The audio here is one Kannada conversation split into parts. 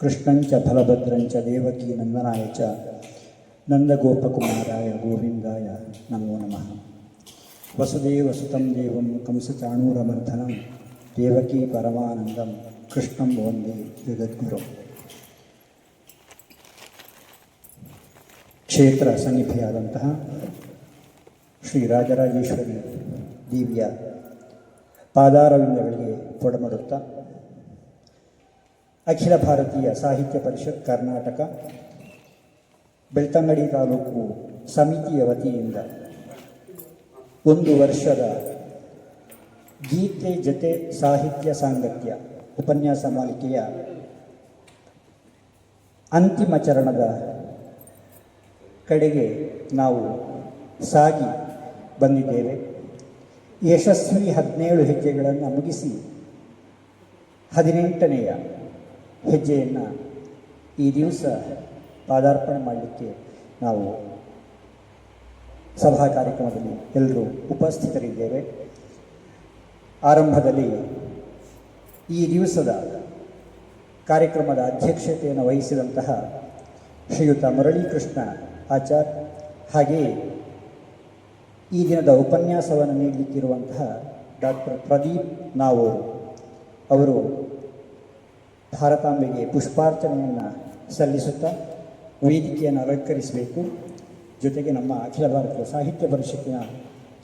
ಕೃಷ್ಣಂಚ ಬಲಭದ್ರಂಚ ದೇವಕೀ ನಂದನಾಯ ಚ ನಂದಗೋಪಕುಮಾರಾಯ ಗೋವಿಂದಾಯ ನಮೋ ನಮಃ. ವಸುದೇವಸುತಂ ದೇವಂ ಕಂಸಚಾಣೂರಮರ್ಧನಂ ದೇವಕೀ ಪರಮಾನಂದಂ ಕೃಷ್ಣಂ ವಂದೇ ಜಗದ್ಗುರು. ಕ್ಷೇತ್ರ ಸನ್ನಿಧಿಯಾದಂತಹ ಶ್ರೀ ರಾಜರಾಜೇಶ್ವರಿ ದೇವಿಯ ಪಾದಾರವಿಂದಗಳಿಗೆ ಕೊಡಮಡುತ್ತಾ ಅಖಿಲ ಭಾರತೀಯ ಸಾಹಿತ್ಯ ಪರಿಷತ್ ಕರ್ನಾಟಕ ಬೆಳ್ತಂಗಡಿ ತಾಲೂಕು ಸಮಿತಿಯ ವತಿಯಿಂದ ಒಂದು ವರ್ಷದ ಗೀತೆ ಜೊತೆ ಸಾಹಿತ್ಯ ಸಾಂಗತ್ಯ ಉಪನ್ಯಾಸ ಮಾಲಿಕೆಯ ಅಂತಿಮ ಚರಣದ ಕಡೆಗೆ ನಾವು ಸಾಗಿ ಬಂದಿದ್ದೇವೆ. ಯಶಸ್ವಿ 17 ಹೆಜ್ಜೆಗಳನ್ನು ಮುಗಿಸಿ 18ನೆಯ ಹೆಜ್ಜೆಯನ್ನು ಈ ದಿವಸ ಪಾದಾರ್ಪಣೆ ಮಾಡಲಿಕ್ಕೆ ನಾವು ಸಭಾ ಕಾರ್ಯಕ್ರಮದಲ್ಲಿ ಎಲ್ಲರೂ ಉಪಸ್ಥಿತರಿದ್ದೇವೆ. ಆರಂಭದಲ್ಲಿ ಈ ದಿವಸದ ಕಾರ್ಯಕ್ರಮದ ಅಧ್ಯಕ್ಷತೆಯನ್ನು ವಹಿಸಿದಂತಹ ಶ್ರೀಯುತ ಮುರಳೀಕೃಷ್ಣ ಆಚಾರ್, ಹಾಗೆಯೇ ಈ ದಿನದ ಉಪನ್ಯಾಸವನ್ನು ನೀಡಲಿಕ್ಕಿರುವಂತಹ ಡಾಕ್ಟರ್ ಪ್ರದೀಪ್ ನಾವೂರು ಅವರು ಭಾರತಾಂಬೆಗೆ ಪುಷ್ಪಾರ್ಚನೆಯನ್ನು ಸಲ್ಲಿಸುತ್ತಾ ವೇದಿಕೆಯನ್ನು ಅಲಂಕರಿಸಬೇಕು. ಜೊತೆಗೆ ನಮ್ಮ ಅಖಿಲ ಭಾರತೀಯ ಸಾಹಿತ್ಯ ಪರಿಷತ್ತಿನ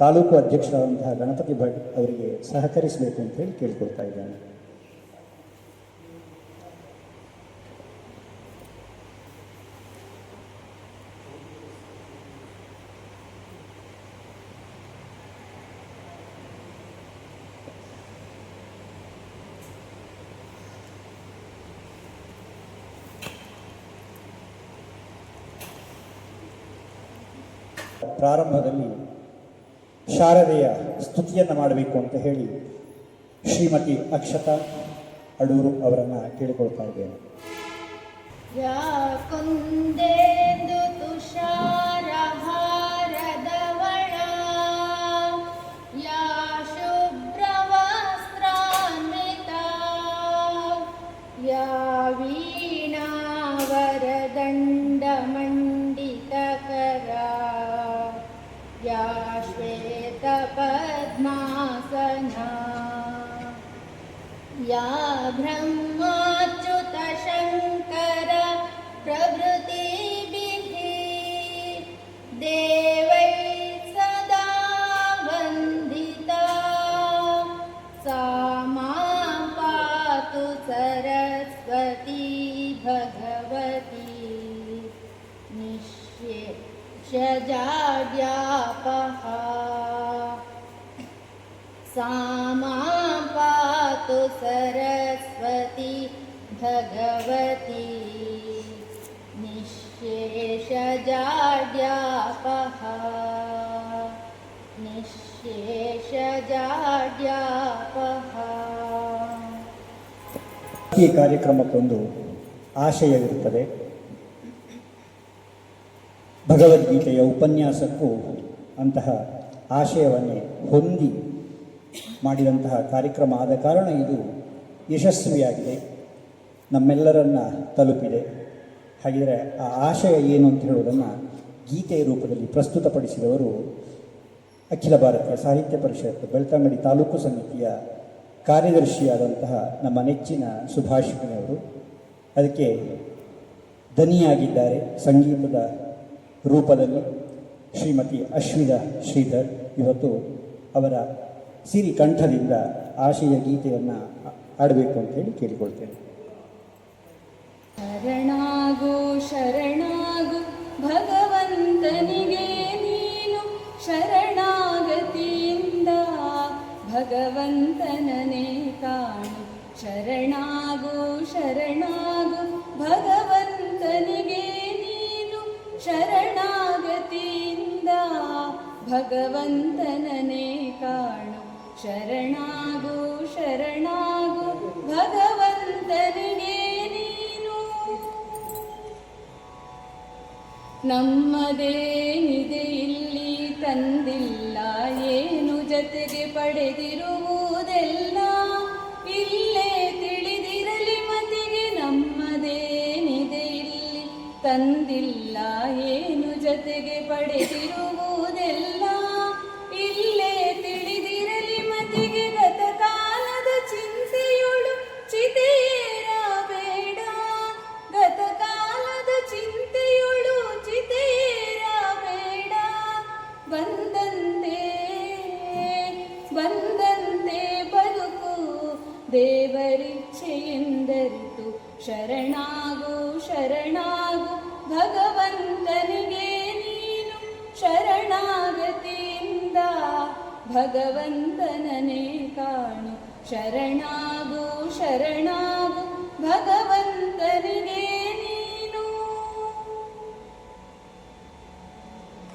ತಾಲೂಕು ಅಧ್ಯಕ್ಷರಾದಂತಹ ಗಣಪತಿ ಭಟ್ ಅವರಿಗೆ ಸಹಕರಿಸಬೇಕು ಅಂತ ಹೇಳಿ ಕೇಳಿಕೊಳ್ತಾ ಇದ್ದೇನೆ. ಪ್ರಾರಂಭದಲ್ಲಿ ಶಾರದೆಯ ಸ್ತುತಿಯನ್ನು ಮಾಡಬೇಕು ಅಂತ ಹೇಳಿ ಶ್ರೀಮತಿ ಅಕ್ಷತಾ ಅಡೂರು ಅವರನ್ನು ಕೇಳಿಕೊಳ್ತಾ ಇದ್ದೇನೆ. ಯಾ ಕುಂದೇಂದು ತುಷಾರಹಾರದವಳ ಯಾ ಶುಭ್ರವಸ್ತ್ರಾನ್ವಿತ ಯಾ ವೀಣಾವರದಂಡಮಂಡಿತಕರ ಯಾ ಶ್ವೇತಪದ್ಮಾಸನಾ ಯಾ ಬ್ರಹ್ಮಾಚ್ಯುತ ಶಂಕರ ಪ್ರಭೃತಿಭಿಃ ದೇವೈಃ ಸದಾ ವಂದಿತಾ ಸಾ ಮಾಂ ಪಾತು ಸರಸ್ವತಿ ಭಗವತಿ ನಿಶ್ಯಜಾಡ್ಯಾಪಃ ಸಾ ಮಾಂ ಪಾತು ಸರಸ್ವತಿ ಭಗವತಿ ನಿಶ್ಯೇಷಜಾಡ್ಯಾಪಃ ನಿಶ್ಯೇಷಜಾಡ್ಯಾಪಃ. ಈ ಕಾರ್ಯಕ್ರಮಕ್ಕೊಂದು ಆಶಯವಿರುತ್ತದೆ. ಭಗವದ್ಗೀತೆಯ ಉಪನ್ಯಾಸಕ್ಕೂ ಅಂತಹ ಆಶಯವನ್ನೇ ಹೊಂದಿ ಮಾಡಿದಂತಹ ಕಾರ್ಯಕ್ರಮ ಆದ ಕಾರಣ ಇದು ಯಶಸ್ವಿಯಾಗಿದೆ, ನಮ್ಮೆಲ್ಲರನ್ನ ತಲುಪಿದೆ. ಹಾಗಿದ್ರೆ ಆ ಆಶಯ ಏನು ಅಂತ ಹೇಳುವುದನ್ನು ಗೀತೆಯ ರೂಪದಲ್ಲಿ ಪ್ರಸ್ತುತಪಡಿಸಿದವರು ಅಖಿಲ ಭಾರತೀಯ ಸಾಹಿತ್ಯ ಪರಿಷತ್ ಬೆಳ್ತಂಗಡಿ ತಾಲೂಕು ಸಮಿತಿಯ ಕಾರ್ಯದರ್ಶಿಯಾದಂತಹ ನಮ್ಮ ನೆಚ್ಚಿನ ಸುಭಾಷಿಣಿಯವರು. ಅದಕ್ಕೆ ದನಿಯಾಗಿದ್ದಾರೆ ಸಂಗೀತದ ರೂಪದಲ್ಲಿ ಶ್ರೀಮತಿ ಅಶ್ವಿತಾ ಶ್ರೀಧರ್. ಇವತ್ತು ಅವರ ಸಿರಿ ಕಂಠದಿಂದ ಆಶಯ ಗೀತೆಯನ್ನು ಆಡಬೇಕು ಅಂತ ಹೇಳಿ ಕೇಳಿಕೊಳ್ತೇನೆ. ಶರಣಾಗು ಶರಣಾಗು ಭಗವಂತನಿಗೆ ನೀನು ಶರಣಾಗತಿಯಿಂದ ಭಗವಂತನನೇ ಕಾಣು. ಶರಣಾಗು ಶರಣಾಗು ಭಗವಂತನಿಗೆ ನೀನು ಶರಣಾಗತಿಯಿಂದ ಭಗವಂತನನೇ ಕಾಣು. ಶರಣಾಗು ಶರಣಾಗು ಭಗವಂತನಿಗೆ ನೀನು. ನಮ್ಮದೇನಿದೆ ಇಲ್ಲಿ ತಂದಿಲ್ಲ, ಏನು ಜೊತೆಗೆ ಪಡೆದಿರುವುದೆಲ್ಲ ಇಲ್ಲೇ ತಿಳಿದಿರಲಿ ಮತಿಗೆ. ನಮ್ಮದೇ ತಂದಿಲ್ಲ ಏನು ಜೊತೆಗೆ ಪಡೆದಿರುವುದೆಲ್ಲ ಇಲ್ಲೇ ತಿಳಿದಿರಲಿ ಮತಿಗೆ ಗತಕಾಲದ ಚಿಂತೆಯೊಳು ಚಿತೆಯೇರಬೇಡ ಗತಕಾಲದ ಚಿಂತೆಯೊಳು ಚಿತೆಯೇರಬೇಡ ಬಂದಂತೆ ಬಂದಂತೆ ಬದುಕು ದೇವರಿಚ್ಛೆಯೆಂದರಿತು ಶರಣಾಗು ಶರಣಾಗು ಭಗವಂತನಿಗೆ ನೀನು ಶರಣಾಗತಿಯಿಂದ ಭಗವಂತನನೇ ಕಾಣು ಶರಣಾಗು ಶರಣಾಗು ಭಗವಂತನಿಗೆ ನೀನು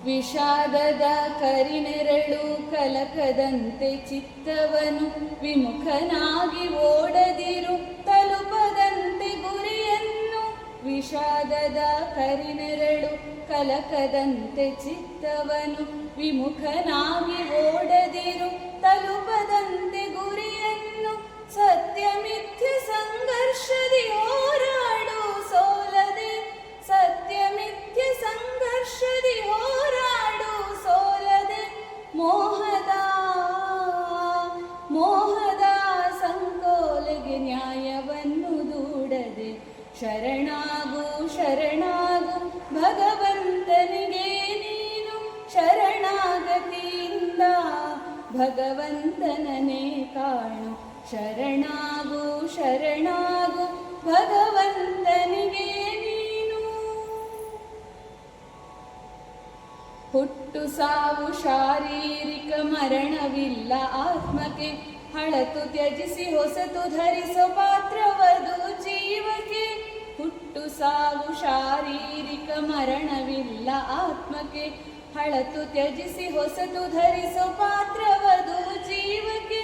ವಿಷಾದದ ಕರಿನೆರಳು ಕಲಕದಂತೆ ಚಿತ್ತವನು ವಿಮುಖನಾಗಿ ಓಡದಿರು ತಲುಪದಂತೆ ಗುರಿಯನ್ನು ವಿಷಾದದ ಕರಿನೆರಳು ಕಲಕದಂತೆ ಚಿತ್ತವನು ವಿಮುಖನಾಗಿ ಓಡದಿರು ತಲುಪದಂತೆ ಗುರಿಯನ್ನು ಸತ್ಯ ಮಿಥ್ಯ ಸಂಘರ್ಷದಿ ಹೋರಾಡು ಸೋಲದೆ ಸತ್ಯ ಮಿಥ್ಯ ಸಂಘರ್ಷದಿ ಹೋರಾಡು ಸೋಲದೆ ಮೋಹದ ಸಂಕೋಲೆಗೆ ನ್ಯಾಯವನ್ನು ದೂಡದೆ ಶರಣಾಗು ಶರಣಾಗು ಭಗವಂತನಿಗೆ ನೀನು ಶರಣಾಗತಿಯಿಂದ ಭಗವಂತನನೇ ಕಾಣು ಶರಣಾಗು ಶರಣಾಗು ಭಗವಂತನಿಗೆ ನೀನು ಹುಟ್ಟು ಸಾವು ಶಾರೀರಿಕ ಮರಣವಿಲ್ಲ ಆತ್ಮಕ್ಕೆ ಹಳತು ತ್ಯಜಿಸಿ ಹೊಸತು ಧರಿಸೋ ಪಾತ್ರವದು ಜೀವಕ್ಕೆ ಹುಟ್ಟು ಸಾವು ಶಾರೀರಿಕ ಮರಣವಿಲ್ಲ ಆತ್ಮಕ್ಕೆ ಹಳತು ತ್ಯಜಿಸಿ ಹೊಸತು ಧರಿಸೋ ಪಾತ್ರವದು ಜೀವಕ್ಕೆ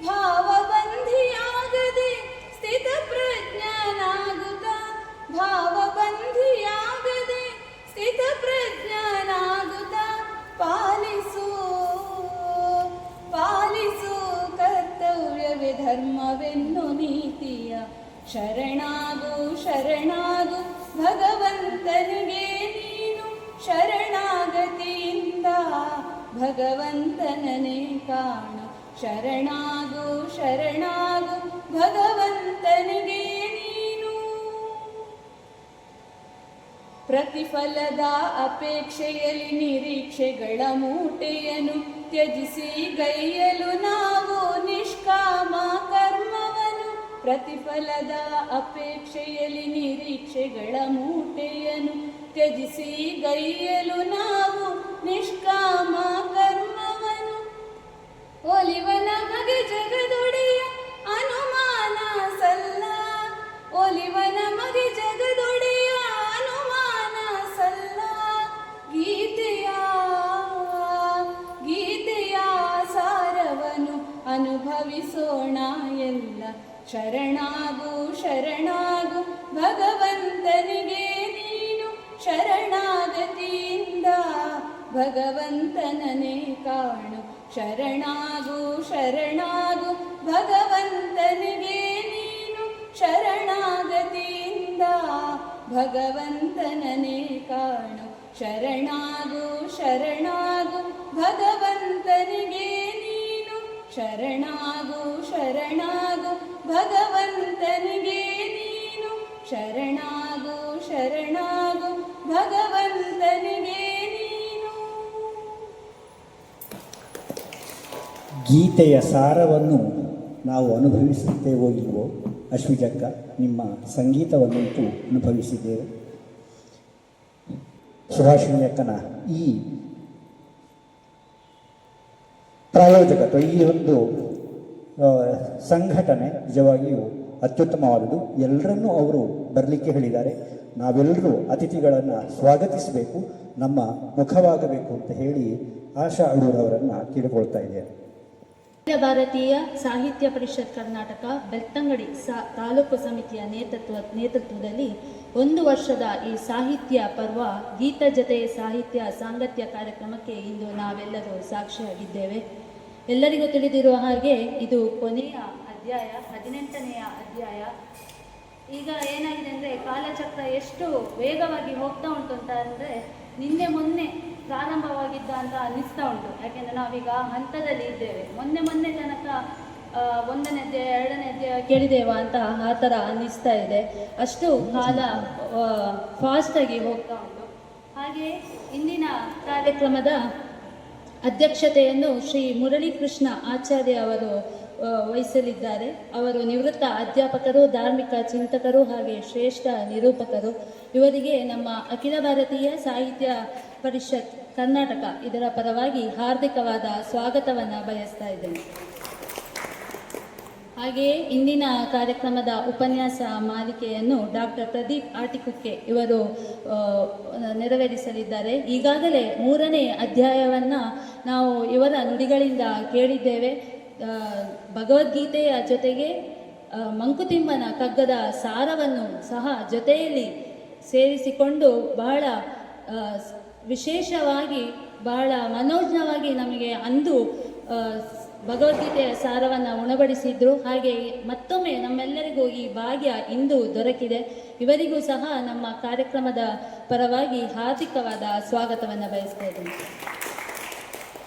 ಭಾವಬಂಧಿಯಾಗದೆ ಸ್ಥಿತ ಪ್ರಜ್ಞಾನಾಗುತ್ತ ಭಾವಬಂಧಿಯಾಗದೆ ಸ್ಥಿತ ಪ್ರಜ್ಞಾನಾಗುತ್ತ ಪಾಲಿಸು ಪಾಲಿಸು ಕರ್ತವ್ಯವೇ ಧರ್ಮವೆನ್ನು ನೀತಿಯ ಶರಣಾಗು ಶರಣಾಗು ಭಗವಂತನಿಗೆ ನೀನು ಶರಣಾಗತಿಯಿಂದ ಭಗವಂತನನೇ ಕಾಣು ಶರಣಾಗು ಶರಣಾಗು ಭಗವಂತನಿಗೆ ನೀನು ಪ್ರತಿಫಲದ ಅಪೇಕ್ಷೆಯಲ್ಲಿ ನಿರೀಕ್ಷೆಗಳ ಮೂಟೆಯನ್ನು ತ್ಯಜಿಸಿ ಗೈಯಲು ನಾವು ನಿಷ್ಕಾಮ ಕರ್ಮವನ್ನು ಪ್ರತಿಫಲದ ಅಪೇಕ್ಷೆಯಲ್ಲಿ ನಿರೀಕ್ಷೆಗಳ ಮೂಟೆಯನ್ನು ತ್ಯಜಿಸಿ ಗೈಯಲು ನಾವು ನಿಷ್ಕಾಮ ಕರ್ಮವನ್ನು ಒಲಿವನ ಮಗೆ ಜಗದೊಡೆಯ ಅನುಮಾನ ಸಲ್ಲ ಒಲಿವನ ಮಗೆ ಜಗದೊಡೆಯ ಅನುಮಾನ ಸಲ್ಲ ಗೀತೆಯ ಸಾರವನ್ನು ಅನುಭವಿಸೋಣ ಎಲ್ಲ ಶರಣಾಗು ಶರಣಾಗು ಭಗವಂತನಿಗೆ ನೀನು ಶರಣಾಗತಿಯಿಂದ ಭಗವಂತನನೇ ಕಾಣು ಶರಣಾಗು ಶರಣಾಗು ಭಗವಂತನಿಗೆ ನೀನು ಶರಣಾಗತಿಯಿಂದ ಭಗವಂತನನೇ ಕಾಣು ಶರಣಾಗು ಶರಣಾಗು ಭಗವಂತನಿಗೆ ನೀನು ಶರಣಾಗು ಶರಣಾಗು ಭಗವಂತನಿಗೆ ನೀನು ಶರಣಾಗು ಶರಣಾಗು ಭಗವಂತನಿಗೆ ನೀನು. ಗೀತೆಯ ಸಾರವನ್ನು ನಾವು ಅನುಭವಿಸುತ್ತೇವೋ ಇಲ್ವೋ ಅಶ್ವಿಜಕ್ಕ, ನಿಮ್ಮ ಸಂಗೀತವನ್ನಂತೂ ಅನುಭವಿಸಿದ್ದೇವೆ. ಸುಭಾಷಿಣಿ ಅಕ್ಕನ ಈ ಪ್ರಾಯೋಜಕತ್ವ, ಈ ಒಂದು ಸಂಘಟನೆ ನಿಜವಾಗಿಯೂ ಅತ್ಯುತ್ತಮವಾದುದು. ಎಲ್ಲರನ್ನೂ ಅವರು ಬರಲಿಕ್ಕೆ ಹೇಳಿದ್ದಾರೆ. ನಾವೆಲ್ಲರೂ ಅತಿಥಿಗಳನ್ನು ಸ್ವಾಗತಿಸಬೇಕು, ನಮ್ಮ ಮುಖವಾಗಬೇಕು ಅಂತ ಹೇಳಿ ಆಶಾ ಅಡೂರವರನ್ನು ಕೇಳಿಕೊಳ್ತಾ ಇದ್ದೇನೆ. ಅಖಿಲ ಭಾರತೀಯ ಸಾಹಿತ್ಯ ಪರಿಷತ್ ಕರ್ನಾಟಕ ಬೆಳ್ತಂಗಡಿ ತಾಲೂಕು ಸಮಿತಿಯ ನೇತೃತ್ವದಲ್ಲಿ 1 ವರ್ಷದ ಈ ಸಾಹಿತ್ಯ ಪರ್ವ ಗೀತ ಜೊತೆ ಸಾಹಿತ್ಯ ಸಾಂಗತ್ಯ ಕಾರ್ಯಕ್ರಮಕ್ಕೆ ಇಂದು ನಾವೆಲ್ಲರೂ ಸಾಕ್ಷಿಯಾಗಿದ್ದೇವೆ. ಎಲ್ಲರಿಗೂ ತಿಳಿದಿರುವ ಹಾಗೆ ಇದು ಕೊನೆಯ ಅಧ್ಯಾಯ, 18ನೆಯ ಅಧ್ಯಾಯ. ಈಗ ಏನಾಗಿದೆ ಅಂದರೆ ಕಾಲಚಕ್ರ ಎಷ್ಟು ವೇಗವಾಗಿ ಹೋಗ್ತಾ ಉಂಟು ಅಂತ ಅಂದರೆ ನಿನ್ನೆ ಮೊನ್ನೆ ಪ್ರಾರಂಭವಾಗಿದ್ದ ಅಂತ ಅನ್ನಿಸ್ತಾ ಉಂಟು. ಯಾಕೆಂದರೆ ನಾವೀಗ ಹಂತದಲ್ಲಿ ಇದ್ದೇವೆ. ಮೊನ್ನೆ ತನಕ ಒಂದನೇ ಅಧ್ಯಾಯ ಎರಡನೇ ಅಧ್ಯಾಯ ಕೇಳಿದೇವಾ ಅಂತ ಆ ಥರ ಅನ್ನಿಸ್ತಾ ಇದೆ. ಅಷ್ಟು ಕಾಲ ಫಾಸ್ಟಾಗಿ ಹೋಗ್ತಾ ಉಂಟು. ಹಾಗೆ ಇಂದಿನ ಕಾರ್ಯಕ್ರಮದ ಅಧ್ಯಕ್ಷತೆಯನ್ನು ಶ್ರೀ ಮುರಳೀಕೃಷ್ಣ ಆಚಾರ್ಯ ಅವರು ವಹಿಸಲಿದ್ದಾರೆ. ಅವರು ನಿವೃತ್ತ ಅಧ್ಯಾಪಕರು, ಧಾರ್ಮಿಕ ಚಿಂತಕರು ಹಾಗೆ ಶ್ರೇಷ್ಠ ನಿರೂಪಕರು. ಇವರಿಗೆ ನಮ್ಮ ಅಖಿಲ ಭಾರತೀಯ ಸಾಹಿತ್ಯ ಪರಿಷತ್ ಕರ್ನಾಟಕ ಇದರ ಪರವಾಗಿ ಹಾರ್ದಿಕವಾದ ಸ್ವಾಗತವನ್ನು ಬಯಸ್ತಾ ಇದ್ದೇನೆ. ಹಾಗೆಯೇ ಇಂದಿನ ಕಾರ್ಯಕ್ರಮದ ಉಪನ್ಯಾಸ ಮಾಲಿಕೆಯನ್ನು ಡಾಕ್ಟರ್ ಪ್ರದೀಪ್ ಆಟಿಕುಕ್ಕೆ ಇವರು ನೆರವೇರಿಸಲಿದ್ದಾರೆ. ಈಗಾಗಲೇ 3ನೇ ಅಧ್ಯಾಯವನ್ನು ನಾವು ಇವರ ನುಡಿಗಳಿಂದ ಕೇಳಿದ್ದೇವೆ. ಭಗವದ್ಗೀತೆಯ ಜೊತೆಗೆ ಮಂಕುತಿಮ್ಮನ ಕಗ್ಗದ ಸಾರವನ್ನು ಸಹ ಜೊತೆಯಲ್ಲಿ ಸೇರಿಸಿಕೊಂಡು ಬಹಳ ವಿಶೇಷವಾಗಿ ಬಹಳ ಮನೋಜ್ಞವಾಗಿ ನಮಗೆ ಅಂದು ಭಗವದ್ಗೀತೆಯ ಸಾರವನ್ನು ಉಣಬಡಿಸಿದ್ರು. ಹಾಗೆ ಮತ್ತೊಮ್ಮೆ ನಮ್ಮೆಲ್ಲರಿಗೂ ಈ ಭಾಗ್ಯ ಇಂದು ದೊರಕಿದೆ. ಇವರಿಗೂ ಸಹ ನಮ್ಮ ಕಾರ್ಯಕ್ರಮದ ಪರವಾಗಿ ಹಾರ್ದಿಕವಾದ ಸ್ವಾಗತವನ್ನು ಬಯಸ್ತಾ ಇದ್ದೇನೆ.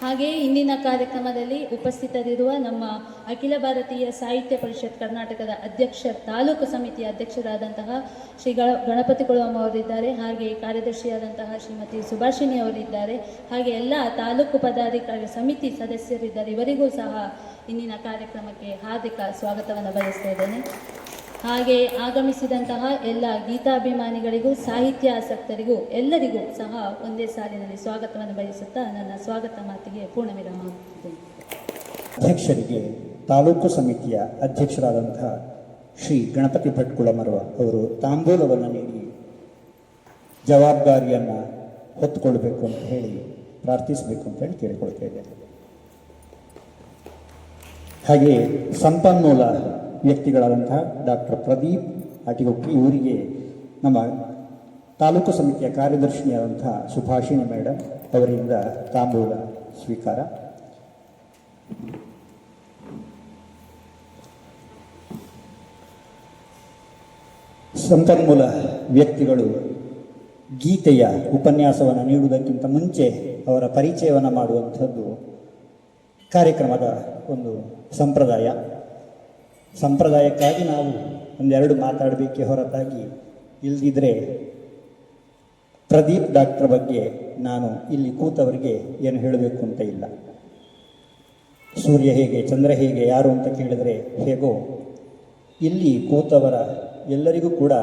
ಹಾಗೆಯೇ ಇಂದಿನ ಕಾರ್ಯಕ್ರಮದಲ್ಲಿ ಉಪಸ್ಥಿತರಿರುವ ನಮ್ಮ ಅಖಿಲ ಭಾರತೀಯ ಸಾಹಿತ್ಯ ಪರಿಷತ್ ಕರ್ನಾಟಕದ ತಾಲೂಕು ಸಮಿತಿಯ ಅಧ್ಯಕ್ಷರಾದಂತಹ ಶ್ರೀ ಗಣಪತಿ ಕುಳಂ ಅವರಿದ್ದಾರೆ. ಹಾಗೆ ಕಾರ್ಯದರ್ಶಿಯಾದಂತಹ ಶ್ರೀಮತಿ ಸುಭಾಷಿಣಿ ಅವರಿದ್ದಾರೆ. ಹಾಗೆ ಎಲ್ಲ ತಾಲೂಕು ಪದಾಧಿಕಾರಿ ಸಮಿತಿ ಸದಸ್ಯರಿದ್ದಾರೆ. ಇವರಿಗೂ ಸಹ ಇಂದಿನ ಕಾರ್ಯಕ್ರಮಕ್ಕೆ ಹಾರ್ದಿಕ ಸ್ವಾಗತವನ್ನು ಬಯಸ್ತಾ ಇದ್ದೇನೆ. ಹಾಗೆ ಆಗಮಿಸಿದಂತಹ ಎಲ್ಲ ಗೀತಾಭಿಮಾನಿಗಳಿಗೂ ಸಾಹಿತ್ಯ ಆಸಕ್ತರಿಗೂ ಎಲ್ಲರಿಗೂ ಸಹ ಒಂದೇ ಸಾಲಿನಲ್ಲಿ ಸ್ವಾಗತವನ್ನು ಬಯಸುತ್ತಾ ನನ್ನ ಸ್ವಾಗತ ಮಾತಿಗೆ ಪೂರ್ಣ ವಿರಾಮ ಹಾಕುತ್ತೇನೆ. ಅಧ್ಯಕ್ಷರಿಗೆ ತಾಲೂಕು ಸಮಿತಿಯ ಅಧ್ಯಕ್ಷರಾದಂತಹ ಶ್ರೀ ಗಣಪತಿ ಭಟ್ ಕುಳಮರ್ವ ಅವರು ತಾಂಬೂಲವನ್ನು ನೀಡಿ ಜವಾಬ್ದಾರಿಯನ್ನು ಹೊತ್ತುಕೊಳ್ಬೇಕು ಅಂತ ಹೇಳಿ ಪ್ರಾರ್ಥಿಸಬೇಕು ಅಂತ ಹೇಳಿ ಕೇಳಿಕೊಳ್ತಾ ಇದ್ದೇನೆ. ಹಾಗೆ ಸಂಪನ್ಮೂಲ ವ್ಯಕ್ತಿಗಳಾದಂತಹ ಡಾಕ್ಟರ್ ಪ್ರದೀಪ್ ಆಟಿಗೊಕ್ಕಿ ಇವರಿಗೆ ನಮ್ಮ ತಾಲೂಕು ಸಮಿತಿಯ ಕಾರ್ಯದರ್ಶಿಯಾದಂತಹ ಸುಭಾಷಿಣಿ ಮೇಡಮ್ ಅವರಿಂದ ತಾಂಬೂಲ ಸ್ವೀಕಾರ. ಸಂಪನ್ಮೂಲ ವ್ಯಕ್ತಿಗಳು ಗೀತೆಯ ಉಪನ್ಯಾಸವನ್ನು ನೀಡುವುದಕ್ಕಿಂತ ಮುಂಚೆ ಅವರ ಪರಿಚಯವನ್ನು ಮಾಡುವಂಥದ್ದು ಕಾರ್ಯಕ್ರಮದ ಒಂದು ಸಂಪ್ರದಾಯಕ್ಕಾಗಿ ನಾವು ಒಂದೆರಡು ಮಾತಾಡಬೇಕೇ ಹೊರತಾಗಿ ಇಲ್ಲದಿದ್ದರೆ ಪ್ರದೀಪ್ ಡಾಕ್ಟರ್ ಬಗ್ಗೆ ನಾನು ಇಲ್ಲಿ ಕೂತವರಿಗೆ ಏನು ಹೇಳಬೇಕು ಅಂತ ಇಲ್ಲ. ಸೂರ್ಯ ಹೇಗೆ ಚಂದ್ರ ಹೇಗೆ ಯಾರು ಅಂತ ಕೇಳಿದರೆ ಹೇಗೋ ಇಲ್ಲಿ ಕೂತವರ ಎಲ್ಲರಿಗೂ ಕೂಡ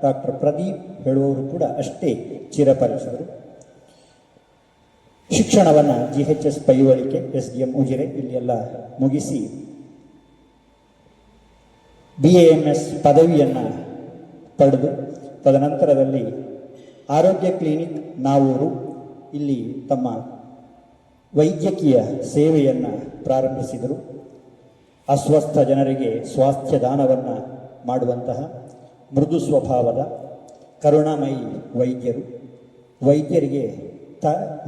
ಡಾಕ್ಟರ್ ಪ್ರದೀಪ್ ಹೇಳುವವರು ಕೂಡ ಅಷ್ಟೇ ಚಿರಪರಿಚಿತರು. ಶಿಕ್ಷಣವನ್ನು GHS ಪೈವಳಿಕೆ SDM ಉಜಿರೆ ಇಲ್ಲೆಲ್ಲ ಮುಗಿಸಿ BAMS ಪದವಿಯನ್ನು ಪಡೆದು ತದನಂತರದಲ್ಲಿ ಆರೋಗ್ಯ ಕ್ಲಿನಿಕ್ ನಾವೂರು ಇಲ್ಲಿ ತಮ್ಮ ವೈದ್ಯಕೀಯ ಸೇವೆಯನ್ನು ಪ್ರಾರಂಭಿಸಿದರು. ಅಸ್ವಸ್ಥ ಜನರಿಗೆ ಸ್ವಾಸ್ಥ್ಯ ದಾನವನ್ನು ಮಾಡುವಂತಹ ಮೃದು ಸ್ವಭಾವದ ಕರುಣಾಮಯಿ ವೈದ್ಯರಿಗೆ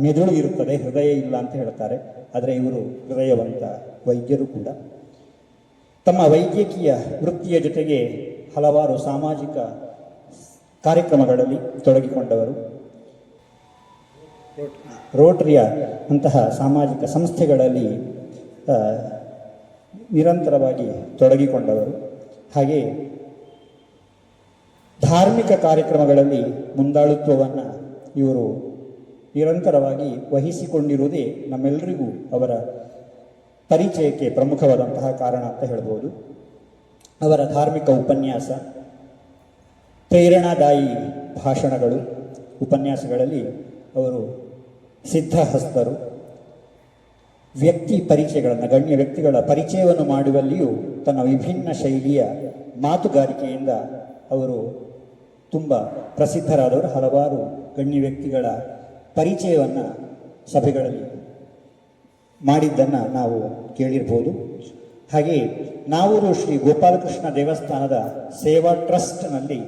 ಮೆದುಳು ಇರುತ್ತದೆ, ಹೃದಯ ಇಲ್ಲ ಅಂತ ಹೇಳ್ತಾರೆ. ಆದರೆ ಇವರು ಹೃದಯವಂತ ವೈದ್ಯರು ಕೂಡ. ತಮ್ಮ ವೈದ್ಯಕೀಯ ವೃತ್ತಿಯ ಜೊತೆಗೆ ಹಲವಾರು ಸಾಮಾಜಿಕ ಕಾರ್ಯಕ್ರಮಗಳಲ್ಲಿ ತೊಡಗಿಕೊಂಡವರು. ರೋಟರಿಯ ಅಂತಹ ಸಾಮಾಜಿಕ ಸಂಸ್ಥೆಗಳಲ್ಲಿ ನಿರಂತರವಾಗಿ ತೊಡಗಿಕೊಂಡವರು. ಹಾಗೆ ಧಾರ್ಮಿಕ ಕಾರ್ಯಕ್ರಮಗಳಲ್ಲಿ ಮುಂದಾಳುತ್ವವನ್ನು ಇವರು ನಿರಂತರವಾಗಿ ವಹಿಸಿಕೊಂಡಿರುವುದೇ ನಮ್ಮೆಲ್ಲರಿಗೂ ಅವರ ಪರಿಚಯಕ್ಕೆ ಪ್ರಮುಖವಾದಂತಹ ಕಾರಣ ಅಂತ ಹೇಳ್ಬೋದು. ಅವರ ಧಾರ್ಮಿಕ ಉಪನ್ಯಾಸ, ಪ್ರೇರಣಾದಾಯಿ ಭಾಷಣಗಳು, ಉಪನ್ಯಾಸಗಳಲ್ಲಿ ಅವರು ಸಿದ್ಧಹಸ್ತರು. ವ್ಯಕ್ತಿ ಪರಿಚಯಗಳನ್ನು, ಗಣ್ಯ ವ್ಯಕ್ತಿಗಳ ಪರಿಚಯವನ್ನು ಮಾಡುವಲ್ಲಿಯೂ ತನ್ನ ವಿಭಿನ್ನ ಶೈಲಿಯ ಮಾತುಗಾರಿಕೆಯಿಂದ ಅವರು ತುಂಬ ಪ್ರಸಿದ್ಧರಾದವರು. ಹಲವಾರು ಗಣ್ಯ ವ್ಯಕ್ತಿಗಳ ಪರಿಚಯವನ್ನು ಸಭೆಗಳಲ್ಲಿ ಮಾಡಿದ್ದನ್ನು ನಾವು ಕೇಳಿರ್ಬೋದು. ಹಾಗೆ ನಾವೂರು ಶ್ರೀ ಗೋಪಾಲಕೃಷ್ಣ ದೇವಸ್ಥಾನದ ಸೇವಾ ಟ್ರಸ್ಟ್ನಲ್ಲಿ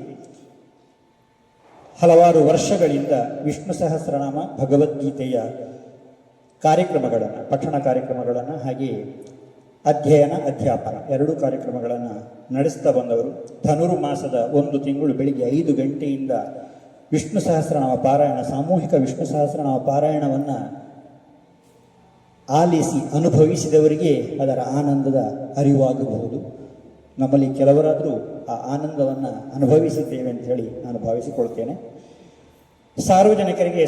ಹಲವಾರು ವರ್ಷಗಳಿಂದ ವಿಷ್ಣು ಸಹಸ್ರನಾಮ ಭಗವದ್ಗೀತೆಯ ಕಾರ್ಯಕ್ರಮಗಳನ್ನು, ಪಠಣ ಕಾರ್ಯಕ್ರಮಗಳನ್ನು, ಹಾಗೆಯೇ ಅಧ್ಯಯನ ಅಧ್ಯಾಪನ ಎರಡೂ ಕಾರ್ಯಕ್ರಮಗಳನ್ನು ನಡೆಸ್ತಾ ಬಂದವರು. ಧನುರ್ಮಾಸದ 1 ತಿಂಗಳು ಬೆಳಿಗ್ಗೆ 5 ಗಂಟೆಯಿಂದ ವಿಷ್ಣು ಸಹಸ್ರನಾಮ ಪಾರಾಯಣ, ಸಾಮೂಹಿಕ ವಿಷ್ಣು ಸಹಸ್ರನಾಮ ಪಾರಾಯಣವನ್ನು ಆಲಿಸಿ ಅನುಭವಿಸಿದವರಿಗೆ ಅದರ ಆನಂದದ ಅರಿವಾಗಬಹುದು. ನಮ್ಮಲ್ಲಿ ಕೆಲವರಾದರೂ ಆ ಆನಂದವನ್ನು ಅನುಭವಿಸಿದ್ದೇವೆ ಅಂತ ಹೇಳಿ ನಾನು ಭಾವಿಸಿಕೊಳ್ತೇನೆ. ಸಾರ್ವಜನಿಕರಿಗೆ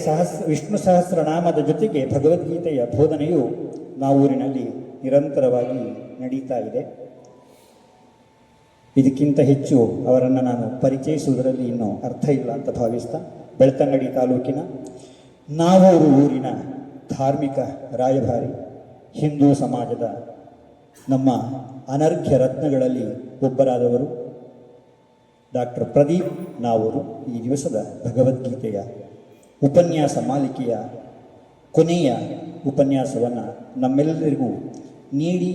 ವಿಷ್ಣು ಸಹಸ್ರನಾಮದ ಜೊತೆಗೆ ಭಗವದ್ಗೀತೆಯ ಬೋಧನೆಯು ನಾವೂರಿನಲ್ಲಿ ನಿರಂತರವಾಗಿ ನಡೀತಾ ಇದೆ. ಇದಕ್ಕಿಂತ ಹೆಚ್ಚು ಅವರನ್ನು ನಾನು ಪರಿಚಯಿಸುವುದರಲ್ಲಿ ಇನ್ನೂ ಅರ್ಥ ಇಲ್ಲ ಅಂತ ಭಾವಿಸ್ತಾ, ಬೆಳ್ತಂಗಡಿ ತಾಲೂಕಿನ ನಾವೂರು ಊರಿನ ಧಾರ್ಮಿಕ ರಾಯಭಾರಿ, ಹಿಂದೂ ಸಮಾಜದ ನಮ್ಮ ಅನರ್ಘ್ಯ ರತ್ನಗಳಲ್ಲಿ ಒಬ್ಬರಾದವರು ಡಾಕ್ಟರ್ ಪ್ರದೀಪ್ ನಾವೂರು ಈ ದಿವಸದ ಭಗವದ್ಗೀತೆಯ ಉಪನ್ಯಾಸ ಮಾಲಿಕೆಯ ಕೊನೆಯ ಉಪನ್ಯಾಸವನ್ನು ನಮ್ಮೆಲ್ಲರಿಗೂ ನೀಡಿ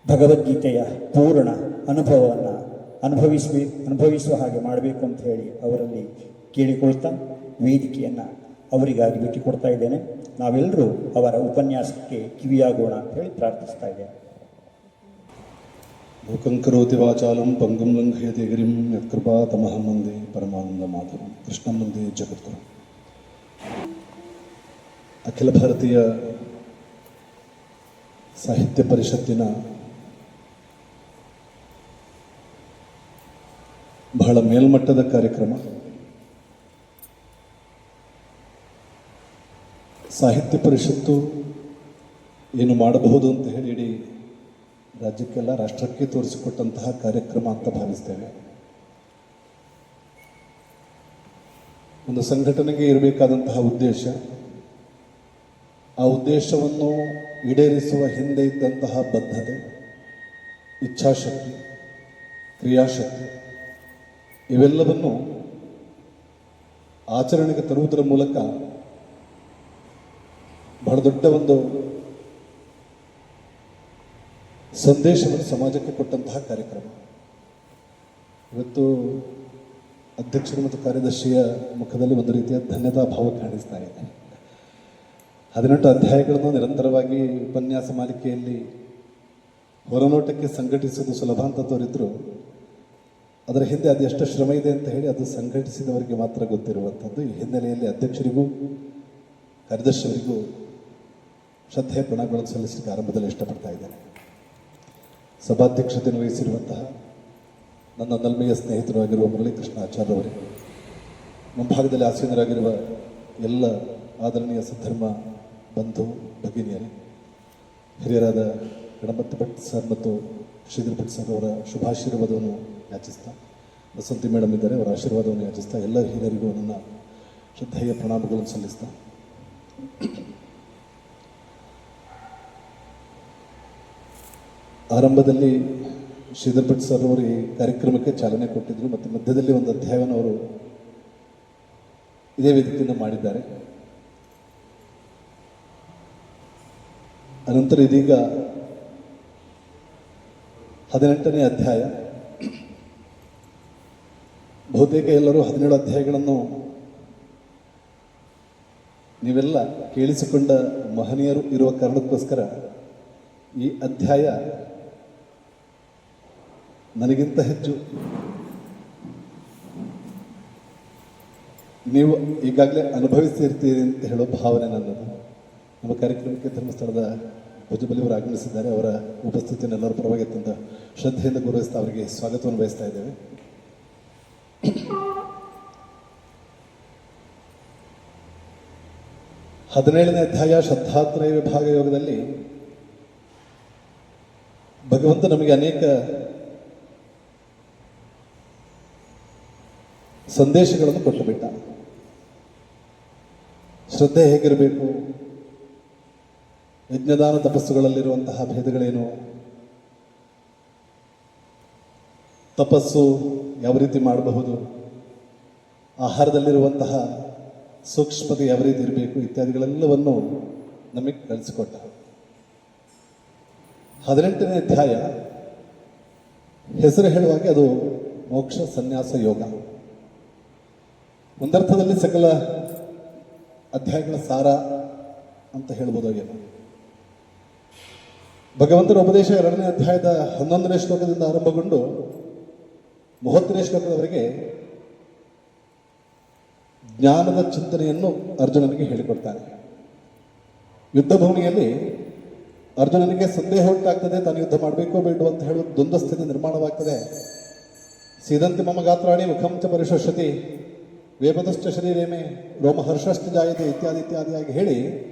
ಭಗವದ್ಗೀತೆಯ ಪೂರ್ಣ ಅನುಭವವನ್ನು ಅನುಭವಿಸುವ ಹಾಗೆ ಮಾಡಬೇಕು ಅಂತ ಹೇಳಿ ಅವರಲ್ಲಿ ಕೇಳಿಕೊಳ್ತಾ ವೇದಿಕೆಯನ್ನು ಅವರಿಗಾಗಿ ಬಿಟ್ಟುಕೊಡ್ತಾ ಇದ್ದೇನೆ. ನಾವೆಲ್ಲರೂ ಅವರ ಉಪನ್ಯಾಸಕ್ಕೆ ಕಿವಿಯಾಗೋಣ ಅಂತ ಹೇಳಿ ಪ್ರಾರ್ಥಿಸ್ತಾ ಇದ್ದೇನೆ. ಮೂಕಂ ಕರೋತಿ ವಾಚಾಲಂ ಪಂಗುಂ ಲಂಘಯತೆ ಗಿರಿಂ ಯತ್ಕೃಪಾ ತಮಹಂ ವಂದೇ ಪರಮಾನಂದ ಮಾಧವಂ ಕೃಷ್ಣಂ ವಂದೇ ಜಗದ್ಗುರು. ಅಖಿಲ ಭಾರತೀಯ ಸಾಹಿತ್ಯ ಪರಿಷತ್ತಿನ ಬಹಳ ಮೇಲ್ಮಟ್ಟದ ಕಾರ್ಯಕ್ರಮ. ಸಾಹಿತ್ಯ ಪರಿಷತ್ತು ಏನು ಮಾಡಬಹುದು ಅಂತ ಹೇಳಿ ಇಡೀ ರಾಜ್ಯಕ್ಕೆಲ್ಲ ರಾಷ್ಟ್ರಕ್ಕೆ ತೋರಿಸಿಕೊಟ್ಟಂತಹ ಕಾರ್ಯಕ್ರಮ ಅಂತ ಭಾವಿಸ್ತೇವೆ. ಒಂದು ಸಂಘಟನೆಗೆ ಇರಬೇಕಾದಂತಹ ಉದ್ದೇಶ, ಆ ಉದ್ದೇಶವನ್ನು ಈಡೇರಿಸುವ ಹಿಂದೆ ಇದ್ದಂತಹ ಬದ್ಧತೆ, ಇಚ್ಛಾಶಕ್ತಿ, ಕ್ರಿಯಾಶಕ್ತಿ ಇವೆಲ್ಲವನ್ನು ಆಚರಣೆಗೆ ತರುವುದರ ಮೂಲಕ ಬಹಳ ದೊಡ್ಡ ಒಂದು ಸಂದೇಶವನ್ನು ಸಮಾಜಕ್ಕೆ ಕೊಟ್ಟಂತಹ ಕಾರ್ಯಕ್ರಮ. ಇವತ್ತು ಅಧ್ಯಕ್ಷರು ಮತ್ತು ಕಾರ್ಯದರ್ಶಿಯ ಮುಖದಲ್ಲಿ ಒಂದು ರೀತಿಯ ಧನ್ಯತಾ ಭಾವ ಕಾಣಿಸ್ತಾ ಇದೆ. 18 ಅಧ್ಯಾಯಗಳನ್ನು ನಿರಂತರವಾಗಿ ಉಪನ್ಯಾಸ ಮಾಲಿಕೆಯಲ್ಲಿ ಹೊರನೋಟಕ್ಕೆ ಸಂಘಟಿಸುವುದು ಸುಲಭ ಅಂತ ತೋರಿದ್ರು, ಅದರ ಹಿಂದೆ ಅದೆಷ್ಟು ಶ್ರಮ ಇದೆ ಅಂತ ಹೇಳಿ ಅದು ಸಂಘಟಿಸಿದವರಿಗೆ ಮಾತ್ರ ಗೊತ್ತಿರುವಂಥದ್ದು. ಈ ಹಿನ್ನೆಲೆಯಲ್ಲಿ ಅಧ್ಯಕ್ಷರಿಗೂ ಕಾರ್ಯದರ್ಶಿಯವರಿಗೂ ಶ್ರದ್ಧೆಯ ಪ್ರಣಾಮಗಳನ್ನು ಸಲ್ಲಿಸಲಿಕ್ಕೆ ಆರಂಭದಲ್ಲಿ ಇಷ್ಟಪಡ್ತಾ ಇದ್ದೇನೆ. ಸಭಾಧ್ಯಕ್ಷತೆಯನ್ನು ವಹಿಸಿರುವಂತಹ ನನ್ನ ನಲ್ಮೆಯ ಸ್ನೇಹಿತರು ಆಗಿರುವ ಮುರಳೀಕೃಷ್ಣ ಆಚಾರ್ಯವರೇ, ಮುಂಭಾಗದಲ್ಲಿ ಆಸೀನರಾಗಿರುವ ಎಲ್ಲ ಆದರಣೀಯ ಸದ್ಧರ್ಮ ಬಂಧು ಭಗಿನಿಯರೇ, ಹಿರಿಯರಾದ ಗಣಪತಿ ಭಟ್ ಸರ್ ಮತ್ತು ಶ್ರೀಧರ್ ಭಟ್ ಸರ್ ಅವರ ಶುಭಾಶೀರ್ವಾದವನ್ನು ಯಾಚಿಸ್ತಾ, ಬಸಂತಿ ಮೇಡಮ್ ಇದ್ದಾರೆ, ಅವರ ಆಶೀರ್ವಾದವನ್ನು ಯಾಚಿಸ್ತಾ ಎಲ್ಲ ಹಿರಿಯರಿಗೂ ನನ್ನ ಶ್ರದ್ಧೆಯ ಪ್ರಣಾಮಗಳನ್ನು ಸಲ್ಲಿಸ್ತಾ, ಆರಂಭದಲ್ಲಿ ಶ್ರೀಧರ್ ಭಟ್ ಸರ್ ಅವರು ಈ ಕಾರ್ಯಕ್ರಮಕ್ಕೆ ಚಾಲನೆ ಕೊಟ್ಟಿದ್ದರು ಮತ್ತು ಮಧ್ಯದಲ್ಲಿ ಒಂದು ಅಧ್ಯಾಯವನ್ನು ಅವರು ಇದೇ ವೇದಿಕೆಯಿಂದ ಮಾಡಿದ್ದಾರೆ. ಅನಂತರ ಇದೀಗ 18ನೇ ಅಧ್ಯಾಯ. ಬಹುತೇಕ ಎಲ್ಲರೂ 17 ಅಧ್ಯಾಯಗಳನ್ನು ನೀವೆಲ್ಲ ಕೇಳಿಸಿಕೊಂಡ ಮಹನೀಯರು ಇರುವ ಕಾರಣಕ್ಕೋಸ್ಕರ ಈ ಅಧ್ಯಾಯ ನನಗಿಂತ ಹೆಚ್ಚು ನೀವು ಈಗಾಗಲೇ ಅನುಭವಿಸಿರ್ತೀರಿ ಅಂತ ಹೇಳೋ ಭಾವನೆ ನನ್ನದು. ನಮ್ಮ ಕಾರ್ಯಕ್ರಮಕ್ಕೆ ಧರ್ಮಸ್ಥಳದ ಭುಜಬಲಿಯವರು ಆಗಮಿಸಿದ್ದಾರೆ. ಅವರ ಉಪಸ್ಥಿತಿಯನ್ನು ಎಲ್ಲರ ಪರವಾಗಿ ಅತ್ಯಂತ ಶ್ರದ್ಧೆಯಿಂದ ಗೌರವಿಸ್ತಾ ಅವರಿಗೆ ಸ್ವಾಗತವನ್ನು ಬಯಸ್ತಾ ಇದ್ದೇವೆ. ಹದಿನೇಳನೇ ಅಧ್ಯಾಯ ಶ್ರದ್ಧಾತ್ರಯ ವಿಭಾಗ ಯೋಗದಲ್ಲಿ ಭಗವಂತ ನಮಗೆ ಅನೇಕ ಸಂದೇಶಗಳನ್ನು ಕೊಟ್ಟು ಬಿಟ್ಟ. ಶ್ರದ್ಧೆ ಹೇಗಿರಬೇಕು, ಯಜ್ಞದಾನ ತಪಸ್ಸುಗಳಲ್ಲಿರುವಂತಹ ಭೇದಗಳೇನು, ತಪಸ್ಸು ಯಾವ ರೀತಿ ಮಾಡಬಹುದು, ಆಹಾರದಲ್ಲಿರುವಂತಹ ಸೂಕ್ಷ್ಮತೆ ಯಾವ ರೀತಿ ಇರಬೇಕು ಇತ್ಯಾದಿಗಳೆಲ್ಲವನ್ನು ನಮಗೆ ಕಲಿಸಿಕೊಟ್ಟ. 18ನೇ ಅಧ್ಯಾಯ ಹೆಸರು ಹೇಳುವಾಗೆ ಅದು ಮೋಕ್ಷ ಸನ್ಯಾಸ ಯೋಗ. ಒಂದರ್ಥದಲ್ಲಿ ಸಕಲ ಅಧ್ಯಾಯಗಳ ಸಾರ ಅಂತ ಹೇಳ್ಬೋದು. ಏನು ಭಗವಂತನ ಉಪದೇಶ 2ನೇ ಅಧ್ಯಾಯದ 11ನೇ ಶ್ಲೋಕದಿಂದ ಆರಂಭಗೊಂಡು 30ನೇ ಶ್ಲೋಕದವರೆಗೆ ಜ್ಞಾನದ ಚಿಂತನೆಯನ್ನು ಅರ್ಜುನನಿಗೆ ಹೇಳಿಕೊಡ್ತಾನೆ. ಯುದ್ಧ ಭೂಮಿಯಲ್ಲಿ ಅರ್ಜುನನಿಗೆ ಸಂದೇಹ ಉಂಟಾಗ್ತದೆ, ತಾನು ಯುದ್ಧ ಮಾಡಬೇಕೋ ಬೇಡೋ ಅಂತ ಹೇಳುವ ದ್ವಂದ್ವ ಸ್ಥಿತಿ ನಿರ್ಮಾಣವಾಗ್ತದೆ. ಸೀದಂತಿ ಮಮ ಗಾತ್ರಾಣಿ ಮುಖಂ ಚ ಪರಿಶೋಷತಿ ವೇಪದಶ್ಚ ಶರೀರೇಮೆ ರೋಮಹರ್ಷಶ್ಚ ಜಾಯತೆ ಇತ್ಯಾದಿ ಇತ್ಯಾದಿಯಾಗಿ ಹೇಳಿ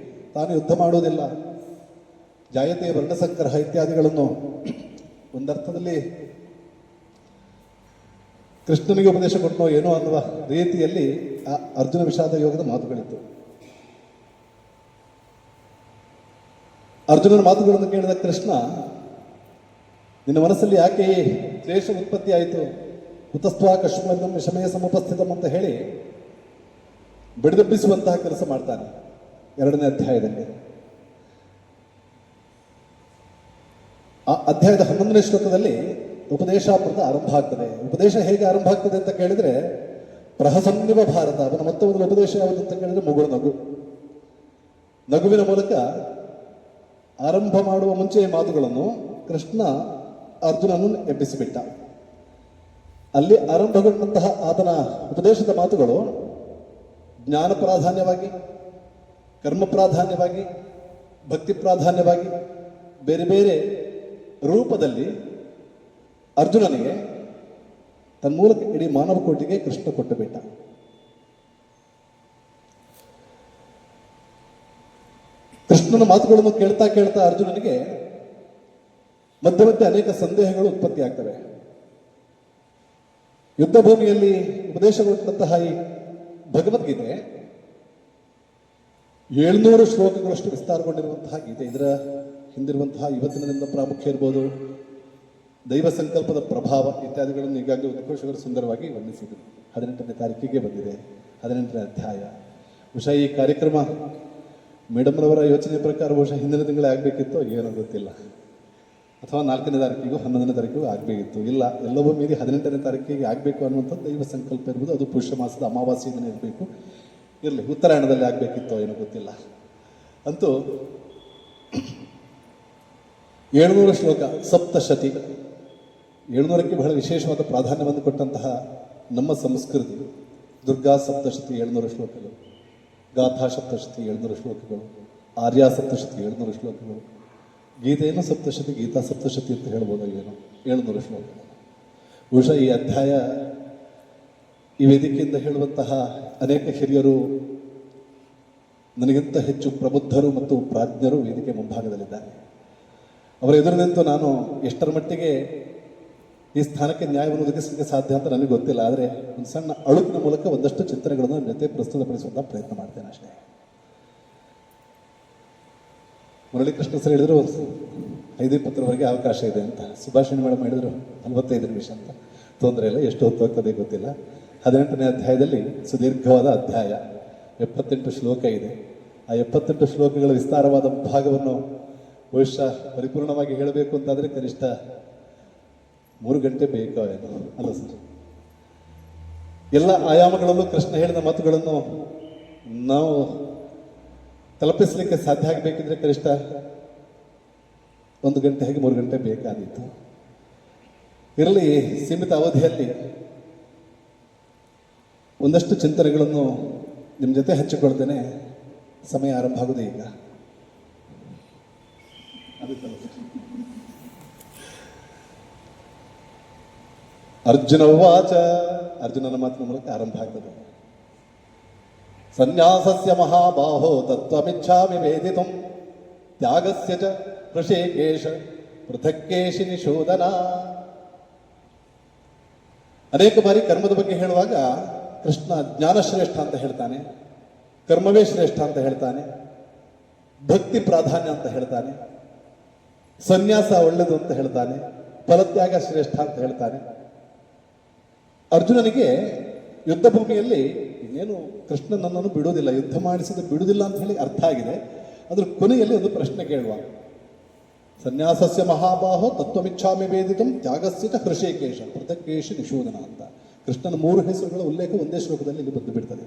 ತಾನು ಯುದ್ಧ ಮಾಡುವುದಿಲ್ಲ, ಜಾಯತೆ ವರ್ಣಸಂಕರಹ ಇತ್ಯಾದಿಗಳನ್ನು ಒಂದರ್ಥದಲ್ಲಿ ಕೃಷ್ಣನಿಗೆ ಉಪದೇಶ ಕೊಟ್ಟನೋ ಏನೋ ಅನ್ನುವ ರೀತಿಯಲ್ಲಿ ಆ ಅರ್ಜುನ ವಿಷಾದ ಯೋಗದ ಮಾತುಗಳಿತ್ತು. ಅರ್ಜುನನ ಮಾತುಗಳನ್ನು ಕೇಳಿದ ಕೃಷ್ಣ, ನಿನ್ನ ಮನಸ್ಸಲ್ಲಿ ಯಾಕೆ ಕ್ಲೇಶ ಉತ್ಪತ್ತಿ ಆಯಿತು, ಕುತಸ್ತ್ವಾ ಕಶ್ಮೀರಂ ವಿಷಮಯ ಸಮುಪಸ್ಥಿತಂ ಅಂತ ಹೇಳಿ ಬಡಿದೆಬ್ಬಿಸುವಂತಹ ಕೆಲಸ ಮಾಡ್ತಾನೆ 2ನೇ ಅಧ್ಯಾಯದಲ್ಲಿ. ಆ ಅಧ್ಯಾಯದ 11ನೇ ಶ್ಲೋಕದಲ್ಲಿ ಉಪದೇಶಾಮೃತ ಆರಂಭ ಆಗ್ತದೆ. ಉಪದೇಶ ಹೇಗೆ ಆರಂಭ ಆಗ್ತದೆ ಅಂತ ಕೇಳಿದ್ರೆ, ಪ್ರಹಸನ್ನಿವ ಭಾರತ, ಅವನ ಮೊತ್ತ ಮೊದಲ ಉಪದೇಶ ಯಾವುದು ಅಂತ ಕೇಳಿದ್ರೆ ಮುಗುಳು ನಗು. ನಗುವಿನ ಮೂಲಕ ಆರಂಭ ಮಾಡುವ ಮುಂಚೆಯ ಮಾತುಗಳನ್ನು ಕೃಷ್ಣ ಅರ್ಜುನನನ್ನು ಎಬ್ಬಿಸಿಬಿಟ್ಟ. ಅಲ್ಲಿ ಆರಂಭಗೊಂಡಂತಹ ಆತನ ಉಪದೇಶದ ಮಾತುಗಳು ಜ್ಞಾನ ಪ್ರಾಧಾನ್ಯವಾಗಿ, ಕರ್ಮ ಪ್ರಾಧಾನ್ಯವಾಗಿ, ಭಕ್ತಿ ಪ್ರಾಧಾನ್ಯವಾಗಿ ಬೇರೆ ಬೇರೆ ರೂಪದಲ್ಲಿ ಅರ್ಜುನನಿಗೆ ತನ್ನ ಮೂಲಕ ಇಡೀ ಮಾನವ ಕೋಟಿಗೆ ಕೃಷ್ಣ ಕೊಟ್ಟು ಬಿಟ್ಟ. ಕೃಷ್ಣನ ಮಾತುಗಳನ್ನು ಕೇಳ್ತಾ ಕೇಳ್ತಾ ಅರ್ಜುನನಿಗೆ ಮಧ್ಯೆ ಮಧ್ಯೆ ಅನೇಕ ಸಂದೇಹಗಳು ಉತ್ಪತ್ತಿ ಆಗ್ತವೆ. ಯುದ್ಧ ಭೂಮಿಯಲ್ಲಿ ಉಪದೇಶಗೊಂಡಂತಹ ಈ ಭಗವದ್ಗೀತೆ 700 ಶ್ಲೋಕಗಳಷ್ಟು ವಿಸ್ತಾರಗೊಂಡಿರುವಂತಹ ಗೀತೆ. ಇದರ ಹಿಂದಿರುವಂತಹ ಇವತ್ತಿನ ದಿನದ ಪ್ರಾಮುಖ್ಯ ಇರ್ಬೋದು, ದೈವ ಸಂಕಲ್ಪದ ಪ್ರಭಾವ ಇತ್ಯಾದಿಗಳನ್ನು ಈಗಾಗಲೇ ಉದ್ಘೋಷಕರು ಸುಂದರವಾಗಿ ವರ್ಣಿಸಿದರು. 18ನೇ ತಾರೀಕಿಗೆ ಬಂದಿದೆ 18ನೇ ಅಧ್ಯಾಯ. ಬಹುಶಃ ಈ ಕಾರ್ಯಕ್ರಮ ಮೇಡಮ್ರವರ ಯೋಚನೆ ಪ್ರಕಾರ ಬಹುಶಃ ಹಿಂದಿನ ತಿಂಗಳೇ ಆಗಬೇಕಿತ್ತು, ಏನೋ ಗೊತ್ತಿಲ್ಲ, ಅಥವಾ 4ನೇ ತಾರೀಕಿಗೂ 11ನೇ ತಾರೀಕಿಗೂ ಆಗಬೇಕಿತ್ತು. ಇಲ್ಲ, ಎಲ್ಲವೂ ಮೀರಿ 18ನೇ ತಾರೀಕಿಗೆ ಆಗಬೇಕು ಅನ್ನುವಂಥದ್ದು ದೈವ ಸಂಕಲ್ಪ ಇರ್ಬೋದು. ಅದು ಪುಷ್ಯ ಮಾಸದ ಅಮಾವಾಸ್ಯ ದಿನ ಇರಬೇಕು, ಇರಲಿ ಉತ್ತರಾಯಣದಲ್ಲಿ ಆಗಬೇಕಿತ್ತೋ ಏನೋ ಗೊತ್ತಿಲ್ಲ. ಅಂತೂ 700 ಶ್ಲೋಕ, ಸಪ್ತಶತಿ. 700ಕ್ಕೆ ಬಹಳ ವಿಶೇಷವಾದ ಪ್ರಾಧಾನ್ಯವನ್ನು ಕೊಟ್ಟಂತಹ ನಮ್ಮ ಸಂಸ್ಕೃತಿ. ದುರ್ಗಾ ಸಪ್ತಶತಿ 700 ಶ್ಲೋಕಗಳು, ಗಾಥಾ ಸಪ್ತಶತಿ 700 ಶ್ಲೋಕಗಳು, ಆರ್ಯ ಸಪ್ತಶತಿ 700 ಶ್ಲೋಕಗಳು, ಗೀತೆಯನ್ನು ಸಪ್ತಶತಿ, ಗೀತಾ ಸಪ್ತಶತಿ ಅಂತ ಹೇಳ್ಬೋದು. ಏನು 700 ಶ್ಲೋಕಗಳು. ಬಹುಶಃ ಈ ಅಧ್ಯಾಯ ಈ ವೇದಿಕೆಯಿಂದ ಹೇಳುವಂತಹ ಅನೇಕ ಹಿರಿಯರು, ನನಗಿಂತ ಹೆಚ್ಚು ಪ್ರಬುದ್ಧರು ಮತ್ತು ಪ್ರಾಜ್ಞರು ವೇದಿಕೆ ಮುಂಭಾಗದಲ್ಲಿದ್ದಾರೆ. ಅವರ ಎದುರು ನಿಂತು ನಾನು ಎಷ್ಟರ ಮಟ್ಟಿಗೆ ಈ ಸ್ಥಾನಕ್ಕೆ ನ್ಯಾಯವನ್ನು ಒದಗಿಸಲಿಕ್ಕೆ ಸಾಧ್ಯ ಅಂತ ನನಗೆ ಗೊತ್ತಿಲ್ಲ. ಆದರೆ ಒಂದು ಸಣ್ಣ ಅಳುಕಿನ ಮೂಲಕ ಒಂದಷ್ಟು ಚಿಂತನೆಗಳನ್ನು ನನ್ನ ಜೊತೆ ಪ್ರಸ್ತುತಪಡಿಸುವಂಥ ಪ್ರಯತ್ನ ಮಾಡ್ತೇನೆ ಅಷ್ಟೇ. ಮುರಳೀಕೃಷ್ಣ ಸರ್ ಹೇಳಿದ್ರು 5:20ವರೆಗೆ ಅವಕಾಶ ಇದೆ ಅಂತ. ಸುಭಾಷಿಣಿ ಮೇಡಮ್ ಹೇಳಿದ್ರು 45 ನಿಮಿಷ ಅಂತ. ತೊಂದರೆ ಇಲ್ಲ, ಎಷ್ಟು ಹೊತ್ತು ಹೋಗ್ತದೆ ಗೊತ್ತಿಲ್ಲ. 18ನೇ ಅಧ್ಯಾಯದಲ್ಲಿ ಸುದೀರ್ಘವಾದ ಅಧ್ಯಾಯ, 78 ಶ್ಲೋಕ ಇದೆ. ಆ 78 ಶ್ಲೋಕಗಳ ವಿಸ್ತಾರವಾದ ಭಾಗವನ್ನು ಬಹುಶಃ ಪರಿಪೂರ್ಣವಾಗಿ ಹೇಳಬೇಕು ಅಂತಾದರೆ ಕನಿಷ್ಠ 3 ಗಂಟೆ ಬೇಕೋ ಏನೋ ಅಲ್ಲ ಸರ್. ಎಲ್ಲ ಆಯಾಮಗಳಲ್ಲೂ ಕೃಷ್ಣ ಹೇಳಿದ ಮಾತುಗಳನ್ನು ನಾವು ತಲುಪಿಸಲಿಕ್ಕೆ ಸಾಧ್ಯ ಆಗಬೇಕಿದ್ರೆ ಕನಿಷ್ಠ 1 ಗಂಟೆ ಹಾಗೆ 3 ಗಂಟೆ ಬೇಕಾದೀತು. ಇರಲಿ, ಸೀಮಿತ ಅವಧಿಯಲ್ಲಿ ಒಂದಷ್ಟು ಚಿಂತನೆಗಳನ್ನು ನಿಮ್ಮ ಜೊತೆ ಹಂಚಿಕೊಳ್ತೇನೆ. ಸಮಯ ಆರಂಭ ಆಗುವುದು ಈಗ. ಅರ್ಜುನ ಉವಾಚ, ಅರ್ಜುನನ ಮಾತಿನ ಮೂಲಕ ಆರಂಭ ಆಗ್ತದೆ. ಸನ್ಯಾಸಸ್ಯ ಮಹಾಬಾಹೋ ತತ್ವಮಿಚ್ಛಾಮಿ ವೇದಿತುಂ ತ್ಯಾಗಸ್ಯ ಚ ಹೃಷಿಕೇಶ ಪೃಥಕ್ಕೇಶಿ ನಿಶೋಧನ. ಅನೇಕ ಬಾರಿ ಕರ್ಮದ ಬಗ್ಗೆ ಹೇಳುವಾಗ ಕೃಷ್ಣ ಜ್ಞಾನ ಶ್ರೇಷ್ಠ ಅಂತ ಹೇಳ್ತಾನೆ, ಕರ್ಮವೇ ಶ್ರೇಷ್ಠ ಅಂತ ಹೇಳ್ತಾನೆ, ಭಕ್ತಿ ಪ್ರಾಧಾನ್ಯ ಅಂತ ಹೇಳ್ತಾನೆ, ಸನ್ಯಾಸ ಒಳ್ಳೆಯದು ಅಂತ ಹೇಳ್ತಾನೆ, ಫಲತ್ಯಾಗ ಶ್ರೇಷ್ಠ ಅಂತ ಹೇಳ್ತಾನೆ. ಅರ್ಜುನನಿಗೆ ಯುದ್ಧ ಭೂಮಿಯಲ್ಲಿ ಇನ್ನೇನು ಕೃಷ್ಣ ನನ್ನನ್ನು ಬಿಡುವುದಿಲ್ಲ, ಯುದ್ಧ ಮಾಡಿಸಿದ ಬಿಡುವುದಿಲ್ಲ ಅಂತ ಹೇಳಿ ಅರ್ಥ ಆಗಿದೆ. ಅದ್ರ ಕೊನೆಯಲ್ಲಿ ಒಂದು ಪ್ರಶ್ನೆ ಕೇಳುವ. ಸನ್ಯಾಸಸ್ಯ ಮಹಾಬಾಹೋ ತತ್ವಮಿಚ್ಛಾಮಿ ವೇದಿತಂ ತ್ಯಾಗಸ್ಯ ಚ ಹೃಷಿಕೇಶ ಪೃಥಕ್ಕೇಶಿ ನಿಶೋಧನ ಅಂತ ಕೃಷ್ಣನ 3 ಹೆಸರುಗಳ ಉಲ್ಲೇಖ ಒಂದೇ ಶ್ಲೋಕದಲ್ಲಿ ಇಲ್ಲಿ ಬಂದು ಬಿಡ್ತದೆ.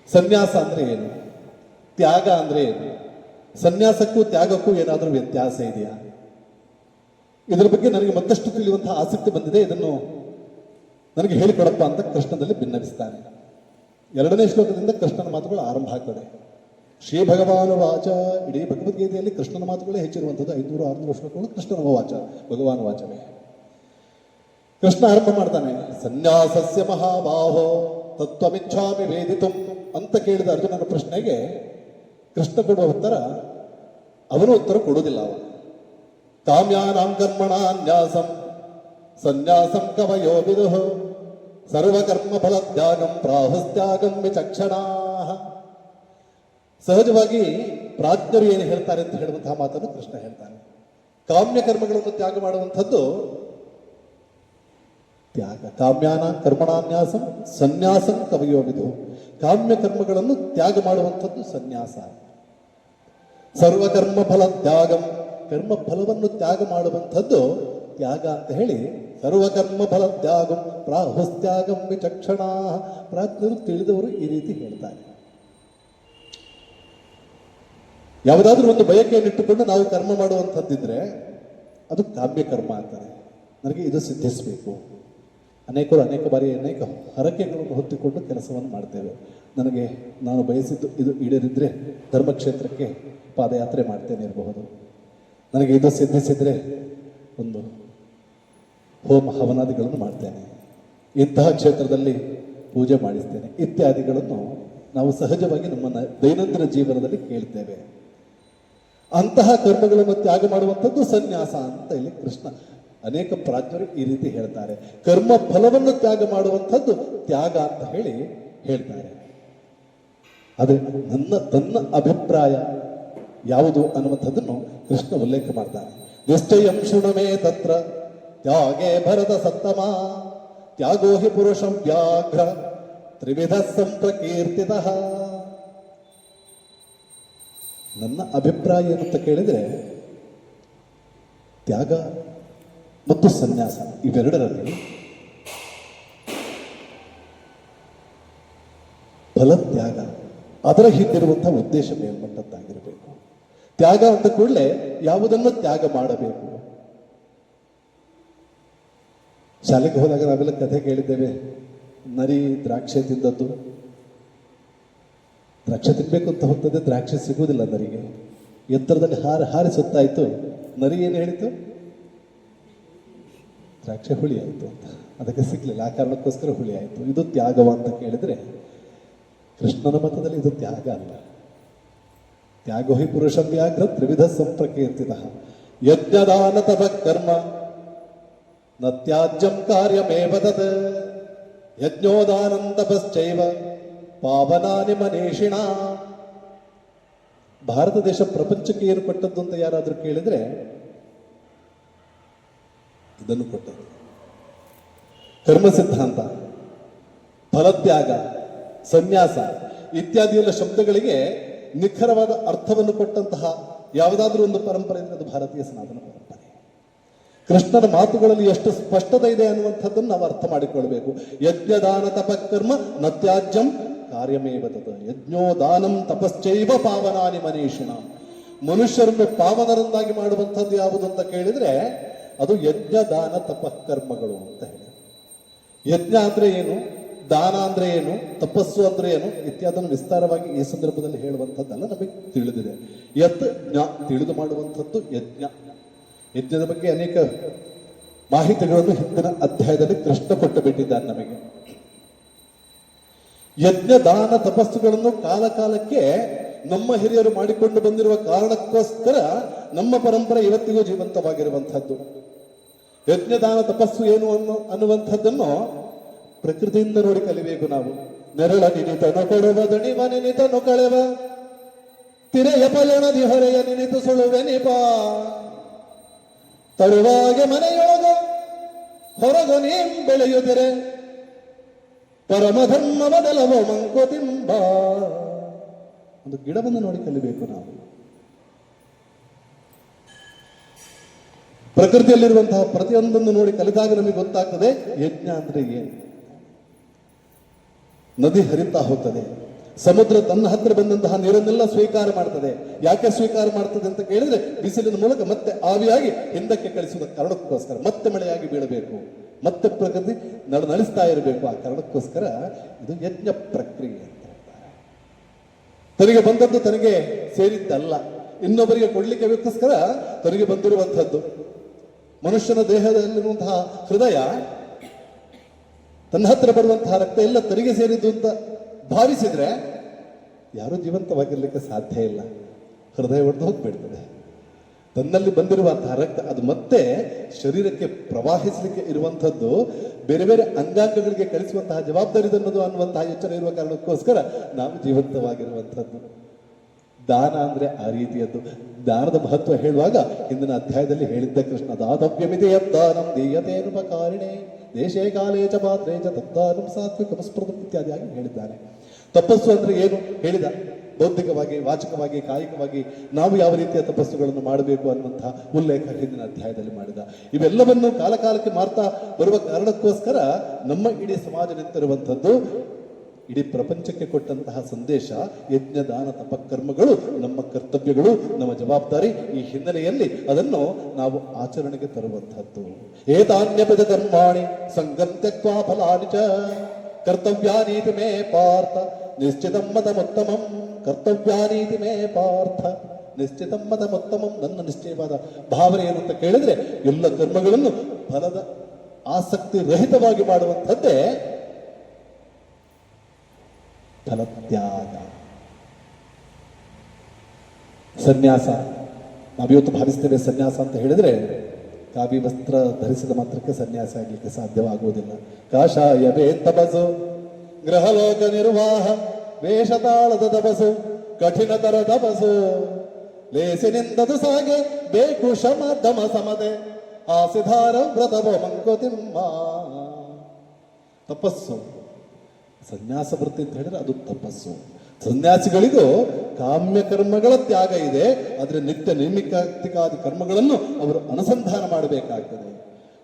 ಸನ್ಯಾಸ ಅಂದ್ರೆ ಏನು, ತ್ಯಾಗ ಅಂದ್ರೆ ಏನು, ಸನ್ಯಾಸಕ್ಕೂ ತ್ಯಾಗಕ್ಕೂ ಏನಾದರೂ ವ್ಯತ್ಯಾಸ ಇದೆಯಾ? ಇದರ ಬಗ್ಗೆ ನನಗೆ ಮತ್ತಷ್ಟು ತಿಳಿಯುವಂತಹ ಆಸಕ್ತಿ ಬಂದಿದೆ, ಇದನ್ನು ನನಗೆ ಹೇಳಿಕೊಡಪ್ಪ ಅಂತ ಕೃಷ್ಣನಲ್ಲಿ ಭಿನ್ನವಿಸ್ತಾನೆ. 2ನೇ ಶ್ಲೋಕದಿಂದ ಕೃಷ್ಣನ ಮಾತುಗಳು ಆರಂಭ ಆಗ್ತದೆ. ಶ್ರೀ ಭಗವಾನ ವಾಚ, ಇಡೀ ಭಗವದ್ಗೀತೆಯಲ್ಲಿ ಕೃಷ್ಣನ ಮಾತುಗಳೇ ಹೆಚ್ಚಿರುವಂಥದ್ದು. 500-600 ಶ್ಲೋಕಗಳು ಕೃಷ್ಣನ ವಾಚ, ಭಗವಾನ ವಾಚವೇ. ಕೃಷ್ಣ ಆರಂಭ ಮಾಡ್ತಾನೆ, ಸನ್ಯಾಸಸ್ಯ ಮಹಾಬಾಹೋ ತತ್ವಮಿಚ್ಛಾಮಿ ವೇದಿತುಂ ಅಂತ ಕೇಳಿದ ಅರ್ಜುನನ ಪ್ರಶ್ನೆಗೆ ಕೃಷ್ಣ ಕೊಡುವ ಉತ್ತರ, ಅವನು ಉತ್ತರ ಕೊಡುವುದಿಲ್ಲ. ಅವನು ಕಾಮ್ಯಾನಾಂ ಕರ್ಮಣಾನ್ಯಾಸಂ ಸನ್ಯಾಸಂ ಕವಯೋ ವಿದುಃ ಸರ್ವಕರ್ಮ ಫಲತ್ಯಾಗಂ ಪ್ರಾಹುಸ್ತ್ಯಾಗಂ ವಿಚಕ್ಷಣಾಃ. ಸಹಜವಾಗಿ ಪ್ರಾಜ್ಞರು ಏನು ಹೇಳ್ತಾರೆ ಅಂತ ಹೇಳುವಂತಹ ಮಾತನ್ನು ಕೃಷ್ಣ ಹೇಳ್ತಾನೆ. ಕಾಮ್ಯ ಕರ್ಮಗಳನ್ನು ತ್ಯಾಗ ಮಾಡುವಂಥದ್ದು ತ್ಯಾಗ. ಕಾಮ್ಯಾನ ಕರ್ಮಣಾನ್ಯಾಸಂ ಸನ್ಯಾಸಂ ಕವಯೋ ವಿದುಃ. ಕಾಮ್ಯ ಕರ್ಮಗಳನ್ನು ತ್ಯಾಗ ಮಾಡುವಂಥದ್ದು ಸನ್ಯಾಸ. ಸರ್ವಕರ್ಮ ಫಲ ತ್ಯಾಗಂ, ಕರ್ಮ ಫಲವನ್ನು ತ್ಯಾಗ ಮಾಡುವಂಥದ್ದು ತ್ಯಾಗ ಅಂತ ಹೇಳಿ ಸರ್ವಕರ್ಮ ಫಲ ತ್ಯಾಗಂ ಪ್ರಾಹುಸ್ತ್ಯಾಗಂ ವಿಚಕ್ಷಣಾ. ಪ್ರಾಜ್ಞರು ತಿಳಿದವರು ಈ ರೀತಿ ಹೇಳ್ತಾರೆ. ಯಾವುದಾದ್ರೂ ಒಂದು ಬಯಕೆಯನ್ನಿಟ್ಟುಕೊಂಡು ನಾವು ಕರ್ಮ ಮಾಡುವಂಥದ್ದಿದ್ರೆ ಅದು ಕಾಮ್ಯ ಕರ್ಮ ಆಗ್ತದೆ. ನನಗೆ ಇದು ಸಿದ್ಧಿಸಬೇಕು. ಅನೇಕರು ಅನೇಕ ಬಾರಿ ಅನೇಕ ಹರಕೆಗಳನ್ನು ಹೊತ್ತುಕೊಂಡು ಕೆಲಸವನ್ನು ಮಾಡ್ತೇವೆ. ನಾನು ಬಯಸಿದ್ದು ಇದು ಈಡೇರಿದ್ರೆ ಧರ್ಮಕ್ಷೇತ್ರಕ್ಕೆ ಪಾದಯಾತ್ರೆ ಮಾಡ್ತೇನೆ ಇರಬಹುದು. ನನಗೆ ಇದು ಸಿದ್ಧಿಸಿದ್ರೆ ಒಂದು ಹೋಮ ಹವನಾದಿಗಳನ್ನು ಮಾಡ್ತೇನೆ, ಇಂತಹ ಕ್ಷೇತ್ರದಲ್ಲಿ ಪೂಜೆ ಮಾಡಿಸ್ತೇನೆ ಇತ್ಯಾದಿಗಳನ್ನು ನಾವು ಸಹಜವಾಗಿ ನಮ್ಮ ದೈನಂದಿನ ಜೀವನದಲ್ಲಿ ಕೇಳ್ತೇವೆ. ಅಂತಹ ಕರ್ಮಗಳನ್ನು ತ್ಯಾಗ ಮಾಡುವಂಥದ್ದು ಸನ್ಯಾಸ ಅಂತ ಇಲ್ಲಿ ಕೃಷ್ಣ ಅನೇಕ ಪ್ರಾಜ್ಞರು ಈ ರೀತಿ ಹೇಳ್ತಾರೆ. ಕರ್ಮ ಫಲವನ್ನು ತ್ಯಾಗ ಮಾಡುವಂಥದ್ದು ತ್ಯಾಗ ಅಂತ ಹೇಳಿ ಹೇಳ್ತಾರೆ. ಅದೇ ತನ್ನ ಅಭಿಪ್ರಾಯ ಯಾವುದು ಅನ್ನುವಂಥದ್ದನ್ನು ಕೃಷ್ಣ ಉಲ್ಲೇಖ ಮಾಡ್ತಾನೆ. ನಿಶ್ಚಯಂ ಶೃಣುಮೇ ತತ್ರ ತ್ಯಾಗೇ ಭರತ ಸತ್ತಮ ತ್ಯಾಗೋ ಹಿ ಪುರುಷಂ ವ್ಯಾಘ್ರ ತ್ರಿವಿಧ ಸಂಪ್ರಕೀರ್ತಿತಃ. ನನ್ನ ಅಭಿಪ್ರಾಯ ಏನಂತ ಕೇಳಿದ್ರೆ ತ್ಯಾಗ ಮತ್ತು ಸನ್ಯಾಸ ಇವೆರಡರಲ್ಲಿ ಫಲತ್ಯಾಗ ಅದರ ಹಿಂದಿರುವಂತಹ ಉದ್ದೇಶ ಮೇಲ್ಮಟ್ಟದ್ದಾಗಿರಬೇಕು. ತ್ಯಾಗ ಅಂದ ಕೂಡಲೇ ಯಾವುದನ್ನು ತ್ಯಾಗ ಮಾಡಬೇಕು. ಶಾಲೆಗೆ ಹೋದಾಗ ನಾವೆಲ್ಲ ಕಥೆ ಕೇಳಿದ್ದೇವೆ. ನರಿ ದ್ರಾಕ್ಷೆ ತಿಂದದ್ದು. ದ್ರಾಕ್ಷೆ ತಿನ್ಬೇಕು ಅಂತ ಹೋಗ್ತದೆ, ದ್ರಾಕ್ಷೆ ಸಿಗುವುದಿಲ್ಲ ನರಿಗೆ. ಎತ್ತರದಲ್ಲಿ ಹಾರಿ ಸುತ್ತಾಯಿತು. ನರಿ ಏನು ಹೇಳಿತು? ದ್ರಾಕ್ಷೆ ಹುಳಿ ಆಯಿತು ಅಂತ. ಅದಕ್ಕೆ ಸಿಗ್ಲಿಲ್ಲ, ಆ ಕಾರಣಕ್ಕೋಸ್ಕರ ಹುಳಿ ಆಯಿತು. ಇದು ತ್ಯಾಗವ ಅಂತ ಕೇಳಿದ್ರೆ ಕೃಷ್ಣನ ಮತದಲ್ಲಿ ಇದು ತ್ಯಾಗ ಅಲ್ಲ. ತ್ಯಾಗೋ ಹಿ ಪುರುಷ ವ್ಯಾಘ್ರ ತ್ರಿವಿಧ ಸಂಪ್ರಕೀರ್ತಿತಃ ಯಜ್ಞದಾನ ತಪ ಕರ್ಮ ನ ತ್ಯಾಜ್ಯಂ ಕಾರ್ಯಮೇವ ತತ್ ಯಜ್ಞೋದಾನಂ ತಪಶ್ಚೈವ ಪಾವನಾನಿ ಮನೀಷಿಣ. ಭಾರತ ದೇಶ ಪ್ರಪಂಚಕ್ಕೆ ಏನು ಕೊಟ್ಟದ್ದು ಅಂತ ಯಾರಾದರೂ ಕೇಳಿದ್ರೆ ಇದನ್ನು ಕೊಟ್ಟದ್ದು. ಕರ್ಮ ಸಿದ್ಧಾಂತ, ಫಲತ್ಯಾಗ, ಸನ್ಯಾಸ ಇತ್ಯಾದಿ ಎಲ್ಲ ಶಬ್ದಗಳಿಗೆ ನಿಖರವಾದ ಅರ್ಥವನ್ನು ಕೊಟ್ಟಂತಹ ಯಾವುದಾದ್ರೂ ಒಂದು ಪರಂಪರೆ ಅಂದರೆ ಅದು ಭಾರತೀಯ ಸನಾತನ ಪರಂಪರೆ. ಕೃಷ್ಣನ ಮಾತುಗಳಲ್ಲಿ ಎಷ್ಟು ಸ್ಪಷ್ಟತೆ ಇದೆ ಅನ್ನುವಂಥದ್ದನ್ನು ನಾವು ಅರ್ಥ ಮಾಡಿಕೊಳ್ಬೇಕು. ಯಜ್ಞದಾನ ತಪಕರ್ಮ ನ ತ್ಯಾಜ್ಯಂ ಕಾರ್ಯಮೇವ ತತ್ ಯಜ್ಞೋದಾನಂ ತಪಶ್ಚೈವ ಪಾವನಾನಿ ಮನೀಷಿಣ. ಮನುಷ್ಯರನ್ನು ಪಾವನರನ್ನಾಗಿ ಮಾಡುವಂಥದ್ದು ಯಾವುದು ಅಂತ ಕೇಳಿದ್ರೆ ಅದು ಯಜ್ಞ ದಾನ ತಪಕರ್ಮಗಳು ಅಂತ ಹೇಳಿ. ಯಜ್ಞ ಅಂದ್ರೆ ಏನು, ದಾನ ಅಂದ್ರೆ ಏನು, ತಪಸ್ಸು ಅಂದ್ರೆ ಏನು ಇತ್ಯಾದನ್ನು ವಿಸ್ತಾರವಾಗಿ ಈ ಸಂದರ್ಭದಲ್ಲಿ ಹೇಳುವಂಥದ್ದೆಲ್ಲ ನಮಗೆ ತಿಳಿದಿದೆ. ತಿಳಿದು ಮಾಡುವಂಥದ್ದು ಯಜ್ಞ. ಯಜ್ಞದ ಬಗ್ಗೆ ಅನೇಕ ಮಾಹಿತಿಗಳನ್ನು ಹಿಂದಿನ ಅಧ್ಯಾಯದಲ್ಲಿ ಕೃಷ್ಣ ಕೊಟ್ಟು ಬಿಟ್ಟಿದ್ದಾನೆ ನಮಗೆ. ಯಜ್ಞ ದಾನ ತಪಸ್ಸುಗಳನ್ನು ಕಾಲಕಾಲಕ್ಕೆ ನಮ್ಮ ಹಿರಿಯರು ಮಾಡಿಕೊಂಡು ಬಂದಿರುವ ಕಾರಣಕ್ಕೋಸ್ಕರ ನಮ್ಮ ಪರಂಪರೆ ಇವತ್ತಿಗೂ ಜೀವಂತವಾಗಿರುವಂಥದ್ದು. ಯಜ್ಞದಾನ ತಪಸ್ಸು ಏನು ಅನ್ನುವಂಥದ್ದನ್ನು ಪ್ರಕೃತಿಯಿಂದ ನೋಡಿ ಕಲಿಬೇಕು ನಾವು. ನೆರಳ ನಿನಿತನು ಕೊಡುವ ದಣಿವ ನಿನಿತನು ಕಳೆವ ತಿರೆಯ ಪಯಣದಿ ಹೊರೆಯ ನಿನಿತು ಸುಳುವೆ ನಿಪ ತರುವಾಗೆ ಮನೆಯೊಳಗ ಹೊರಗ ನೀಂ ಬೆಳೆಯುತ್ತಿರೆ ಪರಮಧರ್ಮ ಬದಲವ ಮಂಕೋತಿಂಬ. ಒಂದು ಗಿಡವನ್ನು ನೋಡಿ ಕಲಿಬೇಕು ನಾವು. ಪ್ರಕೃತಿಯಲ್ಲಿರುವಂತಹ ಪ್ರತಿಯೊಂದನ್ನು ನೋಡಿ ಕಲಿತಾಗ ನಮಗೆ ಗೊತ್ತಾಗ್ತದೆ ಯಜ್ಞ ಅಂದ್ರೆ ಏನು. ನದಿ ಹರಿತಾ ಹೋಗ್ತದೆ, ಸಮುದ್ರ ತನ್ನ ಹತ್ರ ಬಂದಂತಹ ನೀರನ್ನೆಲ್ಲ ಸ್ವೀಕಾರ ಮಾಡ್ತದೆ. ಯಾಕೆ ಸ್ವೀಕಾರ ಮಾಡ್ತದೆ ಅಂತ ಕೇಳಿದ್ರೆ ಬಿಸಿಲಿನ ಮೂಲಕ ಮತ್ತೆ ಆವಿಯಾಗಿ ಹಿಂದಕ್ಕೆ ಕಳಿಸುವ ಕಾರಣಕ್ಕೋಸ್ಕರ ಮತ್ತೆ ಮಳೆಯಾಗಿ ಬೀಳಬೇಕು, ಮತ್ತೆ ಪ್ರಕೃತಿ ನಡೆಸ್ತಾ ಇರಬೇಕು. ಆ ಕಾರಣಕ್ಕೋಸ್ಕರ ಇದು ಯಜ್ಞ ಪ್ರಕ್ರಿಯೆ ಅಂತ ಹೇಳ್ತಾರೆ. ತನಗೆ ಬಂದದ್ದು ತನಗೆ ಸೇರಿದ್ದಲ್ಲ, ಇನ್ನೊಬ್ಬರಿಗೆ ಕೊಡ್ಲಿಕ್ಕೆ ಬೇಕಾಸ್ಕರ ತನಗೆ ಬಂದಿರುವಂತಹದ್ದು. ಮನುಷ್ಯನ ದೇಹದಲ್ಲಿರುವಂತಹ ಹೃದಯ, ತನ್ನ ಹತ್ರ ಬರುವಂತಹ ರಕ್ತ ಎಲ್ಲ ತನಗೆ ಸೇರಿದ್ದು ಅಂತ ಭಾವಿಸಿದ್ರೆ ಯಾರೂ ಜೀವಂತವಾಗಿರ್ಲಿಕ್ಕೆ ಸಾಧ್ಯ ಇಲ್ಲ. ಹೃದಯ ಒಡೆದು ಹೋಗ್ಬಿಡ್ತದೆ. ತನ್ನಲ್ಲಿ ಬಂದಿರುವಂತಹ ರಕ್ತ ಅದು ಮತ್ತೆ ಶರೀರಕ್ಕೆ ಪ್ರವಾಹಿಸಲಿಕ್ಕೆ ಇರುವಂಥದ್ದು, ಬೇರೆ ಬೇರೆ ಅಂಗಾಂಗಗಳಿಗೆ ಕಳಿಸುವಂತಹ ಜವಾಬ್ದಾರಿ ತನ್ನದು ಅನ್ನುವಂತಹ ಎಚ್ಚರ ಇರುವ ಕಾರಣಕ್ಕೋಸ್ಕರ ನಾವು ಜೀವಂತವಾಗಿರುವಂಥದ್ದು. ದಾನ ಅಂದ್ರೆ ಆ ರೀತಿಯದ್ದು. ದಾನದ ಮಹತ್ವ ಹೇಳುವಾಗ ಹಿಂದಿನ ಅಧ್ಯಾಯದಲ್ಲಿ ಹೇಳಿದ್ದ ಕೃಷ್ಣ, ದಾತವ್ಯಮಿತಿ ಯದ್ದಾನಂ ದೀಯತೇನುಪಕಾರಿಣೇ ದೇಶೇ ಕಾಲೇ ಚ ಪಾತ್ರೇ ಚ ತದ್ದಾನಂ ಸಾತ್ವಿಕಂ ಸ್ಮೃತಂ ಇತ್ಯಾದಿಯಾಗಿ ಹೇಳಿದ್ದಾನೆ. ತಪಸ್ಸು ಅಂದ್ರೆ ಏನು ಹೇಳಿದ. ಬೌದ್ಧಿಕವಾಗಿ, ವಾಚಿಕವಾಗಿ, ಕಾಯಿಕವಾಗಿ ನಾವು ಯಾವ ರೀತಿಯ ತಪಸ್ಸುಗಳನ್ನು ಮಾಡಬೇಕು ಅನ್ನುವಂತಹ ಉಲ್ಲೇಖ ಹಿಂದಿನ ಅಧ್ಯಾಯದಲ್ಲಿ ಮಾಡಿದ. ಇವೆಲ್ಲವನ್ನು ಕಾಲಕಾಲಕ್ಕೆ ಮಾಡ್ತಾ ಬರುವ ಕಾರಣಕ್ಕೋಸ್ಕರ ನಮ್ಮ ಇಡೀ ಸಮಾಜ ನಿಂತಿರುವಂಥದ್ದು, ಇಡೀ ಪ್ರಪಂಚಕ್ಕೆ ಕೊಟ್ಟಂತಹ ಸಂದೇಶ ಯಜ್ಞ ದಾನ ತಪಕರ್ಮಗಳು ನಮ್ಮ ಕರ್ತವ್ಯಗಳು, ನಮ್ಮ ಜವಾಬ್ದಾರಿ. ಈ ಹಿನ್ನೆಲೆಯಲ್ಲಿ ಅದನ್ನು ನಾವು ಆಚರಣೆಗೆ ತರುವಂತಹದ್ದು. ಏತಾನ್ಯಪದ ಕರ್ಮಾಣಿ ಸಂಗಂ ತ್ಯಕ್ವಾ ಫಲಾನಿ ಚ ಕರ್ತವ್ಯಾನೀತಿ ಮೇ ಪಾರ್ಥ ನಿಶ್ಚಿತಂ ಮತಮುತ್ತಮಂ. ಕರ್ತವ್ಯಾನೀತಿ ಮೇ ಪಾರ್ಥ ನಿಶ್ಚಿತಂ ಮತಮುತ್ತಮಂ. ನನ್ನ ನಿಶ್ಚಯವಾದ ಭಾವನೆ ಏನು ಅಂತ ಕೇಳಿದ್ರೆ, ಎಲ್ಲ ಕರ್ಮಗಳನ್ನು ಫಲದ ಆಸಕ್ತಿ ರಹಿತವಾಗಿ ಮಾಡುವಂಥದ್ದೇ ಫಲತ್ಯಾಗ. ಸನ್ಯಾಸ ನಾವಿವತ್ತು ಭಾವಿಸ್ತೇವೆ. ಸನ್ಯಾಸ ಅಂತ ಹೇಳಿದ್ರೆ ಕಾವಿ ವಸ್ತ್ರ ಧರಿಸಿದ ಮಾತ್ರಕ್ಕೆ ಸನ್ಯಾಸ ಆಗಲಿಕ್ಕೆ ಸಾಧ್ಯವಾಗುವುದಿಲ್ಲ. ಕಾಷಾಯ ತಪಸ್ಸು, ಗೃಹಲೋಕ ನಿರ್ವಾಹ, ವೇಷತಾಳದ ತಪಸ್ಸು, ಕಠಿಣತರ ತಪಸ್ಸು, ಲೇಸಿನಿಂದದು ಸಾಗೆ ಬೇಕು ಶಮ ದಮ ಸಮತೆ, ಆಸಿಧಾರ ವ್ರತವೋ ಮಂಕುತಿಮ್ಮ. ತಪಸ್ಸು, ಸನ್ಯಾಸ ವೃತ್ತಿ ಅಂತ ಹೇಳಿದ್ರೆ ಅದು ತಪಸ್ಸು. ಸನ್ಯಾಸಿಗಳಿಗೂ ಕಾಮ್ಯ ಕರ್ಮಗಳ ತ್ಯಾಗ ಇದೆ, ಆದರೆ ನಿತ್ಯ ನೈಮಿತ್ತಿಕಾದಿ ಕರ್ಮಗಳನ್ನು ಅವರು ಅನುಸಂಧಾನ ಮಾಡಬೇಕಾಗ್ತದೆ.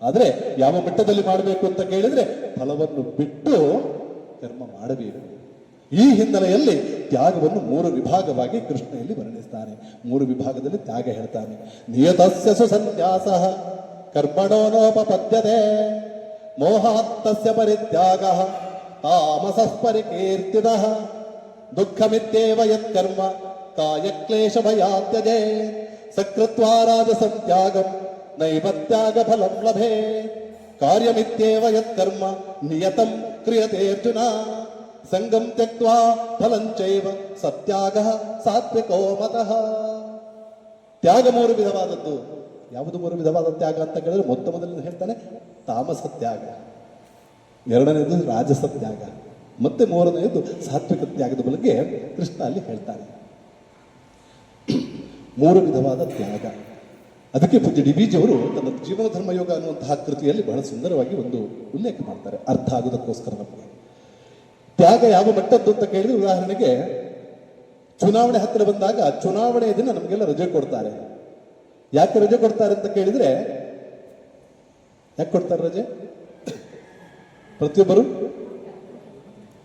ಆದರೆ ಯಾವ ಮಟ್ಟದಲ್ಲಿ ಮಾಡಬೇಕು ಅಂತ ಕೇಳಿದ್ರೆ ಫಲವನ್ನು ಬಿಟ್ಟು ಕರ್ಮ ಮಾಡಬೇಕು. ಈ ಹಿನ್ನೆಲೆಯಲ್ಲಿ ತ್ಯಾಗವನ್ನು 3 ವಿಭಾಗವಾಗಿ ಕೃಷ್ಣ ಇಲ್ಲಿ ವರ್ಣಿಸ್ತಾನೆ. 3 ವಿಭಾಗದಲ್ಲಿ ತ್ಯಾಗ ಹೇಳ್ತಾನೆ. ನಿಯತಸ್ಯ ಸುಸನ್ಯಾಸ ಕರ್ಮಣೋನೋಪಪದ್ಯತೆ ಮೋಹಾತ್ತಸ್ಯ ಪರಿತ್ಯಾಗ ತಾಮಸಃ ಪರಿಕೀರ್ತಿತಃ ದುಃಖಮಿತ್ಯೇವ ಯತ್ಕರ್ಮ ಕಾಯಕ್ಲೇಶ ಭಯಾತ್ಯಜೇ ಸಕೃತ್ವಾ ರಾಜಸಂ ತ್ಯಾಗಂ ನೈವ ತ್ಯಾಗ ಫಲಂ ಲಭೇ ಕಾರ್ಯಮಿತ್ಯೇವ ಯತ್ಕರ್ಮ ನಿಯತಂ ಕ್ರಿಯತೆ ಅರ್ಜುನ ಸಂಗಂ ತ್ಯಕ್ತ್ವಾ ಫಲಂ ಚೈವ ಸತ್ಯಾಗಃ ಸಾತ್ವಿಕೋ ಮತಃ. ತ್ಯಾಗ 3 ವಿಧವಾದದ್ದು. ಯಾವುದು 3 ವಿಧವಾದ ತ್ಯಾಗ ಅಂತ ಕೇಳಿದ್ರೆ ಮೊದಲನೇ ಹೇಳ್ತಾನೆ ತಾಮಸ ತ್ಯಾಗ, ಎರಡನೇದು ರಾಜಸ ತ್ಯಾಗ, ಮತ್ತೆ 3ನೇದು ಸಾತ್ವಿಕ ತ್ಯಾಗದ ಬಗ್ಗೆ ಕೃಷ್ಣ ಅಲ್ಲಿ ಹೇಳ್ತಾನೆ. 3 ವಿಧವಾದ ತ್ಯಾಗ. ಅದಕ್ಕೆ ಪೂಜ್ಯ ಡಿ.ವಿ.ಜಿ ಅವರು ತನ್ನ ಜೀವನ ಧರ್ಮಯೋಗ ಅನ್ನುವಂತಹ ಕೃತಿಯಲ್ಲಿ ಬಹಳ ಸುಂದರವಾಗಿ ಒಂದು ಉಲ್ಲೇಖ ಮಾಡ್ತಾರೆ, ಅರ್ಥ ಆಗೋದಕ್ಕೋಸ್ಕರ ನಮಗೆ. ತ್ಯಾಗ ಯಾವ ಮಟ್ಟದ್ದು ಅಂತ ಕೇಳಿದ್ರೆ, ಉದಾಹರಣೆಗೆ ಚುನಾವಣೆ ಹತ್ತಿರ ಬಂದಾಗ ಚುನಾವಣೆಯ ದಿನ ನಮಗೆಲ್ಲ ರಜೆ ಕೊಡ್ತಾರೆ. ಯಾಕೆ ರಜೆ ಕೊಡ್ತಾರೆ ಅಂತ ಕೇಳಿದ್ರೆ, ಯಾಕೆ ಕೊಡ್ತಾರೆ ರಜೆ? ಪ್ರತಿಯೊಬ್ಬರು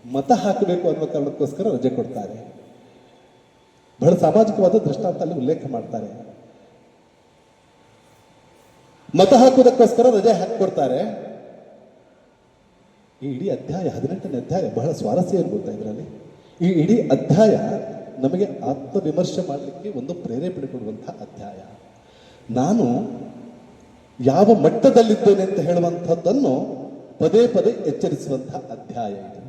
ಮತ ಹಾಕಬೇಕು ಅನ್ನುವ ಕಾರಣಕ್ಕೋಸ್ಕರ ರಜೆ ಕೊಡ್ತಾರೆ. ಬಹಳ ಸಾಮಾಜಿಕವಾದ ದೃಷ್ಟಾಂತ ಅಲ್ಲಿ ಉಲ್ಲೇಖ ಮಾಡ್ತಾರೆ. ಮತ ಹಾಕುವುದಕ್ಕೋಸ್ಕರ ರಜೆ ಹಾಕಿಕೊಡ್ತಾರೆ. ಈ ಇಡೀ ಅಧ್ಯಾಯ 18ನೇ ಅಧ್ಯಾಯ ಬಹಳ ಸ್ವಾರಸ್ಯ ಇರ್ಬೋದು. ಇದರಲ್ಲಿ ಈ ಇಡೀ ಅಧ್ಯಾಯ ನಮಗೆ ಆತ್ಮವಿಮರ್ಶೆ ಮಾಡಲಿಕ್ಕೆ ಒಂದು ಪ್ರೇರೇಪಣೆ ಕೊಡುವಂತಹ ಅಧ್ಯಾಯ. ನಾನು ಯಾವ ಮಟ್ಟದಲ್ಲಿದ್ದೇನೆ ಅಂತ ಹೇಳುವಂಥದ್ದನ್ನು ಪದೇ ಪದೇ ಎಚ್ಚರಿಸುವಂತಹ ಅಧ್ಯಾಯ ಇದು.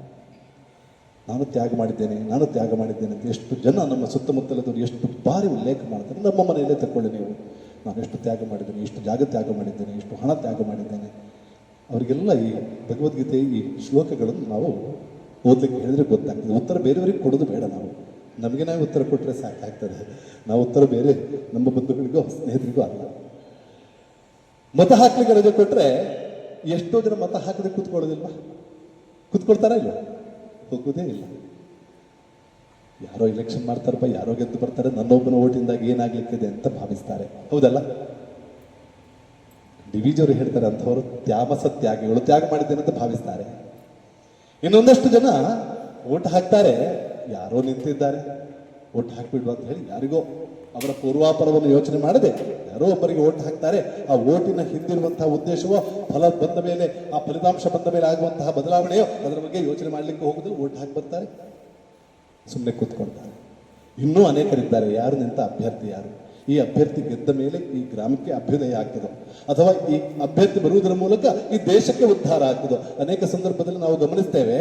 ನಾನು ತ್ಯಾಗ ಮಾಡಿದ್ದೇನೆ, ನಾನು ತ್ಯಾಗ ಮಾಡಿದ್ದೇನೆ ಅಂತ ಎಷ್ಟು ಜನ ನಮ್ಮ ಸುತ್ತಮುತ್ತಲದವರು ಎಷ್ಟು ಬಾರಿ ಉಲ್ಲೇಖ ಮಾಡ್ತಾರೆ. ನಮ್ಮ ಮನೆಯಲ್ಲೇ ತಗೊಳ್ಳಿ ನೀವು, ನಾನು ಎಷ್ಟು ತ್ಯಾಗ ಮಾಡಿದ್ದೇನೆ, ಎಷ್ಟು ಜಾಗ ತ್ಯಾಗ ಮಾಡಿದ್ದೇನೆ, ಎಷ್ಟು ಹಣ ತ್ಯಾಗ ಮಾಡಿದ್ದೇನೆ. ಅವರಿಗೆಲ್ಲ ಈ ಭಗವದ್ಗೀತೆ ಈ ಶ್ಲೋಕಗಳನ್ನು ನಾವು ಓದಲಿಕ್ಕೆ ಹೇಳಿದ್ರೆ ಗೊತ್ತಾಗ್ತದೆ. ಉತ್ತರ ಬೇರೆಯವರಿಗೆ ಕೊಡೋದು ಬೇಡ. ನಮಗೆ ನಾವು ಉತ್ತರ ಕೊಟ್ಟರೆ ಸಾಕಾಗ್ತದೆ. ನಾವು ಉತ್ತರ ಬೇರೆ ನಮ್ಮ ಬಂಧುಗಳಿಗೋ ಸ್ನೇಹಿತರಿಗೋ ಅಲ್ಲ. ಮತ ಹಾಕ್ಲಿಕ್ಕೆ ರಜೆ ಕೊಟ್ಟರೆ ಎಷ್ಟೋ ಜನ ಮತ ಹಾಕದೆ ಕೂತ್ಕೊಳ್ಳೋದಿಲ್ವ? ಕೂತ್ಕೊಳ್ತಾರ ಇಲ್ಲ? ಹೋಗೋದೇ ಇಲ್ಲ. ಯಾರೋ ಎಲೆಕ್ಷನ್ ಮಾಡ್ತಾರಪ್ಪ, ಯಾರೋ ಗೆದ್ದು ಬರ್ತಾರೆ, ನನ್ನೊಬ್ಬನ ಓಟಿಂದಾಗಿ ಏನಾಗ್ಲಿಕ್ಕಿದೆ ಅಂತ ಭಾವಿಸ್ತಾರೆ. ಹೌದಲ್ಲ? ಡಿ.ವಿ.ಜಿ ಅವರು ಹೇಳ್ತಾರೆ, ಅಂಥವರು ತ್ಯಾಮಸ ತ್ಯಾಗಿಗಳು, ತ್ಯಾಗ ಮಾಡಿದ್ದೇನೆ ಅಂತ ಭಾವಿಸ್ತಾರೆ. ಇನ್ನೊಂದಷ್ಟು ಜನ ಓಟ್ ಹಾಕ್ತಾರೆ, ಯಾರೋ ನಿಂತಿದ್ದಾರೆ ಓಟ್ ಹಾಕ್ಬಿಡ್ವಾ ಅಂತ ಹೇಳಿ ಯಾರಿಗೋ ಅವರ ಪೂರ್ವಾಪರವನ್ನು ಯೋಚನೆ ಮಾಡದೆ ಯಾರೋ ಒಬ್ಬರಿಗೆ ಓಟ್ ಹಾಕ್ತಾರೆ. ಆ ಓಟಿನ ಹಿಂದಿರುವಂತಹ ಉದ್ದೇಶವೋ ಫಲ ಬಂದ ಮೇಲೆ ಆ ಫಲಿತಾಂಶ ಬಂದ ಮೇಲೆ ಆಗುವಂತಹ ಬದಲಾವಣೆಯೋ ಅದರ ಬಗ್ಗೆ ಯೋಚನೆ ಮಾಡಲಿಕ್ಕೆ ಹೋಗುದಿಲ್ಲ. ಓಟ್ ಹಾಕಿ ಬರ್ತಾರೆ, ಸುಮ್ಮನೆ ಕೂತ್ಕೊಳ್ತಾರೆ. ಇನ್ನೂ ಅನೇಕರಿದ್ದಾರೆ. ಯಾರು ನಿಂತ ಅಭ್ಯರ್ಥಿ ಯಾರು, ಈ ಅಭ್ಯರ್ಥಿ ಗೆದ್ದ ಮೇಲೆ ಈ ಗ್ರಾಮಕ್ಕೆ ಅಭ್ಯುದಯ ಆಗ್ತದೋ ಅಥವಾ ಈ ಅಭ್ಯರ್ಥಿ ಬರುವುದರ ಮೂಲಕ ಈ ದೇಶಕ್ಕೆ ಉದ್ಧಾರ ಆಗ್ತದೋ. ಅನೇಕ ಸಂದರ್ಭದಲ್ಲಿ ನಾವು ಗಮನಿಸ್ತೇವೆ,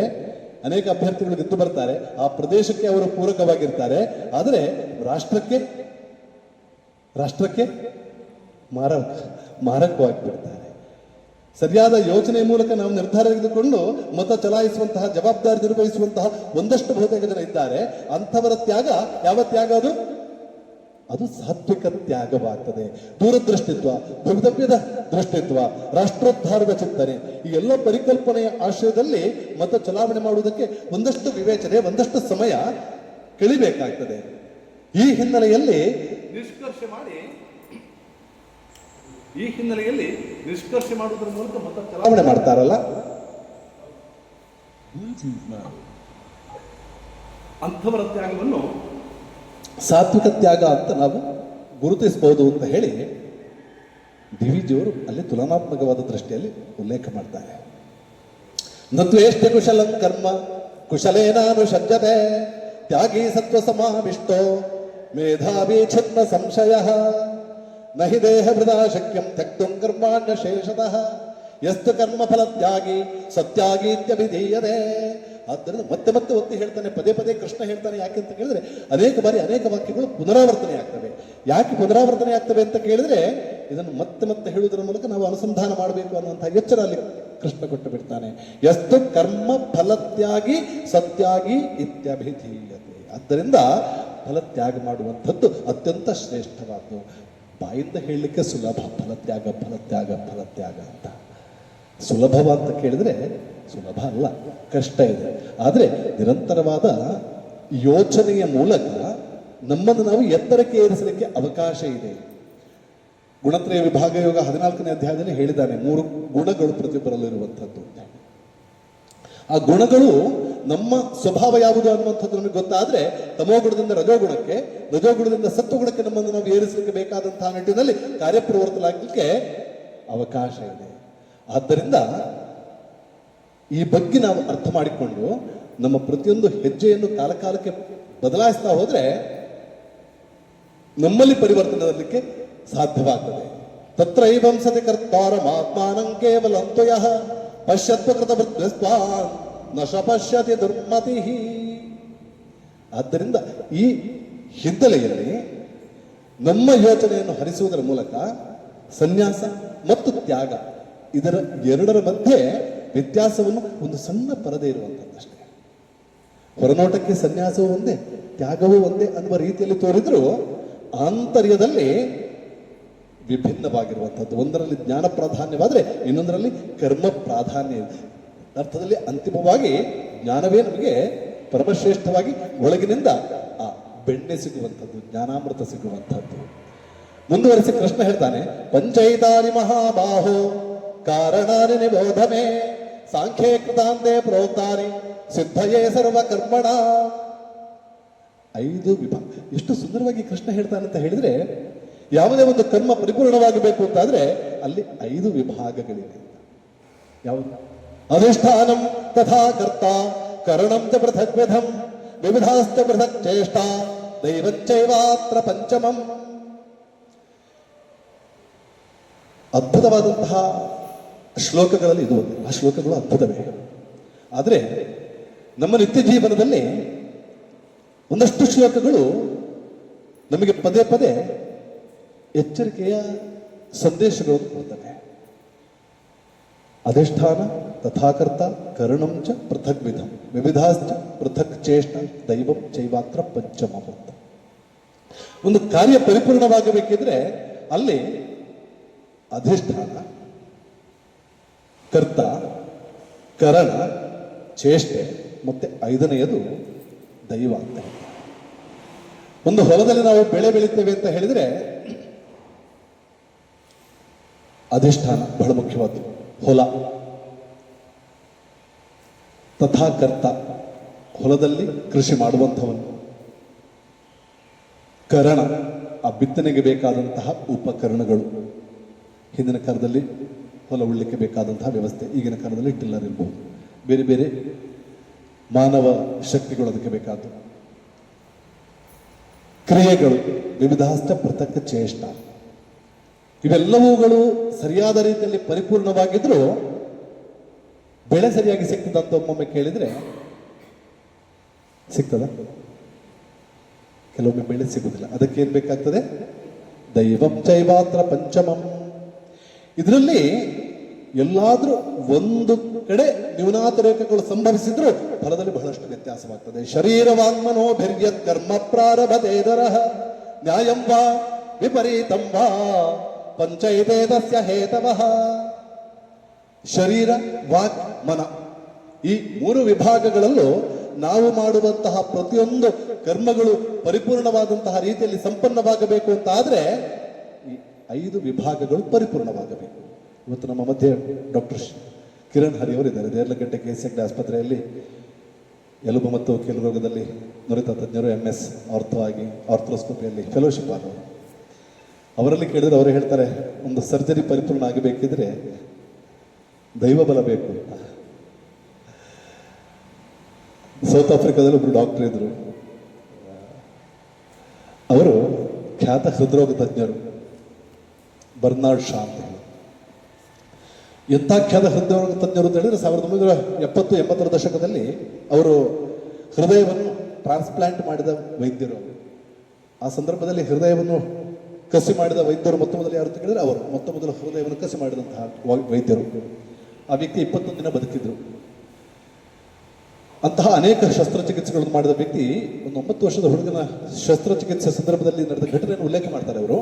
ಅನೇಕ ಅಭ್ಯರ್ಥಿಗಳು ಗೆದ್ದು ಬರ್ತಾರೆ, ಆ ಪ್ರದೇಶಕ್ಕೆ ಅವರು ಪೂರಕವಾಗಿರ್ತಾರೆ, ಆದರೆ ರಾಷ್ಟ್ರಕ್ಕೆ ಮಾರಕವಾಗಿಬಿಡ್ತಾರೆ. ಸರಿಯಾದ ಯೋಚನೆ ಮೂಲಕ ನಾವು ನಿರ್ಧಾರ ತೆಗೆದುಕೊಂಡು ಮತ ಚಲಾಯಿಸುವಂತಹ ಜವಾಬ್ದಾರಿ ನಿರ್ವಹಿಸುವಂತಹ ಒಂದಷ್ಟು ಬಹುತೇಕ ಜನ ಇದ್ದಾರೆ. ಅಂಥವರ ತ್ಯಾಗ ಯಾವ ತ್ಯಾಗ ಅದು ಸಾತ್ವಿಕ ತ್ಯಾಗವಾಗ್ತದೆ. ದೂರದೃಷ್ಟಿತ್ವ, ಭವಿತವ್ಯದ ದೃಷ್ಟಿತ್ವ, ರಾಷ್ಟ್ರೋದ್ಧಾರದ ಚಿಂತನೆ, ಈ ಎಲ್ಲ ಪರಿಕಲ್ಪನೆಯ ಆಶ್ರಯದಲ್ಲಿ ಮತ ಚಲಾವಣೆ ಮಾಡುವುದಕ್ಕೆ ಒಂದಷ್ಟು ವಿವೇಚನೆ, ಒಂದಷ್ಟು ಸಮಯ ಕಳಿಬೇಕಾಗ್ತದೆ. ಈ ಹಿನ್ನೆಲೆಯಲ್ಲಿ ನಿಷ್ಕರ್ಷೆ ಮಾಡುವುದರ ಮೂಲಕ ಮತ ಚಲಾವಣೆ ಮಾಡ್ತಾರಲ್ಲ, ಅಂಥವರ ತ್ಯಾಗವನ್ನು ಸಾತ್ವಿಕ ತ್ಯಾಗ ಅಂತ ನಾವು ಗುರುತಿಸಬಹುದು ಅಂತ ಹೇಳಿ ದಿವಿಜಿಯವರು ಅಲ್ಲಿ ತುಲನಾತ್ಮಕವಾದ ದೃಷ್ಟಿಯಲ್ಲಿ ಉಲ್ಲೇಖ ಮಾಡ್ತಾರೆ. ನತ್ವೇಷ್ಟ ಕುಶಲಂ ಕರ್ಮ ಕುಶಲೇನಾನುಷಜ್ಯತೆ ತ್ಯಾಗಿ ಸತ್ವ ಸಮಾವಿಷ್ಟೋ ಮೇಧಾವಿ ಛದ್ಮ ಸಂಶಯ ನಹಿ ದೇಹ ವೃದಾ ಶಕ್ಯಂ ತ್ಯಕ್ತುಂ ಕರ್ಮಾಣ್ಯ ಶೇಷತಃ ಯಸ್ತು ಕರ್ಮ ಫಲ ತ್ಯಾಗಿ ಸತ್ಯಾಗೀತ್ಯಭಿಧೀಯತೆ. ಆದ್ದರಿಂದ ಮತ್ತೆ ಮತ್ತೆ ಒತ್ತಿ ಹೇಳ್ತಾನೆ, ಪದೇ ಪದೇ ಕೃಷ್ಣ ಹೇಳ್ತಾನೆ. ಯಾಕೆ ಅಂತ ಕೇಳಿದ್ರೆ ಅನೇಕ ಬಾರಿ ಅನೇಕ ವಾಕ್ಯಗಳು ಪುನರಾವರ್ತನೆ ಆಗ್ತವೆ. ಯಾಕೆ ಪುನರಾವರ್ತನೆ ಆಗ್ತವೆ ಅಂತ ಕೇಳಿದ್ರೆ ಇದನ್ನು ಮತ್ತೆ ಮತ್ತೆ ಹೇಳುವುದರ ಮೂಲಕ ನಾವು ಅನುಸಂಧಾನ ಮಾಡಬೇಕು ಅನ್ನುವಂತಹ ಎಚ್ಚರ ಅಲ್ಲಿ ಕೃಷ್ಣ ಕೊಟ್ಟು ಬಿಡ್ತಾನೆ. ಎಷ್ಟು ಕರ್ಮ ಫಲತ್ಯಾಗಿ ಸತ್ಯಾಗಿ ಇತ್ಯಭಿಧೀಯತೆ. ಆದ್ದರಿಂದ ಫಲತ್ಯಾಗ ಮಾಡುವಂಥದ್ದು ಅತ್ಯಂತ ಶ್ರೇಷ್ಠವಾದ್ದು. ಬಾಯಿಂದ ಹೇಳಲಿಕ್ಕೆ ಸುಲಭ, ಫಲತ್ಯಾಗ ಫಲತ್ಯಾಗ ಫಲತ್ಯಾಗ ಅಂತ. ಸುಲಭವ ಅಂತ ಕೇಳಿದ್ರೆ ಸುಲಭ ಅಲ್ಲ, ಕಷ್ಟ ಇದೆ. ಆದರೆ ನಿರಂತರವಾದ ಯೋಚನೆಯ ಮೂಲಕ ನಮ್ಮನ್ನು ನಾವು ಎತ್ತರಕ್ಕೆ ಏರಿಸಲಿಕ್ಕೆ ಅವಕಾಶ ಇದೆ. ಗುಣತ್ರಯ ವಿಭಾಗ ಯೋಗ 14ನೇ ಅಧ್ಯಾಯದಲ್ಲಿ ಹೇಳಿದ್ದಾನೆ, 3 ಗುಣಗಳು ಪ್ರತಿಯೊಬ್ಬರಲ್ಲಿರುವಂಥದ್ದು. ಆ ಗುಣಗಳು ನಮ್ಮ ಸ್ವಭಾವ ಯಾವುದು ಅನ್ನುವಂಥದ್ದು ನಮಗೆ ಗೊತ್ತಾದ್ರೆ ತಮೋಗುಣದಿಂದ ರಜೋಗುಣಕ್ಕೆ, ರಜೋಗುಣದಿಂದ ಸತ್ವಗುಣಕ್ಕೆ ನಮ್ಮನ್ನು ನಾವು ಏರಿಸಲಿಕ್ಕೆ ಬೇಕಾದಂತಹ ನಿಟ್ಟಿನಲ್ಲಿ ಕಾರ್ಯಪ್ರವೃತ್ತರಾಗಲಿಕ್ಕೆ ಅವಕಾಶ ಇದೆ. ಆದ್ದರಿಂದ ಈ ಬಗ್ಗೆ ನಾವು ಅರ್ಥ ಮಾಡಿಕೊಂಡು ನಮ್ಮ ಪ್ರತಿಯೊಂದು ಹೆಜ್ಜೆಯನ್ನು ಕಾಲಕಾಲಕ್ಕೆ ಬದಲಾಯಿಸ್ತಾ ಹೋದ್ರೆ ನಮ್ಮಲ್ಲಿ ಪರಿವರ್ತನೆ ಬರಲಿಕ್ಕೆ ಸಾಧ್ಯವಾಗ್ತದೆ. ತತ್ರೈವಂಸತಿ ಕರ್ತಾರಂ ಆತ್ಮಾನಂ ಕೇವಲ ತ್ವಯಃ ಪಶ್ಯತ್ವಕೃತ ವೃದ್ಧಸ್ತ್ವಾನ್ ನಶ ಪಶ್ಯತಿ ದುರ್ಮತಿ. ಆದ್ದರಿಂದ ಈ ಹಿನ್ನೆಲೆಯಲ್ಲಿ ನಮ್ಮ ಯೋಚನೆಯನ್ನು ಹರಿಸುವುದರ ಮೂಲಕ ಸನ್ಯಾಸ ಮತ್ತು ತ್ಯಾಗ ಇದರ ಎರಡರ ಮಧ್ಯೆ ವ್ಯತ್ಯಾಸವನ್ನು ಒಂದು ಸಣ್ಣ ಪರದೆ ಇರುವಂಥದ್ದಷ್ಟೇ. ಹೊರನೋಟಕ್ಕೆ ಸನ್ಯಾಸವೂ ಒಂದೇ, ತ್ಯಾಗವೂ ಒಂದೇ ಅನ್ನುವ ರೀತಿಯಲ್ಲಿ ತೋರಿದ್ರು ಆಂತರ್ಯದಲ್ಲಿ ವಿಭಿನ್ನವಾಗಿರುವಂಥದ್ದು. ಒಂದರಲ್ಲಿ ಜ್ಞಾನ ಪ್ರಾಧಾನ್ಯವಾದರೆ ಇನ್ನೊಂದರಲ್ಲಿ ಕರ್ಮ ಪ್ರಾಧಾನ್ಯ ಇದೆ. ಅರ್ಥದಲ್ಲಿ ಅಂತಿಮವಾಗಿ ಜ್ಞಾನವೇ ನಮಗೆ ಪರಮಶ್ರೇಷ್ಠವಾಗಿ ಒಳಗಿನಿಂದ ಆ ಬೆಣ್ಣೆ ಸಿಗುವಂಥದ್ದು, ಜ್ಞಾನಾಮೃತ ಸಿಗುವಂಥದ್ದು. ಮುಂದುವರಿಸಿ ಕೃಷ್ಣ ಹೇಳ್ತಾನೆ, ಪಂಚೈತಾನಿ ಮಹಾಬಾಹೋ ಕಾರಣಾನಿ ನಿಬೋಧಮೆ ಸಾಂಖ್ಯೇ ಕೃತಾಂತೆ ಪ್ರೋಕ್ತಾನಿ ಸಿದ್ಧಯೇ ಸರ್ವ ಕರ್ಮಣ. 5 ವಿಭಾಗ. ಎಷ್ಟು ಸುಂದರವಾಗಿ ಕೃಷ್ಣ ಹೇಳ್ತಾನೆ ಅಂತ ಹೇಳಿದ್ರೆ, ಯಾವುದೇ ಒಂದು ಕರ್ಮ ಪರಿಪೂರ್ಣವಾಗಬೇಕು ಅಂತಾದ್ರೆ ಅಲ್ಲಿ 5 ವಿಭಾಗಗಳಿವೆ. ಯಾವುದು? ಅಧಿಷ್ಠಾನಂ ತಥಾ ಕರ್ತ ಕರಣಂ ಚ ಪೃಥಕ್ ವಿಧಂ ವಿವಿಧಾಶ್ಚ ಪೃಥಕ್ ಚೇಷ್ಟ ದೈವಚ್ಚೈವಾತ್ರ ಪಂಚಮಂ. ಅದ್ಭುತವಾದಂತಹ ಶ್ಲೋಕಗಳಲ್ಲಿ ಇದು ಒಂದು. ಆ ಶ್ಲೋಕಗಳು ಅದ್ಭುತವೇ. ಆದರೆ ನಮ್ಮ ನಿತ್ಯ ಜೀವನದಲ್ಲಿ ಒಂದಷ್ಟು ಶ್ಲೋಕಗಳು ನಮಗೆ ಪದೇ ಪದೇ ಎಚ್ಚರಿಕೆಯ ಸಂದೇಶಗಳನ್ನು ಕೊಡ್ತವೆ. ಅಧಿಷ್ಠಾನ ತಥಾಕರ್ತ ಕರ್ಣಂ ಚ ಪೃಥಕ್ ವಿಧಂ ವಿವಿಧಾಶ್ಚ ಪೃಥಕ್ ಚೇಷ್ಟ ದೈವಂ ಚೈವಾತ್ರ ಪಂಚಮಂ ಅಂತ. ಒಂದು ಕಾರ್ಯ ಪರಿಪೂರ್ಣವಾಗಬೇಕಿದ್ರೆ ಅಲ್ಲಿ ಅಧಿಷ್ಠಾನ, ಕರ್ತ, ಕರಣ, ಚೇಷ್ಟೆ ಮತ್ತೆ 5ನೆಯದು ದೈವ ಅಂತ. ಒಂದು ಹೊಲದಲ್ಲಿ ನಾವು ಬೆಳೆ ಬೆಳೀತೇವೆ ಅಂತ ಹೇಳಿದ್ರೆ ಅಧಿಷ್ಠಾನ ಬಹಳ ಮುಖ್ಯವಾದ್ದು. ಹೊಲ. ತಥಾಕರ್ತ, ಹೊಲದಲ್ಲಿ ಕೃಷಿ ಮಾಡುವಂಥವನು, ಕರಣ ಆ ಬಿತ್ತನೆಗೆ ಬೇಕಾದಂತಹ ಉಪಕರಣಗಳು, ಹಿಂದಿನ ಕಾಲದಲ್ಲಿ ಹೊಲ ಉಳ್ಳಿಕ್ಕೆ ಬೇಕಾದಂತಹ ವ್ಯವಸ್ಥೆ, ಈಗಿನ ಕಾಲದಲ್ಲಿ ಟಿಲ್ಲರ್ ಇರಬಹುದು, ಬೇರೆ ಬೇರೆ ಮಾನವ ಶಕ್ತಿಗಳು ಅದಕ್ಕೆ ಬೇಕಾದ್ದು, ಕ್ರಿಯೆಗಳು, ವಿವಿಧಾಸ್ತ ಪೃಥಕ್ ಚೇಷ್ಟ, ಇವೆಲ್ಲವುಗಳು ಸರಿಯಾದ ರೀತಿಯಲ್ಲಿ ಪರಿಪೂರ್ಣವಾಗಿದ್ರೂ ಬೆಳೆ ಸರಿಯಾಗಿ ಸಿಗ್ತದ ಅಂತ ಒಮ್ಮೊಮ್ಮೆ ಕೇಳಿದ್ರೆ ಸಿಗ್ತದ? ಕೆಲವೊಮ್ಮೆ ಬೆಳೆ ಸಿಗುವುದಿಲ್ಲ. ಅದಕ್ಕೆ ಏನ್ ಬೇಕಾಗ್ತದೆ? ದೈವಂ ಚೈವಾತ್ರ ಪಂಚಮಂ. ಇದರಲ್ಲಿ ಎಲ್ಲಾದ್ರೂ ಒಂದು ಕಡೆ ನ್ಯೂನಾತಿರೇಕಗಳು ಸಂಭವಿಸಿದ್ರು ಫಲದಲ್ಲಿ ಬಹಳಷ್ಟು ವ್ಯತ್ಯಾಸವಾಗ್ತದೆ. ಶರೀರವಾನ್ಮನೋಭಿರ್ಯ ಕರ್ಮ ಪ್ರಾರಭತೇದರ ನ್ಯಾಯಂ ವಾ ವಿಪರೀತಂ ವಾ ಪಂಚೈತೇದಸ್ಯ ಹೇತವಃ. ಶರೀರ, ವಾಕ್, ಮನ, ಈ ಮೂರು ವಿಭಾಗಗಳಲ್ಲೂ ನಾವು ಮಾಡುವಂತಹ ಪ್ರತಿಯೊಂದು ಕರ್ಮಗಳು ಪರಿಪೂರ್ಣವಾದಂತಹ ರೀತಿಯಲ್ಲಿ ಸಂಪನ್ನವಾಗಬೇಕು ಅಂತ ಆದ್ರೆ ಈ 5 ವಿಭಾಗಗಳು ಪರಿಪೂರ್ಣವಾಗಬೇಕು. ಇವತ್ತು ನಮ್ಮ ಮಧ್ಯೆ ಡಾಕ್ಟರ್ ಕಿರಣ್ ಹರಿ ಅವರಿದ್ದಾರೆ. ದೇರ್ಲಗಟ್ಟೆ KCHD ಆಸ್ಪತ್ರೆಯಲ್ಲಿ ಎಲುಬು ಮತ್ತು ಕೀಲು ರೋಗದಲ್ಲಿ ನುರಿತ ತಜ್ಞರು, MS ಆರ್ಥೋ ಆಗಿ ಆರ್ಥ್ರೋಸ್ಕೋಪಿಯಲ್ಲಿ ಫೆಲೋಶಿಪ್ ಆದವರು. ಅವರಲ್ಲಿ ಕೇಳಿದ್ರೆ ಅವರು ಹೇಳ್ತಾರೆ, ಒಂದು ಸರ್ಜರಿ ಪರಿಪೂರ್ಣ ಆಗಬೇಕಿದ್ರೆ ದೈವ ಬಲ ಬೇಕು ಅಂತ. ಸೌತ್ ಆಫ್ರಿಕಾದಲ್ಲಿ ಒಬ್ರು ಡಾಕ್ಟರ್ ಇದ್ರು, ಅವರು ಖ್ಯಾತ ಹೃದ್ರೋಗ ತಜ್ಞರು, ಬರ್ನಾರ್ಡ್ ಶಾ ಅಂತ ಹೇಳಿ. ಎಂಥ ಖ್ಯಾತ ಹೃದ್ರೋಗ ತಜ್ಞರು ಅಂತ ಹೇಳಿದ್ರೆ 1970-80ರ ದಶಕದಲ್ಲಿ ಅವರು ಹೃದಯವನ್ನು ಟ್ರಾನ್ಸ್ಪ್ಲಾಂಟ್ ಮಾಡಿದ ವೈದ್ಯರು. ಆ ಸಂದರ್ಭದಲ್ಲಿ ಹೃದಯವನ್ನು ಕಸಿ ಮಾಡಿದ ವೈದ್ಯರು ಮೊತ್ತ ಮೊದಲು ಯಾರು ಅಂತ ಕೇಳಿದ್ರೆ ಅವರು ಮೊತ್ತ ಮೊದಲು ಹೃದಯವನ್ನು ಕಸಿ ಮಾಡಿದಂತಹ ವೈದ್ಯರು. ಆ ವ್ಯಕ್ತಿ 21 ದಿನ ಬದುಕಿದ್ರು. ಅಂತಹ ಅನೇಕ ಶಸ್ತ್ರಚಿಕಿತ್ಸೆಗಳನ್ನು ಮಾಡಿದ ವ್ಯಕ್ತಿ ಒಂದು 9 ವರ್ಷದ ಹುಡುಗನ ಶಸ್ತ್ರಚಿಕಿತ್ಸೆ ಸಂದರ್ಭದಲ್ಲಿ ನಡೆದ ಘಟನೆಯನ್ನು ಉಲ್ಲೇಖ ಮಾಡ್ತಾರೆ ಅವರು.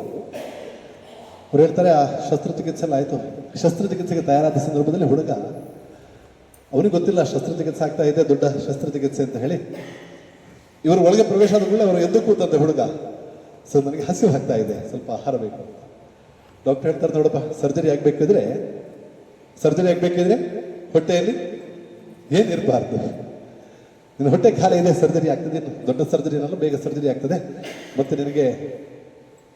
ಅವ್ರು ಹೇಳ್ತಾರೆ, ಆ ಶಸ್ತ್ರಚಿಕಿತ್ಸೆ ಎಲ್ಲ ಆಯಿತು, ಶಸ್ತ್ರಚಿಕಿತ್ಸೆಗೆ ತಯಾರಾದ ಸಂದರ್ಭದಲ್ಲಿ ಹುಡುಗ, ಅವನಿಗೆ ಗೊತ್ತಿಲ್ಲ ಶಸ್ತ್ರಚಿಕಿತ್ಸೆ ಆಗ್ತಾ ಇದೆ, ದೊಡ್ಡ ಶಸ್ತ್ರಚಿಕಿತ್ಸೆ ಅಂತ ಹೇಳಿ. ಇವರು ಒಳಗೆ ಪ್ರವೇಶ ಆದ ಕೂಡಲೇ ಅವರು ಎದ್ದು ಕೂತಂತೆ ಹುಡುಗ, ಸೊ ನನಗೆ ಹಸಿವು ಆಗ್ತಾ ಇದೆ, ಸ್ವಲ್ಪ ಆಹಾರ ಬೇಕು ಅಂತ. ಡಾಕ್ಟರ್ ಹೇಳ್ತಾರೆ, ನೋಡಪ್ಪ, ಸರ್ಜರಿ ಆಗಬೇಕಿದ್ರೆ ಹೊಟ್ಟೆಯಲ್ಲಿ ಏನಿರಬಾರ್ದು, ನಿನ್ನ ಹೊಟ್ಟೆ ಖಾಲಿ ಇದೆ, ಸರ್ಜರಿ ಆಗ್ತದೆ, ದೊಡ್ಡ ಸರ್ಜರಿನಲ್ಲ, ಬೇಗ ಸರ್ಜರಿ ಆಗ್ತದೆ. ಮತ್ತೆ ನಿನಗೆ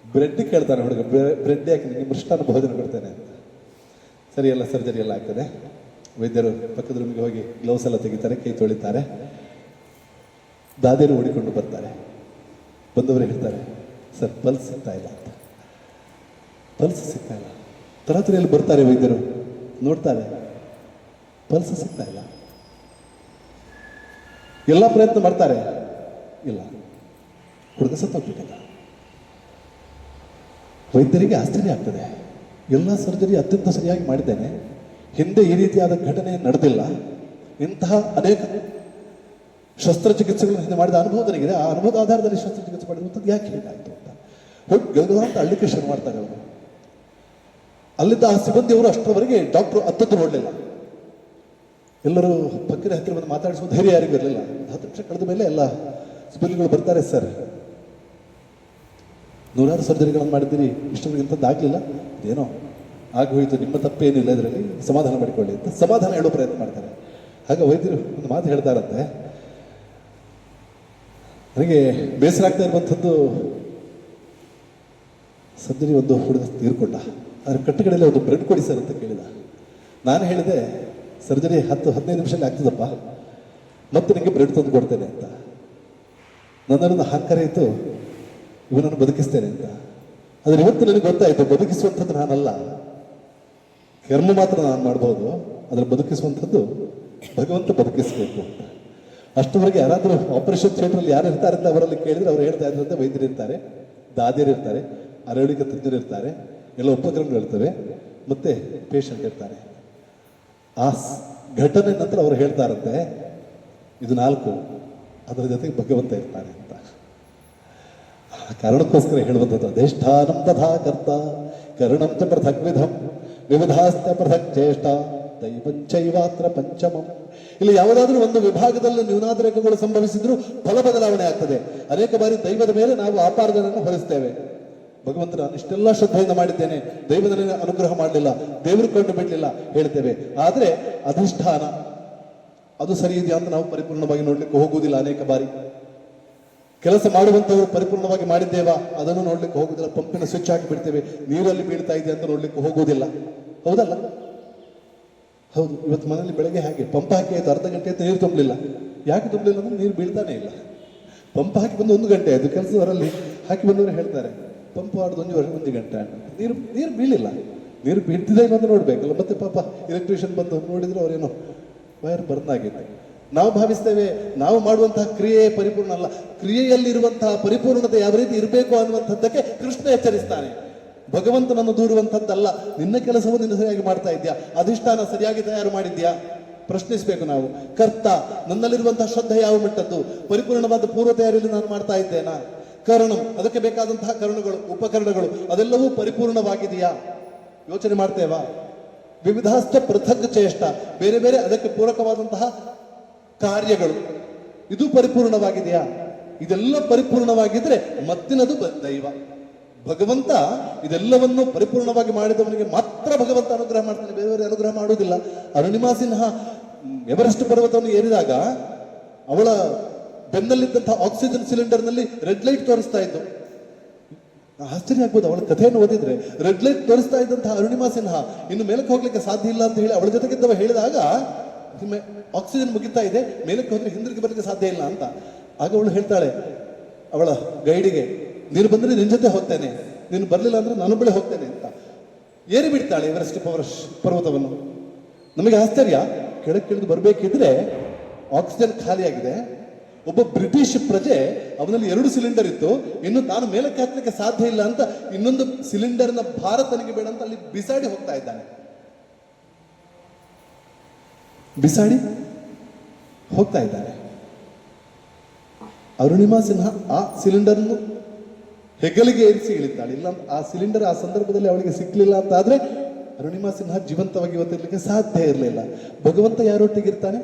ಬ್ರೆಡ್ ಕೇಳ್ತಾನೆ ಹುಡುಗ, ಬ್ರೆಡ್ ಹಾಕಿ ನಿಮಗೆ ಮೃಷ್ಟಾನ್ನ ಭೋಜನ ಕೊಡ್ತೇನೆ ಅಂತ. ಸರಿ, ಎಲ್ಲ ಸರ್ಜರಿ ಎಲ್ಲ ಆಗ್ತದೆ. ವೈದ್ಯರು ಪಕ್ಕದ ರೂಮಿಗೆ ಹೋಗಿ ಗ್ಲೌಸ್ ಎಲ್ಲ ತೆಗಿತಾರೆ, ಕೈ ತೊಳಿತಾರೆ, ದಾದಿಯರು ಓಡಿಕೊಂಡು ಬರ್ತಾರೆ. ಬಂದವರು ಹೇಳ್ತಾರೆ, ಸರ್ ಪಲ್ಸ್ ಸಿಗ್ತಾ ಇಲ್ಲ ಅಂತ. ಪಲ್ಸ್ ಸಿಗ್ತಾ ಇಲ್ಲ. ತರಾತುರಿಯಲ್ಲಿ ಬರ್ತಾರೆ ವೈದ್ಯರು, ನೋಡ್ತಾರೆ, ಪಲ್ಸ್ ಸಿಗ್ತಾ ಇಲ್ಲ. ಎಲ್ಲ ಪ್ರಯತ್ನ ಮಾಡ್ತಾರೆ, ಇಲ್ಲ, ಹುಡುಗ ಸತ್ತೋಗ್ಬಿಟ್ಟಿಲ್ಲ. ವೈದ್ಯರಿಗೆ ಆಶ್ಚರ್ಯ ಆಗ್ತದೆ, ಎಲ್ಲ ಸರ್ಜರಿ ಅತ್ಯಂತ ಸರಿಯಾಗಿ ಮಾಡಿದ್ದೇನೆ, ಹಿಂದೆ ಈ ರೀತಿಯಾದ ಘಟನೆ ನಡೆದಿಲ್ಲ, ಇಂತಹ ಅನೇಕ ಶಸ್ತ್ರಚಿಕಿತ್ಸೆಗಳನ್ನು ಹಿಂದೆ ಮಾಡಿದ ಅನುಭವ ನನಗಿದೆ, ಆ ಅನುಭವದ ಆಧಾರದಲ್ಲಿ ಶಸ್ತ್ರಚಿಕಿತ್ಸೆ ಮಾಡಿರುವಂಥದ್ದು ಯಾಕೆ ಹೀಗಾಯಿತು ಅಂತ ಅಂತ ಅಳ್ಳಿಕ್ಕೆ ಶುರು ಮಾಡ್ತಾರೆ ಅವರು. ಅಲ್ಲಿದ್ದ ಆ ಸಿಬ್ಬಂದಿಯವರು ಅಷ್ಟರವರೆಗೆ ಡಾಕ್ಟರ್ ಅತ್ತದ್ದು ನೋಡಲಿಲ್ಲ. ಎಲ್ಲರೂ ಪಕ್ಕದ ಹತ್ತಿರ ಬಂದು ಮಾತಾಡಿಸುವ ಧೈರ್ಯ ಯಾರಿಗೂ ಇರಲಿಲ್ಲ. 10 ನಿಮಿಷ ಕಳೆದ ಮೇಲೆ ಎಲ್ಲ ಸಿಬ್ಬಂದಿಗಳು ಬರ್ತಾರೆ, ಸರ್ ನೂರಾರು ಸರ್ಜರಿಗಳನ್ನು ಮಾಡಿದ್ದೀರಿ, ಇಷ್ಟವರೆಗೆ ಇಂಥದ್ದು ಆಗಲಿಲ್ಲ, ಏನೋ ಆಗೋಯ್ತು, ನಿಮ್ಮ ತಪ್ಪೇನಿಲ್ಲ, ಇದರಲ್ಲಿ ಸಮಾಧಾನ ಮಾಡಿಕೊಳ್ಳಿ ಅಂತ ಸಮಾಧಾನ ಹೇಳೋ ಪ್ರಯತ್ನ ಮಾಡ್ತಾರೆ. ಆಗ ವೈದ್ಯರು ಒಂದು ಮಾತು ಹೇಳ್ತಾರಂತೆ, ನನಗೆ ಬೇಸರ ಆಗ್ತಾ ಇರುವಂಥದ್ದು, ಸರ್ಜರಿ ಒಂದು ಹುಡುಗ ತೀರ್ಕೊಂಡ, ಅದ್ರ ಕಟ್ಟುಕಡೆಯಲ್ಲಿ ಒಂದು ಬ್ರೆಡ್ ಕೊಡಿ ಸರ್ ಅಂತ ಕೇಳಿದ. ನಾನು ಹೇಳಿದೆ, ಸರ್ಜರಿ 10-15 ನಿಮಿಷದಲ್ಲಿ ಆಗ್ತದಪ್ಪ, ಮತ್ತೆ ನಿಮಗೆ ಬ್ರೆಡ್ ತಂದು ಕೊಡ್ತೇನೆ ಅಂತ. ನನ್ನನ್ನು ಅಹಂಕಾರ ಇತ್ತು, ಇವನನ್ನು ಬದುಕಿಸ್ತೇನೆ ಅಂತ. ಆದರೆ ಇವತ್ತು ನನಗೆ ಗೊತ್ತಾಯಿತು, ಬದುಕಿಸುವಂಥದ್ದು ನಾನಲ್ಲ, ಕರ್ಮ ಮಾತ್ರ ನಾನು ಮಾಡ್ಬೋದು, ಅದ್ರ ಬದುಕಿಸುವಂಥದ್ದು ಭಗವಂತ ಬದುಕಿಸಬೇಕು ಅಂತ. ಅಷ್ಟವರೆಗೆ ಯಾರಾದರೂ ಆಪರೇಷನ್ ಥಿಯೇಟ್ರಲ್ಲಿ ಯಾರು ಇರ್ತಾರೆ ಅಂತ ಅವರಲ್ಲಿ ಕೇಳಿದ್ರೆ ಅವ್ರು ಹೇಳ್ತಾ ಇದ್ರಂತೆ, ವೈದ್ಯರು ಇರ್ತಾರೆ, ದಾದಿಯರು ಇರ್ತಾರೆ, ಅರವಳಿಕೆ ತಜ್ಞರು ಇರ್ತಾರೆ, ಎಲ್ಲ ಉಪಕರಣಗಳು ಇರ್ತವೆ, ಮತ್ತೆ ಪೇಷಂಟ್ ಇರ್ತಾರೆ. ಆ ಘಟನೆ ನಂತರ ಅವರು ಹೇಳ್ತಾರಂತೆ, ಇದು 4, ಅದರ ಜೊತೆಗೆ ಭಗವಂತ ಇರ್ತಾನೆ ಅಂತ. ಆ ಕಾರಣಕ್ಕೋಸ್ಕರ ಹೇಳುವಂಥದ್ದು, ಅಧಿಷ್ಠಾನಂ ತಥಾ ಕರ್ತ ಕರ್ಣಂ ಚ ಪೃಥಕ್ ವಿಧಂ ವಿವಿಧಾಸ್ತ ಪೃಥಕ್ ಚೇಷ್ಟ ದೈವಂಚೈವಾತ್ರ ಪಂಚಮಂ. ಇಲ್ಲಿ ಯಾವುದಾದ್ರೂ ಒಂದು ವಿಭಾಗದಲ್ಲಿ ನ್ಯೂನಾತಿರೇಕಗಳು ಸಂಭವಿಸಿದ್ರು ಫಲ ಬದಲಾವಣೆ ಆಗ್ತದೆ. ಅನೇಕ ಬಾರಿ ದೈವದ ಮೇಲೆ ನಾವು ಅಪಾರ್ಧನನ್ನು ಹೊರಿಸ್ತೇವೆ. ಭಗವಂತ ನಾನು ಇಷ್ಟೆಲ್ಲ ಶ್ರದ್ಧೆಯಿಂದ ಮಾಡಿದ್ದೇನೆ, ದೈವದಲ್ಲಿ ಅನುಗ್ರಹ ಮಾಡಲಿಲ್ಲ, ದೇವರು ಕಂಡು ಬಿಡಲಿಲ್ಲ ಹೇಳ್ತೇವೆ. ಆದರೆ ಅಧಿಷ್ಠಾನ, ಅದು ಸರಿ ಇದೆಯಾ ಅಂತ ನಾವು ಪರಿಪೂರ್ಣವಾಗಿ ನೋಡ್ಲಿಕ್ಕೆ ಹೋಗುವುದಿಲ್ಲ. ಅನೇಕ ಬಾರಿ ಕೆಲಸ ಮಾಡುವಂಥವ್ರು ಪರಿಪೂರ್ಣವಾಗಿ ಮಾಡಿದ್ದೇವಾ ಅದನ್ನು ನೋಡ್ಲಿಕ್ಕೆ ಹೋಗುದಿಲ್ಲ. ಪಂಪಿನ ಸ್ವಿಚ್ ಹಾಕಿ ಬಿಡ್ತೇವೆ, ನೀರಲ್ಲಿ ಬೀಳ್ತಾ ಇದೆ ಅಂತ ನೋಡ್ಲಿಕ್ಕೆ ಹೋಗುವುದಿಲ್ಲ. ಹೌದಲ್ಲ? ಹೌದು. ಇವತ್ತು ಮನೆಯಲ್ಲಿ ಬೆಳಗ್ಗೆ ಹಾಗೆ ಪಂಪ್ ಹಾಕಿ ಆಯ್ತು, ಅರ್ಧ ಗಂಟೆ ಅಂತ ನೀರು ತುಂಬಲಿಲ್ಲ. ಯಾಕೆ ತುಂಬಲಿಲ್ಲ ಅಂದ್ರೆ ನೀರು ಬೀಳ್ತಾನೆ ಇಲ್ಲ. ಪಂಪ್ ಹಾಕಿ ಬಂದು 1 ಗಂಟೆ ಆಯ್ತು, ಕೆಲಸದವರಲ್ಲಿ ಹಾಕಿ ಬಂದವರು ಹೇಳ್ತಾರೆ ಪಂಪ್ ಆಡ್ದು 1 ಗಂಟೆ ಅಂತ. ನೀರು ಬೀಳಿಲ್ಲ. ನೀರು ಬೀಳ್ತಿದೆ ಇಲ್ಲ ಅಂತ ನೋಡ್ಬೇಕಲ್ಲ. ಮತ್ತೆ ಪಾಪ ಎಲೆಕ್ಟ್ರಿಷಿಯನ್ ಬಂದು ನೋಡಿದ್ರೆ ಅವರೇನೋ ವೈರ್ ಬರ್ನ್ ಆಗಿತ್ತು. ನಾವು ಭಾವಿಸ್ತೇವೆ ನಾವು ಮಾಡುವಂತಹ ಕ್ರಿಯೆ ಪರಿಪೂರ್ಣ ಅಲ್ಲ. ಕ್ರಿಯೆಯಲ್ಲಿರುವಂತಹ ಪರಿಪೂರ್ಣತೆ ಯಾವ ರೀತಿ ಇರಬೇಕು ಅನ್ನುವಂಥದ್ದಕ್ಕೆ ಕೃಷ್ಣ ಎಚ್ಚರಿಸ್ತಾನೆ. ಭಗವಂತನನ್ನು ದೂರುವಂಥದ್ದಲ್ಲ. ನಿನ್ನ ಕೆಲಸವನ್ನು ನಿನ್ನ ಸರಿಯಾಗಿ ಮಾಡ್ತಾ ಇದ್ಯಾ, ಅಧಿಷ್ಠಾನ ಸರಿಯಾಗಿ ತಯಾರು ಮಾಡಿದ್ಯಾ ಪ್ರಶ್ನಿಸಬೇಕು ನಾವು. ಕರ್ತ, ನನ್ನಲ್ಲಿರುವಂತಹ ಶ್ರದ್ಧೆ ಯಾವ ಮಟ್ಟದ್ದು, ಪರಿಪೂರ್ಣವಾದ ಪೂರ್ವ ತಯಾರಿಯಲ್ಲಿ ನಾನು ಮಾಡ್ತಾ ಇದ್ದೇನಾ? ಕರ್ಣಂ, ಅದಕ್ಕೆ ಬೇಕಾದಂತಹ ಕರ್ಣಗಳು ಉಪಕರಣಗಳು ಅದೆಲ್ಲವೂ ಪರಿಪೂರ್ಣವಾಗಿದೆಯಾ ಯೋಚನೆ ಮಾಡ್ತೇವಾ? ವಿವಿಧಾಸ್ತ ಪೃಥಕ್ ಚೇಷ್ಟ, ಬೇರೆ ಬೇರೆ ಅದಕ್ಕೆ ಪೂರಕವಾದಂತಹ ಕಾರ್ಯಗಳು, ಇದು ಪರಿಪೂರ್ಣವಾಗಿದೆಯಾ? ಇದೆಲ್ಲ ಪರಿಪೂರ್ಣವಾಗಿದ್ರೆ ಮತ್ತಿನದು ದೈವ. ಭಗವಂತ ಇದೆಲ್ಲವನ್ನು ಪರಿಪೂರ್ಣವಾಗಿ ಮಾಡಿದವನಿಗೆ ಮಾತ್ರ ಭಗವಂತ ಅನುಗ್ರಹ ಮಾಡ್ತಾನೆ, ಬೇರೆಯವರಿಗೆ ಅನುಗ್ರಹ ಮಾಡುವುದಿಲ್ಲ. ಅರುಣಿಮಾ ಸಿನ್ಹಾ ಎವರೆಸ್ಟ್ ಪರ್ವತವನ್ನು ಏರಿದಾಗ ಅವಳ ಬೆನ್ನಲ್ಲಿದ್ದಂತಹ ಆಕ್ಸಿಜನ್ ಸಿಲಿಂಡರ್ನಲ್ಲಿ ರೆಡ್ ಲೈಟ್ ತೋರಿಸ್ತಾ ಇದ್ದು. ಆಶ್ಚರ್ಯ ಆಗ್ಬೋದು, ಅವಳ ಕಥೆಯನ್ನು ಓದಿದ್ರೆ ರೆಡ್ ಲೈಟ್ ತೋರಿಸ್ತಾ ಇದ್ದಂತಹ ಅರುಣಿಮಾ ಸಿನ್ಹಾ ಇನ್ನು ಮೇಲಕ್ಕೆ ಹೋಗ್ಲಿಕ್ಕೆ ಸಾಧ್ಯ ಇಲ್ಲ ಅಂತ ಹೇಳಿ ಅವಳ ಜೊತೆಗಿದ್ದವ ಹೇಳಿದಾಗ ಆಕ್ಸಿಜನ್ ಮುಗಿತಾ ಇದೆ, ಮೇಲಕ್ಕೆ ಹೋದ್ರೆ ಹಿಂದಿರುಗಿ ಬರಲಿಕ್ಕೆ ಸಾಧ್ಯ ಇಲ್ಲ ಅಂತ. ಆಗ ಅವಳು ಹೇಳ್ತಾಳೆ ಅವಳ ಗೈಡಿಗೆ, ನೀನು ಬಂದ್ರೆ ನಿನ್ ಜೊತೆ ಹೋಗ್ತೇನೆ, ನೀನು ಬರ್ಲಿಲ್ಲ ಅಂದ್ರೆ ನಾನು ಬಳಿ ಹೋಗ್ತೇನೆ ಅಂತ. ಏರಿ ಬಿಡ್ತಾಳೆ ಎವರೆಸ್ಟ್ ಪರ್ವತವನ್ನು. ನಮಗೆ ಆಶ್ಚರ್ಯ, ಕೆಳಗಿಳಿದು ಬರಬೇಕಿದ್ರೆ ಆಕ್ಸಿಜನ್ ಖಾಲಿಯಾಗಿದೆ. ಒಬ್ಬ ಬ್ರಿಟಿಷ್ ಪ್ರಜೆ, ಅವನಲ್ಲಿ 2 ಸಿಲಿಂಡರ್ ಇತ್ತು, ಇನ್ನು ತಾನು ಮೇಲಕ್ಕೆ ಹತ್ತಲಿಕ್ಕೆ ಸಾಧ್ಯ ಇಲ್ಲ ಅಂತ ಇನ್ನೊಂದು ಸಿಲಿಂಡರ್ನ ಭಾರ ತನಗೆ ಬೇಡ ಅಂತ ಅಲ್ಲಿ ಬಿಸಾಡಿ ಹೋಗ್ತಾ ಇದ್ದಾನೆ. ಬಿಸಾಡಿ ಹೋಗ್ತಾ ಇದ್ದಾನೆ. ಅರುಣಿಮಾ ಸಿನ್ಹಾ ಆ ಸಿಲಿಂಡರ್ನು ಹೆಗಲಿಗೆ ಏರಿಸಿ ಇಳಿತಾಳೆ. ಇಲ್ಲ ಆ ಸಿಲಿಂಡರ್ ಆ ಸಂದರ್ಭದಲ್ಲಿ ಅವಳಿಗೆ ಸಿಕ್ಲಿಲ್ಲ ಅಂತ ಆದ್ರೆ ಅರುಣಿಮಾ ಸಿನ್ಹಾ ಜೀವಂತವಾಗಿ ಇವತ್ತಿರ್ಲಿಕ್ಕೆ ಸಾಧ್ಯ ಇರಲಿಲ್ಲ. ಭಗವಂತ ಯಾರೊಟ್ಟಿಗಿರ್ತಾನೆ?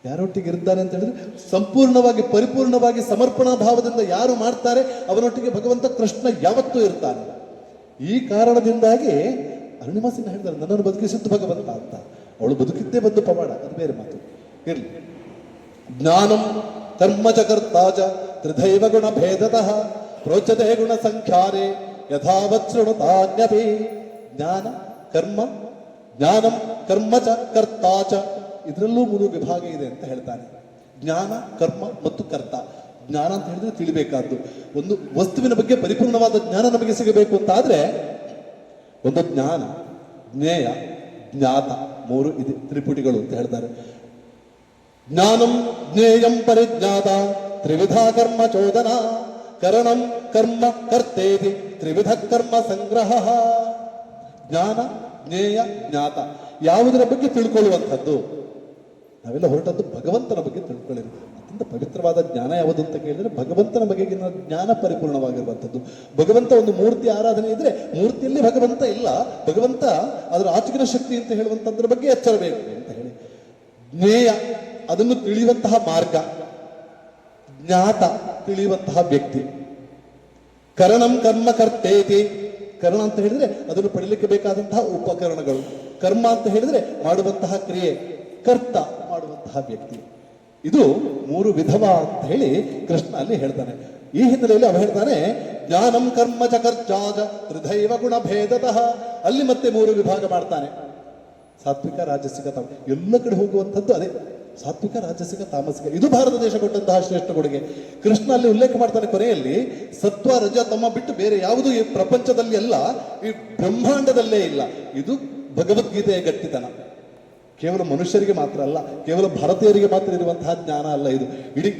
ಯಾರೊಟ್ಟಿಗಿರ್ತಾನೆ ಅಂತ ಹೇಳಿದ್ರೆ ಸಂಪೂರ್ಣವಾಗಿ ಪರಿಪೂರ್ಣವಾಗಿ ಸಮರ್ಪಣಾ ಭಾವದಿಂದ ಯಾರು ಮಾಡ್ತಾರೆ ಅವನೊಟ್ಟಿಗೆ ಭಗವಂತ ಕೃಷ್ಣ ಯಾವತ್ತೂ ಇರ್ತಾನೆ. ಈ ಕಾರಣದಿಂದಾಗಿ ಅರುಣಿಮಾ ಸಿನ್ಹಾ ಹೇಳ್ತಾರೆ, ನನ್ನನ್ನು ಬದುಕಿಸಿದ್ದು ಭಗವಂತ ಅಂತ. ಅವಳು ಬದುಕಿದ್ದೇ ಬಂದು ಪವಾಡ, ಅದು ಬೇರೆ ಮಾತು. ಇರ್ಲಿ. ಜ್ಞಾನಂ ಕರ್ಮ ಚ ಕರ್ತಾ ಚ ತ್ರಿಧೈವ ಗುಣ ಭೇದತಃ ಪ್ರೋಚ್ಯತೆ ಗುಣ ಸಂಖ್ಯಾರೆ ಯಥಾವತ್ ಶೃಣುತಾನ್ಯಪಿ. ಜ್ಞಾನ ಕರ್ಮ, ಜ್ಞಾನಂ ಕರ್ಮ ಚ ಕರ್ತಾ ಚ, ಇದರಲ್ಲೂ 3 ವಿಭಾಗ ಇದೆ ಅಂತ ಹೇಳ್ತಾನೆ. ಜ್ಞಾನ, ಕರ್ಮ ಮತ್ತು ಕರ್ತ. ಜ್ಞಾನ ಅಂತ ಹೇಳಿದ್ರೆ ತಿಳಿಬೇಕಾದ್ದು. ಒಂದು ವಸ್ತುವಿನ ಬಗ್ಗೆ ಪರಿಪೂರ್ಣವಾದ ಜ್ಞಾನ ನಮಗೆ ಸಿಗಬೇಕು ಅಂತ ಆದ್ರೆ ಒಂದು ಜ್ಞಾನ, ಜ್ಞೇಯ, ಜ್ಞಾತ, 3 ಇದೆ ತ್ರಿಪುಟಿಗಳು ಅಂತ ಹೇಳ್ತಾರೆ. ಜ್ಞಾನಂ ಜ್ಞೇಯಂ ಪರಿಜ್ಞಾತ ತ್ರಿವಿಧ ಕರ್ಮ ಚೋದನ ಕರಣಂ ಕರ್ಮ ಕರ್ತೇತಿ ತ್ರಿವಿಧ ಕರ್ಮ ಸಂಗ್ರಹ. ಜ್ಞಾನ, ಜ್ಞೇಯ, ಜ್ಞಾತ, ಯಾವುದರ ಬಗ್ಗೆ ತಿಳ್ಕೊಳ್ಳುವಂಥದ್ದು. ನಾವೆಲ್ಲ ಹೊರಟದ್ದು ಭಗವಂತನ ಬಗ್ಗೆ ತಿಳ್ಕೊಳ್ಳಿರಿ. ಅತ್ಯಂತ ಪವಿತ್ರವಾದ ಜ್ಞಾನ ಯಾವುದು ಅಂತ ಕೇಳಿದ್ರೆ ಭಗವಂತನ ಬಗೆಗಿನ ಜ್ಞಾನ ಪರಿಪೂರ್ಣವಾಗಿರುವಂಥದ್ದು. ಭಗವಂತ ಒಂದು ಮೂರ್ತಿ ಆರಾಧನೆ ಇದ್ರೆ ಮೂರ್ತಿಯಲ್ಲಿ ಭಗವಂತ ಇಲ್ಲ, ಭಗವಂತ ಅದರ ಆಚೆಗಿನ ಶಕ್ತಿ ಅಂತ ಹೇಳುವಂಥದ್ರ ಬಗ್ಗೆ ಎಚ್ಚರಬೇಕು ಅಂತ ಹೇಳಿ. ಜ್ಞೇಯ, ಅದನ್ನು ತಿಳಿಯುವಂತಹ ಮಾರ್ಗ. ಜ್ಞಾತ, ತಿಳಿಯುವಂತಹ ವ್ಯಕ್ತಿ. ಕರಣಂ ಕರ್ಮ ಕರ್ತೇತಿ, ಕರ್ಣ ಅಂತ ಹೇಳಿದ್ರೆ ಅದನ್ನು ಪಡೀಲಿಕ್ಕೆ ಬೇಕಾದಂತಹ ಉಪಕರಣಗಳು. ಕರ್ಮ ಅಂತ ಹೇಳಿದ್ರೆ ಮಾಡುವಂತಹ ಕ್ರಿಯೆ. ಕರ್ತ, ಮಾಡುವಂತಹ ವ್ಯಕ್ತಿ. ಇದು 3 ವಿಧವ ಅಂತ ಹೇಳಿ ಕೃಷ್ಣ ಅಲ್ಲಿ ಹೇಳ್ತಾನೆ. ಈ ಹಿನ್ನೆಲೆಯಲ್ಲಿ ಅವ ಹೇಳ್ತಾನೆ ಜ್ಞಾನಂ ಕರ್ಮ ಚ ಕರ್ಚಾಜ ತ್ರಿಧೈವ ಗುಣ ಭೇದತಃ. ಅಲ್ಲಿ ಮತ್ತೆ 3 ವಿಭಾಗ ಮಾಡ್ತಾನೆ. ಸಾತ್ವಿಕ, ರಾಜಸಿಕ, ತಾಮಸಿಕ. ಎಲ್ಲ ಕಡೆ ಹೋಗುವಂಥದ್ದು ಅದೇ, ಸಾತ್ವಿಕ, ರಾಜಸಿಕ, ತಾಮಸಿಕ. ಇದು ಭಾರತ ದೇಶ ಕೊಟ್ಟಂತಹ ಶ್ರೇಷ್ಠ ಕೊಡುಗೆ. ಕೃಷ್ಣ ಅಲ್ಲಿ ಉಲ್ಲೇಖ ಮಾಡ್ತಾನೆ ಕೊನೆಯಲ್ಲಿ, ಸತ್ವ, ರಜ, ತಮ ಬಿಟ್ಟು ಬೇರೆ ಯಾವುದೂ ಈ ಪ್ರಪಂಚದಲ್ಲಿ ಅಲ್ಲ, ಈ ಬ್ರಹ್ಮಾಂಡದಲ್ಲೇ ಇಲ್ಲ. ಇದು ಭಗವದ್ಗೀತೆಯ ಗಟ್ಟಿತನ. ಕೇವಲ ಮನುಷ್ಯರಿಗೆ ಮಾತ್ರ ಅಲ್ಲ, ಕೇವಲ ಭಾರತೀಯರಿಗೆ ಮಾತ್ರ ಇರುವಂತಹ ಜ್ಞಾನ ಅಲ್ಲ ಇದು.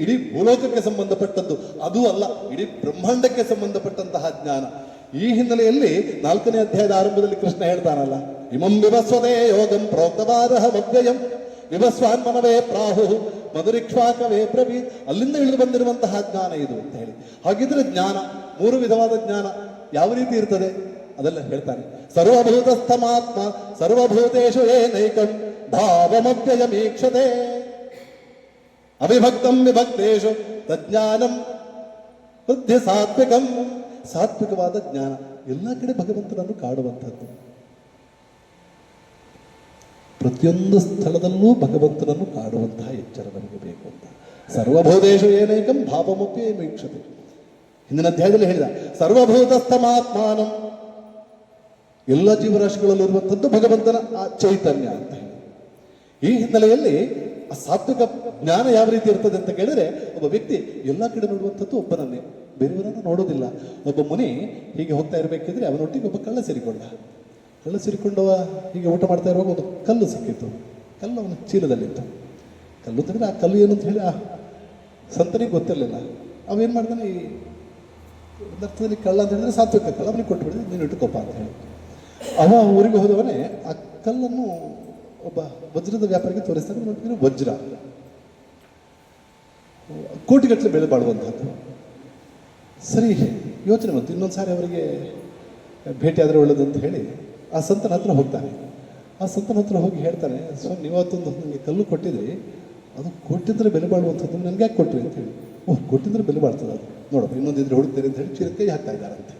ಇಡೀ ಭೂಲೋಕಕ್ಕೆ ಸಂಬಂಧಪಟ್ಟದ್ದು. ಅದು ಅಲ್ಲ, ಇಡೀ ಬ್ರಹ್ಮಾಂಡಕ್ಕೆ ಸಂಬಂಧಪಟ್ಟಂತಹ ಜ್ಞಾನ. ಈ ಹಿನ್ನೆಲೆಯಲ್ಲಿ 4ನೇ ಅಧ್ಯಾಯದ ಆರಂಭದಲ್ಲಿ ಕೃಷ್ಣ ಹೇಳ್ತಾನಲ್ಲ, ಇಮಂ ವಿವಸ್ವದೇ ಯೋಗಂ ಪ್ರೋಕ್ತವಾದಹ ವ್ಯಯಂ ವಿವಸ್ವಾನ್ ಮನವೇ ಪ್ರಾಹು ಮಧುರಿಕ್ಷ್ವಾಕವೇ ಪ್ರವೀ. ಅಲ್ಲಿಂದ ಇಳಿದು ಬಂದಿರುವಂತಹ ಜ್ಞಾನ ಇದು ಅಂತ ಹೇಳಿ. ಹಾಗಿದ್ರೆ ಜ್ಞಾನ 3 ವಿಧವಾದ ಜ್ಞಾನ ಯಾವ ರೀತಿ ಇರ್ತದೆ ಅದೆಲ್ಲ ಹೇಳ್ತಾನೆ. ಸರ್ವಭೂತಸ್ಥಮಾತ್ಮ ಸರ್ವಭೂತೇಷು ಏನೈಕಂ ಭಾವಮವ್ಯಯಮೀಕ್ಷತೆ ಅವಿಭಕ್ತಂ ವಿಭಕ್ತೇಷು ತಜ್ಞಾನಂ ಬುದ್ಧಿ ಸಾತ್ವಿಕಂ. ಸಾತ್ವಿಕವಾದ ಜ್ಞಾನ ಎಲ್ಲ ಕಡೆ ಭಗವಂತನನ್ನು ಕಾಡುವಂಥದ್ದು. ಪ್ರತಿಯೊಂದು ಸ್ಥಳದಲ್ಲೂ ಭಗವಂತನನ್ನು ಕಾಡುವಂತಹ ಎಚ್ಚರ ನಮಗೆ ಬೇಕು ಅಂತ. ಸರ್ವಭೂತೇಷು ಏನೈಕಂ ಭಾವಮಪಿ ವೀಕ್ಷತೆ. ಹಿಂದಿನ ಅಧ್ಯಾಯದಲ್ಲಿ ಹೇಳಿದ ಸರ್ವಭೂತಸ್ಥಮಾತ್ಮಾನಂ, ಎಲ್ಲ ಜೀವರಾಶಿಗಳಲ್ಲಿರುವಂಥದ್ದು ಭಗವಂತನ ಆ ಚೈತನ್ಯ ಅಂತ ಹೇಳಿ. ಈ ಹಿನ್ನೆಲೆಯಲ್ಲಿ ಆ ಸಾತ್ವಿಕ ಜ್ಞಾನ ಯಾವ ರೀತಿ ಇರ್ತದೆ ಅಂತ ಕೇಳಿದ್ರೆ, ಒಬ್ಬ ವ್ಯಕ್ತಿ ಎಲ್ಲ ಕಡೆ ನೋಡುವಂಥದ್ದು ಒಬ್ಬನನ್ನೇ, ಬೇರೆಯವರನ್ನು ನೋಡೋದಿಲ್ಲ. ಒಬ್ಬ ಮುನಿ ಹೀಗೆ ಹೋಗ್ತಾ ಇರಬೇಕಿದ್ರೆ ಅವನೊಟ್ಟಿಗೆ ಒಬ್ಬ ಕಳ್ಳ ಸೇರಿಕೊಂಡವ ಹೀಗೆ ಊಟ ಮಾಡ್ತಾ ಇರುವಾಗ ಒಂದು ಕಲ್ಲು ಸಿಕ್ಕಿತ್ತು. ಕಲ್ಲು ಅವನ ಚೀಲದಲ್ಲಿತ್ತು. ಕಲ್ಲು ತಂದರೆ ಆ ಕಲ್ಲು ಏನು ಅಂತ ಹೇಳಿ ಆ ಸಂತನಿಗೆ ಗೊತ್ತಿರಲಿಲ್ಲ. ಅವೇನು ಮಾಡ್ತಾನೆ, ಈ ಅರ್ಥದಲ್ಲಿ ಕಳ್ಳ ಅಂತ ಹೇಳಿದ್ರೆ ಸಾತ್ವಿಕ ಕಳ್ಳ, ಅವನಿಗೆ ಕೊಟ್ಟುಬಿಡಿದ್ರೆ ನೀನು ಇಟ್ಟುಕೋಪ ಅಂತ ಹೇಳಿ ಅವ ಊರಿಗೆ ಹೋದವನೇ ಆ ಕಲ್ಲನ್ನು ಒಬ್ಬ ವಜ್ರದ ವ್ಯಾಪಾರಿಗೆ ತೋರಿಸ್ತಾನೆ. ನೋಡ್ತೀನಿ ವಜ್ರ ಕೋಟಿಗಟ್ಟಲೆ ಬೆಲೆ ಬಾಳುವಂಥದ್ದು. ಸರಿ, ಯೋಚನೆ ಬಂತು, ಇನ್ನೊಂದು ಸಾರಿ ಅವರಿಗೆ ಭೇಟಿ ಆದರೆ ಒಳ್ಳೇದು ಅಂತ ಹೇಳಿ ಆ ಸಂತನ ಹತ್ರ ಹೋಗ್ತಾನೆ. ಆ ಸಂತನ ಹತ್ರ ಹೋಗಿ ಹೇಳ್ತಾನೆ, ಸ್ವಾಮಿ ನೀವತ್ತೊಂದು ನನಗೆ ಕಲ್ಲು ಕೊಟ್ಟಿದ್ರಿ, ಅದು ಕೊಟ್ಟಿದ್ರೆ ಬೆಲೆ ಬಾಳುವಂಥದ್ದು, ನನಗೆ ಯಾಕೆ ಕೊಟ್ರಿ ಅಂತ ಹೇಳಿ. ಓಹ್, ಕೊಟ್ಟಿದ್ರೆ ಬೆಲೆ ಬಾಳ್ತದೆ ಅದು, ನೋಡಪ್ಪ ಇನ್ನೊಂದಿದ್ರೆ ಹುಡುಕ್ತೇನೆ ಅಂತ ಹೇಳಿ ಚಿರಕೈ ಹಾಕ್ತಾ ಇದ್ದಾರಂತೆ.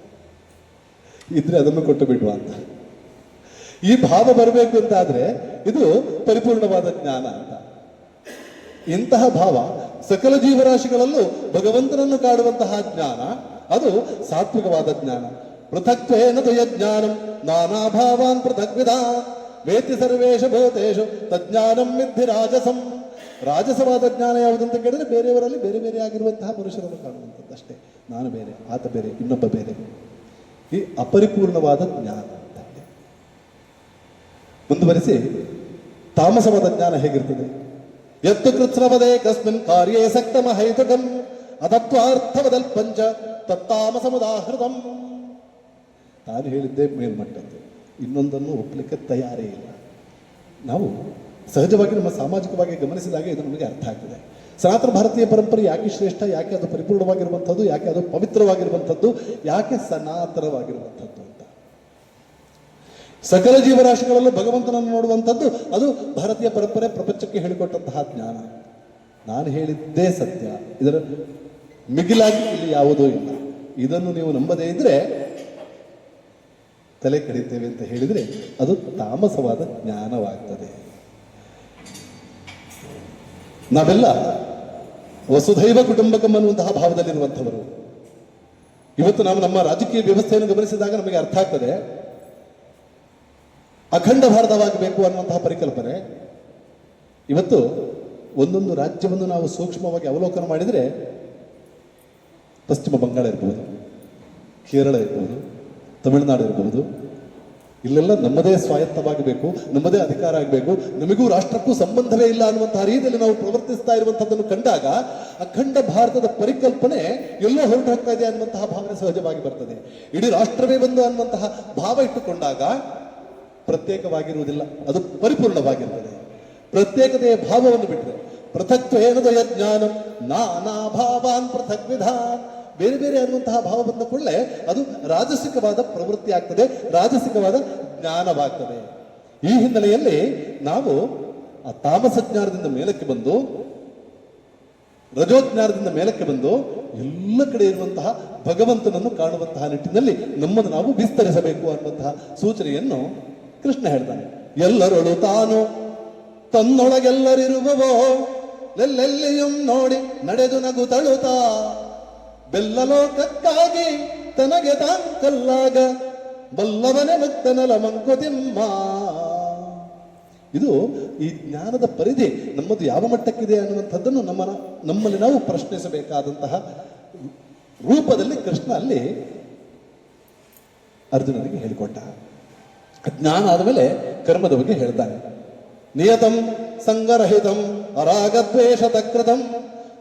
ಇದ್ರೆ ಅದನ್ನು ಕೊಟ್ಟು ಬಿಡುವ ಅಂತ. ಈ ಭಾವ ಬರಬೇಕು ಅಂತಾದ್ರೆ ಇದು ಪರಿಪೂರ್ಣವಾದ ಜ್ಞಾನ ಅಂತ. ಇಂತಹ ಭಾವ ಸಕಲ ಜೀವರಾಶಿಗಳಲ್ಲೂ ಭಗವಂತನನ್ನು ಕಾಡುವಂತಹ ಜ್ಞಾನ, ಅದು ಸಾತ್ವಿಕವಾದ ಜ್ಞಾನ. ಪೃಥಕ್ತ್ವೇನ ದ್ವಯಜ್ಞಾನಂ ನಾನಾ ಭಾವಾನ್ ಪೃಥಗ್ವಿಧಾನ್ ವೇತಿ ಸರ್ವೇಷು ಭೂತೇಷು ತಜ್ಞಾನಂ ವಿದ್ಧಿ ರಾಜಸಂ. ರಾಜಸವಾದ ಜ್ಞಾನ ಯಾವುದಂತ ಕೇಳಿದ್ರೆ ಬೇರೆಯವರಲ್ಲಿ ಬೇರೆ ಬೇರೆ ಆಗಿರುವಂತಹ ಮನುಷ್ಯರನ್ನು ಕಾಣುವಂಥದ್ದು ಅಷ್ಟೇ. ನಾನು ಬೇರೆ, ಆತ ಬೇರೆ, ಇನ್ನೊಬ್ಬ ಬೇರೆ. ಈ ಅಪರಿಪೂರ್ಣವಾದ ಜ್ಞಾನ ಅಂತ. ಮುಂದುವರಿಸಿ, ತಾಮಸವಾದ ಜ್ಞಾನ ಹೇಗಿರ್ತದೆ? ಯತ್ತು ಕೃತ್ಸ್ನವದೇ ಕಸ್ಮಿನ್ ಕಾರ್ಯೇ ಸಕ್ತಮ ಹೈತುಕಂ ಅದತ್ವಾರ್ಥವದಲ್ ಪಂಚ ತತ್ತಾಮಸಮುದಾಹೃತಂ. ನಾನು ಹೇಳಿದ್ದೆ ಮೇಲ್ಮಟ್ಟದ್ದು, ಇನ್ನೊಂದನ್ನು ಒಪ್ಪಲಿಕ್ಕೆ ತಯಾರೇ ಇಲ್ಲ. ನಾವು ಸಹಜವಾಗಿ ನಮ್ಮ ಸಾಮಾಜಿಕವಾಗಿ ಗಮನಿಸಿದಾಗ ಇದು ನಮಗೆ ಅರ್ಥ ಆಗ್ತದೆ. ಸನಾತನ ಭಾರತೀಯ ಪರಂಪರೆ ಯಾಕೆ ಶ್ರೇಷ್ಠ, ಯಾಕೆ ಅದು ಪರಿಪೂರ್ಣವಾಗಿರುವಂಥದ್ದು, ಯಾಕೆ ಅದು ಪವಿತ್ರವಾಗಿರುವಂಥದ್ದು, ಯಾಕೆ ಸನಾತನವಾಗಿರುವಂಥದ್ದು ಅಂತ. ಸಕಲ ಜೀವರಾಶಿಗಳಲ್ಲೂ ಭಗವಂತನನ್ನು ನೋಡುವಂಥದ್ದು ಅದು ಭಾರತೀಯ ಪರಂಪರೆ ಪ್ರಪಂಚಕ್ಕೆ ಹೇಳಿಕೊಟ್ಟಂತಹ ಜ್ಞಾನ. ನಾನು ಹೇಳಿದ್ದೇ ಸತ್ಯ, ಇದರ ಮಿಗಿಲಾಗಿ ಇಲ್ಲಿ ಯಾವುದೂ ಇಲ್ಲ. ಇದನ್ನು ನೀವು ನಂಬದೇ ಇದ್ರೆ ತಲೆ ಕಡಿತೇವೆ ಅಂತ ಹೇಳಿದರೆ ಅದು ತಾಮಸವಾದ ಜ್ಞಾನವಾಗ್ತದೆ. ನಾವೆಲ್ಲ ವಸುಧೈವ ಕುಟುಂಬಕಂ ಅನ್ನುವಂತಹ ಭಾವದಲ್ಲಿರುವಂಥವರು. ಇವತ್ತು ನಾವು ನಮ್ಮ ರಾಜಕೀಯ ವ್ಯವಸ್ಥೆಯನ್ನು ಗಮನಿಸಿದಾಗ ನಮಗೆ ಅರ್ಥ ಆಗ್ತದೆ, ಅಖಂಡ ಭಾರತವಾಗಬೇಕು ಅನ್ನುವಂತಹ ಪರಿಕಲ್ಪನೆ. ಇವತ್ತು ಒಂದೊಂದು ರಾಜ್ಯವನ್ನು ನಾವು ಸೂಕ್ಷ್ಮವಾಗಿ ಅವಲೋಕನ ಮಾಡಿದರೆ, ಪಶ್ಚಿಮ ಬಂಗಾಳ ಇರಬಹುದು, ಕೇರಳ ಇರಬಹುದು, ತಮಿಳುನಾಡು ಇರಬಹುದು, ಇಲ್ಲೆಲ್ಲ ನಮ್ಮದೇ ಸ್ವಾಯತ್ತವಾಗಬೇಕು, ನಮ್ಮದೇ ಅಧಿಕಾರ ಆಗಬೇಕು, ನಮಗೂ ರಾಷ್ಟ್ರಕ್ಕೂ ಸಂಬಂಧವೇ ಇಲ್ಲ ಅನ್ನುವಂತಹ ರೀತಿಯಲ್ಲಿ ನಾವು ಪ್ರವರ್ತಿಸ್ತಾ ಇರುವಂತಹದ್ದನ್ನು ಕಂಡಾಗ ಅಖಂಡ ಭಾರತದ ಪರಿಕಲ್ಪನೆ ಎಲ್ಲೋ ಹೊರಟು ಹೋಗ್ತಾ ಇದೆ ಅನ್ನುವಂತಹ ಭಾವನೆ ಸಹಜವಾಗಿ ಬರ್ತದೆ. ಇಡೀ ರಾಷ್ಟ್ರವೇ ಒಂದು ಅನ್ನುವಂತಹ ಭಾವ ಇಟ್ಟುಕೊಂಡಾಗ ಪ್ರತ್ಯೇಕವಾಗಿರುವುದಿಲ್ಲ, ಅದು ಪರಿಪೂರ್ಣವಾಗಿರ್ತದೆ. ಪ್ರತ್ಯೇಕತೆಯ ಭಾವವನ್ನು ಬಿಟ್ಟರೆ ಪೃಥಕ್ತ್ವೇನ ದ್ವಯಜ್ಞಾನಂ ನಾನಾ ಭಾವಾನ್ ಪೃಥಗ್ವಿಧಾನ್, ಬೇರೆ ಬೇರೆ ಅನ್ನುವಂತಹ ಭಾವ ಬಂದ ಕೂಡಲೇ ಅದು ರಾಜಸಿಕವಾದ ಪ್ರವೃತ್ತಿ ಆಗ್ತದೆ, ರಾಜಸಿಕವಾದ ಜ್ಞಾನವಾಗ್ತದೆ. ಈ ಹಿನ್ನೆಲೆಯಲ್ಲಿ ನಾವು ಆ ತಾಮಸ ಜ್ಞಾನದಿಂದ ಮೇಲಕ್ಕೆ ಬಂದು ರಜೋಜ್ಞಾನದಿಂದ ಮೇಲಕ್ಕೆ ಬಂದು ಎಲ್ಲ ಕಡೆ ಇರುವಂತಹ ಭಗವಂತನನ್ನು ಕಾಣುವಂತಹ ನಿಟ್ಟಿನಲ್ಲಿ ನಮ್ಮನ್ನು ನಾವು ವಿಸ್ತರಿಸಬೇಕು ಅನ್ನುವಂತಹ ಸೂಚನೆಯನ್ನು ಕೃಷ್ಣ ಹೇಳ್ತಾನೆ. ಎಲ್ಲರೊಳು ತಾನು ತನ್ನೊಳಗೆಲ್ಲರಿರುವವೋ ಎಲ್ಲೆಲ್ಲಿಯೂ ನೋಡಿ ನಡೆದು ನಗು ತಳುತ್ತಾ ಬೆಲ್ಲಲೋಕಕ್ಕಾಗಿ ತನಗೆ ತಾಂಕಲ್ಲಾಗ ಬಲ್ಲವನೇ ಮುಕ್ತನಲ ಮಂಕುತಿಮ್ಮ. ಇದು ಈ ಜ್ಞಾನದ ಪರಿಧಿ ನಮ್ಮದು ಯಾವ ಮಟ್ಟಕ್ಕಿದೆ ಅನ್ನುವಂಥದ್ದನ್ನು ನಮ್ಮಲ್ಲಿ ನಾವು ಪ್ರಶ್ನಿಸಬೇಕಾದಂತಹ ರೂಪದಲ್ಲಿ ಕೃಷ್ಣ ಅಲ್ಲಿ ಅರ್ಜುನನಿಗೆ ಹೇಳಿಕೊಟ್ಟ. ಜ್ಞಾನ ಆದಮೇಲೆ ಕರ್ಮದ ಬಗ್ಗೆ ಹೇಳ್ತಾನೆ. ನಿಯತಂ ಸಂಗರಹಿತಂ ಅರಾಗದ್ವೇಷ ತಕೃತಂ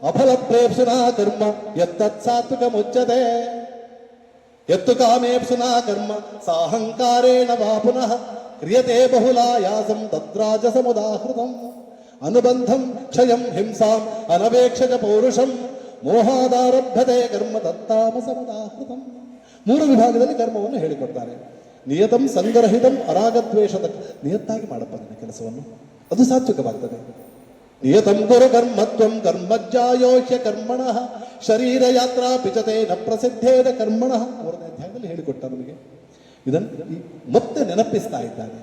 ಅಫಲ ಪ್ರೇಪ್ಸುನಾ ಕರ್ಮ ಯತ್ತತ್ ಸಾತ್ವಿಕ ಮುಚ್ಚತೆ ಯತ್ತು ಕಾಮೇಪ್ಸುನಾ ಕರ್ಮ ಸಾಹಂಕಾರೇಣ ವಾ ಪುನಃ ಕ್ರಿಯತೆ ಬಹುಲಾಯಾಸಂ ತದ್ರಾಜಸಮುದಾಹೃತಂ ಅನುಬಂಧಂ ಕ್ಷಯಂ ಹಿಂಸಾಂ ಅನವೇಕ್ಷಜ ಪೌರುಷಂ ಮೋಹಾದಾರಭ್ಯತೆ ಕರ್ಮ ತತ್ತಾಮಸಮುದಾಹೃತಂ. 3 ವಿಭಾಗದಲ್ಲಿ ಕರ್ಮವನ್ನು ಹೇಳಿಕೊಡ್ತಾರೆ. ನಿಯತಂ ಸಂಗರಹಿತಂ ಅರಾಗದ್ವೇಷದ, ನಿಯತ್ತಾಗಿ ಮಾಡಪ್ಪ ನಿನ್ನ ಕೆಲಸವನ್ನು, ಅದು ಸಾತ್ವಿಕವಾಗ್ತದೆ. ನಿಯತಂ ಗುರು ಕರ್ಮತ್ವಂ ಕರ್ಮಜ್ಜಾಯೋಷ್ಯ ಕರ್ಮಣಃ ಶರೀರ ಯಾತ್ರಾ ಪಿಚತೆ ನ ಪ್ರಸಿದ್ಧೇದ ಕರ್ಮಣಃ. 3ನೇ ಅಧ್ಯಾಯದಲ್ಲಿ ಹೇಳಿಕೊಟ್ಟ ನಮಗೆ. ಇದನ್ನು ಮತ್ತೆ ನೆನಪಿಸ್ತಾ ಇದ್ದಾನೆ.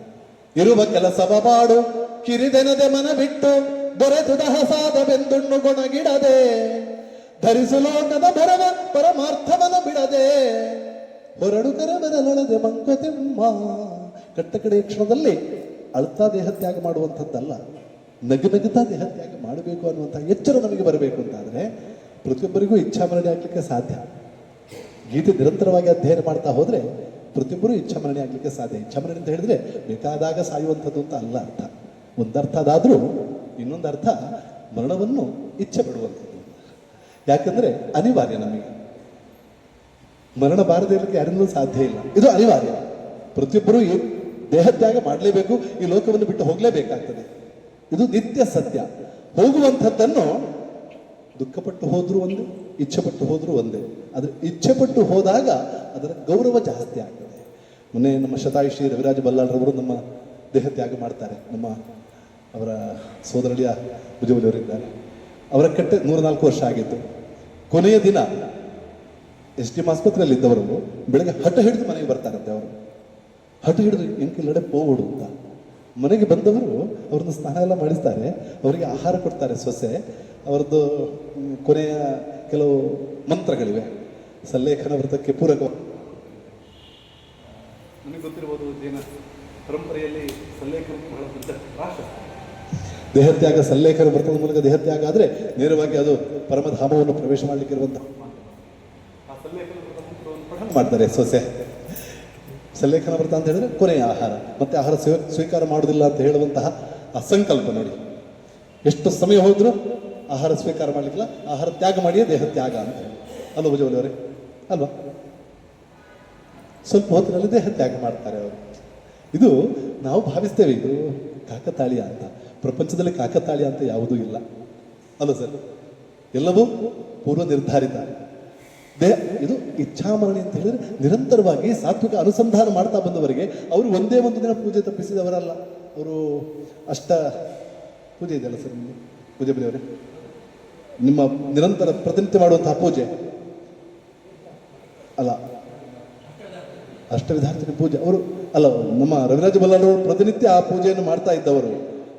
ಇರುವ ಕೆಲಸವ ಮಾಡು ಕಿರಿದೆನದೆ ಮನ ಬಿಟ್ಟು ದೊರೆತು ದಹಸಾದ ಬೆಂದುಣ್ಣು ಗೊಣಗಿಡದೆ ಧರಿಸು ಲೋಕದ ಭರವ ಪರಮಾರ್ಥವನ ಬಿಡದೆ ಹೊರಡು ಕರಬರಲೊಳದೆ ಮಂಕುತಿಮ್ಮ. ಕಟ್ಟ ಕಡೆಯ ಕ್ಷಣದಲ್ಲಿ ಅಳ್ತಾ ದೇಹತ್ಯಾಗ ಮಾಡುವಂಥದ್ದಲ್ಲ, ನಗುತ್ತಾ ದೇಹತ್ಯಾಗ ಮಾಡಬೇಕು ಅನ್ನುವಂಥ ಎಚ್ಚರ ನಮಗೆ ಬರಬೇಕು ಅಂತಾದರೆ ಪ್ರತಿಯೊಬ್ಬರಿಗೂ ಇಚ್ಛಾಮರಣೆ ಆಗಲಿಕ್ಕೆ ಸಾಧ್ಯ. ಗೀತೆ ನಿರಂತರವಾಗಿ ಅಧ್ಯಯನ ಮಾಡ್ತಾ ಹೋದರೆ ಪ್ರತಿಯೊಬ್ಬರೂ ಇಚ್ಛಾಮರಣೆ ಆಗಲಿಕ್ಕೆ ಸಾಧ್ಯ. ಇಚ್ಛಾಮರಣೆ ಅಂತ ಹೇಳಿದ್ರೆ ಬೇಕಾದಾಗ ಸಾಯುವಂಥದ್ದು ಅಂತ ಅಲ್ಲ ಅರ್ಥ. ಒಂದರ್ಥ ಅದಾದರೂ ಇನ್ನೊಂದು ಅರ್ಥ ಮರಣವನ್ನು ಇಚ್ಛೆ ಪಡುವಂಥದ್ದು. ಯಾಕಂದ್ರೆ ಅನಿವಾರ್ಯ, ನಮಗೆ ಮರಣ ಬಾರದೇ ಇರಲಿಕ್ಕೆ ಯಾರಿಂದಲೂ ಸಾಧ್ಯ ಇಲ್ಲ. ಇದು ಅನಿವಾರ್ಯ. ಪ್ರತಿಯೊಬ್ಬರೂ ಈ ದೇಹತ್ಯಾಗ ಮಾಡಲೇಬೇಕು, ಈ ಲೋಕವನ್ನು ಬಿಟ್ಟು ಹೋಗಲೇಬೇಕಾಗ್ತದೆ. ಇದು ನಿತ್ಯ ಸತ್ಯ. ಹೋಗುವಂಥದ್ದನ್ನು ದುಃಖಪಟ್ಟು ಹೋದ್ರೂ ಒಂದೇ, ಇಚ್ಛೆಪಟ್ಟು ಹೋದ್ರೂ ಒಂದೇ. ಆದರೆ ಇಚ್ಛೆಪಟ್ಟು ಹೋದಾಗ ಅದರ ಗೌರವ ಜಾಸ್ತಿ ಆಗ್ತದೆ. ಮೊನ್ನೆ ನಮ್ಮ ಶತಾಯುಷಿ ರವಿರಾಜ ಬಲ್ಲಾಳರವರು ನಮ್ಮ ದೇಹತ್ಯಾಗ ಮಾಡ್ತಾರೆ. ಅವರ ಸೋದರಳಿಯ ಭುಜಬಲಿಯವರಿದ್ದಾರೆ. ಅವರ ಕಟ್ಟೆ 3-4 ವರ್ಷ ಆಗಿತ್ತು. ಕೊನೆಯ ದಿನ SDM ಆಸ್ಪತ್ರೆಯಲ್ಲಿ ಇದ್ದವರು ಬೆಳಗ್ಗೆ ಹಠ ಹಿಡಿದು ಮನೆಗೆ ಬರ್ತಾರಂತೆ. ಅವರು ಹಠ ಹಿಡಿದು ಎಂಕಿಲ್ಲಡೆ ಹೋಗುಡು ಅಂತ ಮನೆಗೆ ಬಂದವರು ಅವ್ರನ್ನ ಸ್ನಾನ ಎಲ್ಲ ಮಾಡಿಸ್ತಾರೆ. ಅವರಿಗೆ ಆಹಾರ ಕೊಡ್ತಾರೆ ಸೊಸೆ. ಅವರದ್ದು ಕೊನೆಯ ಕೆಲವು ಮಂತ್ರಗಳಿವೆ, ಸಲ್ಲೇಖನ ವ್ರತಕ್ಕೆ ಪೂರಕ. ನನಗೆ ಗೊತ್ತಿರ್ಬೋದು, ಜೈನ ಪರಂಪರೆಯಲ್ಲಿ ಸಲ್ಲೇಖನ ಬಹಳ ದೊಡ್ಡ ರಾಷ್ಟ್ರ. ದೇಹತ್ಯಾಗ ಸಲ್ಲೇಖನ ವ್ರತದ ಮೂಲಕ ದೇಹತ್ಯಾಗ ಆದರೆ ನೇರವಾಗಿ ಅದು ಪರಮಧಾಮವನ್ನು ಪ್ರವೇಶ ಮಾಡಲಿಕ್ಕೆ ಇರುವಂತಹ ಆ ಸಲ್ಲೇಖನ ವ್ರತವನ್ನು ಪಠಣ ಮಾಡ್ತಾರೆ ಸೊಸೆ. ಸಲ್ಲೇಖನ ವ್ರತ ಅಂತ ಹೇಳಿದ್ರೆ ಕೊನೆಯ ಆಹಾರ, ಮತ್ತೆ ಆಹಾರ ಸ್ವೀಕಾರ ಮಾಡುವುದಿಲ್ಲ ಅಂತ ಹೇಳುವಂತಹ ಆ ಸಂಕಲ್ಪ ನೋಡಿ. ಎಷ್ಟು ಸಮಯ ಹೋದ್ರು ಆಹಾರ ಸ್ವೀಕಾರ ಮಾಡಲಿಕ್ಕಿಲ್ಲ, ಆಹಾರ ತ್ಯಾಗ ಮಾಡಿಯೇ ದೇಹ ತ್ಯಾಗ ಅಂತ ಹೇಳಿ ಅಲ್ವ ಭುಜಬಲಿಯವರೇ? ಅಲ್ವಾ? ಸ್ವಲ್ಪ ಹೊತ್ತಿನಲ್ಲಿ ದೇಹ ತ್ಯಾಗ ಮಾಡ್ತಾರೆ ಅವರು. ಇದು ನಾವು ಭಾವಿಸ್ತೇವೆ ಇದು ಕಾಕತಾಳೀಯ ಅಂತ. ಪ್ರಪಂಚದಲ್ಲಿ ಕಾಕತಾಳೀಯ ಅಂತ ಯಾವುದೂ ಇಲ್ಲ ಅಲ್ವ ಸರ್? ಎಲ್ಲವೂ ಪೂರ್ವ ನಿರ್ಧಾರಿತ. ಇದು ಇಚ್ಛಾಮರಣಿ ಅಂತ ಹೇಳಿದ್ರೆ ನಿರಂತರವಾಗಿ ಸಾತ್ವಿಕ ಅನುಸಂಧಾನ ಮಾಡ್ತಾ ಬಂದವರಿಗೆ ಅವರು ಒಂದೇ ಒಂದು ದಿನ ಪೂಜೆ ತಪ್ಪಿಸಿದವರಲ್ಲ. ಅವರು ಅಷ್ಟ ಪೂಜೆ ಇದೆಯಲ್ಲ ಸರ್ ನಿಮಗೆ ಪೂಜೆ ಬರೆಯವರೇ? ನಿಮ್ಮ ನಿರಂತರ ಪ್ರತಿನಿತ್ಯ ಮಾಡುವಂತಹ ಪೂಜೆ ಅಲ್ಲ, ಅಷ್ಟವಿಧಾರ್ಥಿನ ಪೂಜೆ ಅವರು ಅಲ್ಲ. ನಮ್ಮ ರವಿರಾಜ ಬಲ್ಲಾಳರು ಪ್ರತಿನಿತ್ಯ ಆ ಪೂಜೆಯನ್ನು ಮಾಡ್ತಾ ಇದ್ದವರು,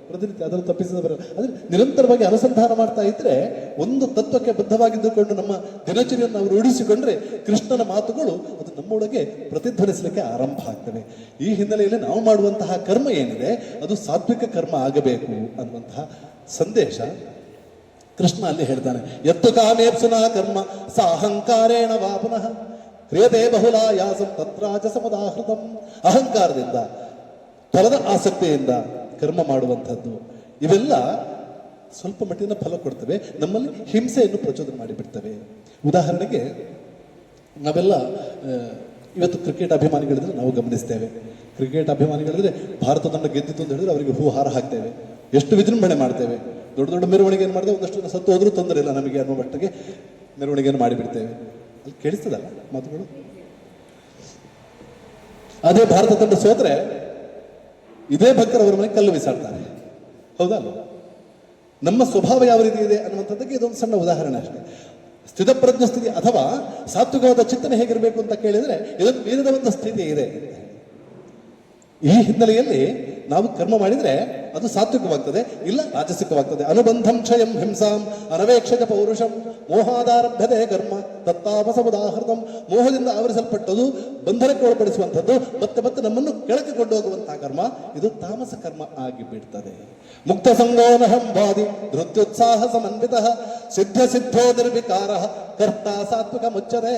ಪ್ರತಿನಿತ್ಯ ಅದನ್ನು ತಪ್ಪಿಸಿದವರು. ಆದರೆ ನಿರಂತರವಾಗಿ ಅನುಸಂಧಾನ ಮಾಡ್ತಾ ಇದ್ರೆ ಒಂದು ತತ್ವಕ್ಕೆ ಬದ್ಧವಾಗಿದ್ದುಕೊಂಡು ನಮ್ಮ ದಿನಚರಿಯನ್ನು ನಾವು ರೂಢಿಸಿಕೊಂಡ್ರೆ ಕೃಷ್ಣನ ಮಾತುಗಳು ಅದು ನಮ್ಮೊಳಗೆ ಪ್ರತಿಧ್ವನಿಸಲಿಕ್ಕೆ ಆರಂಭ ಆಗ್ತವೆ. ಈ ಹಿನ್ನೆಲೆಯಲ್ಲಿ ನಾವು ಮಾಡುವಂತಹ ಕರ್ಮ ಏನಿದೆ ಅದು ಸಾತ್ವಿಕ ಕರ್ಮ ಆಗಬೇಕು ಅನ್ನುವಂತಹ ಸಂದೇಶ ಕೃಷ್ಣ ಅಲ್ಲಿ ಹೇಳ್ತಾನೆ. ಎತ್ತು ಕಾಮೇಪ್ಸುನಾ ಕರ್ಮ ಸಾಹಂಕಾರೇಣ ವಾ ಪುನಃ ಕ್ರಿಯತೆ ಬಹುಲಾಯಾಸಂ ತತ್ರಾಚ ಸಮುದಾಹೃತಂ. ಅಹಂಕಾರದಿಂದ, ಫಲದ ಆಸಕ್ತಿಯಿಂದ ಕರ್ಮ ಮಾಡುವಂಥದ್ದು ಇವೆಲ್ಲ ಸ್ವಲ್ಪ ಮಟ್ಟಿನ ಫಲ ಕೊಡ್ತವೆ, ನಮ್ಮಲ್ಲಿ ಹಿಂಸೆಯನ್ನು ಪ್ರಚೋದನೆ ಮಾಡಿಬಿಡ್ತವೆ. ಉದಾಹರಣೆಗೆ ನಾವೆಲ್ಲ ಇವತ್ತು ಕ್ರಿಕೆಟ್ ಅಭಿಮಾನಿಗಳಿದ್ರೆ ನಾವು ಗಮನಿಸ್ತೇವೆ. ಕ್ರಿಕೆಟ್ ಅಭಿಮಾನಿಗಳಿದ್ರೆ ಭಾರತ ತಂಡ ಗೆದ್ದಿತ್ತು ಅಂತ ಹೇಳಿದ್ರೆ ಅವರಿಗೆ ಹೂಹಾರ ಹಾಕ್ತೇವೆ, ಎಷ್ಟು ವಿಜೃಂಭಣೆ ಮಾಡ್ತೇವೆ, ದೊಡ್ಡ ದೊಡ್ಡ ಮೆರವಣಿಗೆ ಏನು ಮಾಡ್ತೇವೆ, ಒಂದಷ್ಟು ಸತ್ತು ಹೋದ್ರೂ ತೊಂದರೆ ಇಲ್ಲ ನಮಗೆ ಅನ್ನೋ ಮಟ್ಟಿಗೆ ಮೆರವಣಿಗೆಯನ್ನು ಮಾಡಿಬಿಡ್ತೇವೆ. ಅಲ್ಲಿ ಕೇಳಿಸ್ತದಲ್ಲ ಮಾತುಗಳು? ಅದೇ ಭಾರತ ತಂಡ ಸೋತ್ರೆ ಇದೇ ಭಕ್ತರು ಅವರ ಮನೆಗೆ ಕಲ್ಲು ಬಿಸಾಡ್ತಾರೆ. ಹೌದಲ್ಲ? ನಮ್ಮ ಸ್ವಭಾವ ಯಾವ ರೀತಿ ಇದೆ ಅನ್ನುವಂಥದ್ದಕ್ಕೆ ಇದೊಂದು ಸಣ್ಣ ಉದಾಹರಣೆ ಅಷ್ಟೇ. ಸ್ಥಿತಪ್ರಜ್ಞ ಸ್ಥಿತಿ ಅಥವಾ ಸಾತ್ವಿಕವಾದ ಚಿಂತನೆ ಹೇಗಿರಬೇಕು ಅಂತ ಕೇಳಿದರೆ ಇದೊಂದು ಮೀರಿದ ಒಂದು ಸ್ಥಿತಿ ಇದೆ. ಈ ಹಿನ್ನೆಲೆಯಲ್ಲಿ ನಾವು ಕರ್ಮ ಮಾಡಿದರೆ ಅದು ಸಾತ್ವಿಕವಾಗ್ತದೆ, ಇಲ್ಲ ರಾಜಸಿಕವಾಗ್ತದೆ. ಅನುಬಂಧಂ ಕ್ಷಯಂ ಹಿಂಸಾಂ ಅನವೇಕ್ಷಜ ಪೌರುಷಂ ಮೋಹಾದಾರಭ್ಯತೆ ಕರ್ಮ ತತ್ತಾಮಸ ಉದಾಹೃತಂ. ಮೋಹದಿಂದ ಆವರಿಸಲ್ಪಟ್ಟದು, ಬಂಧನಕ್ಕೆ ಒಳಪಡಿಸುವಂಥದ್ದು, ಮತ್ತೆ ನಮ್ಮನ್ನು ಕೆಳಕ್ಕೆ ಕೊಂಡು ಹೋಗುವಂತಹ ಕರ್ಮ ಇದು ತಾಮಸ ಕರ್ಮ ಆಗಿಬಿಡ್ತದೆ. ಮುಕ್ತ ಸಂಗೋನಹಂ ವಾದಿ ಧೃತ್ಯುತ್ಸಾಹ ಸಮನ್ವಿತ ಸಿದ್ಧ ಸಿದ್ಧೋ ನಿರ್ವಿಕಾರ ಕರ್ತ ಸಾತ್ವಿಕ ಮುಚ್ಚದೆ.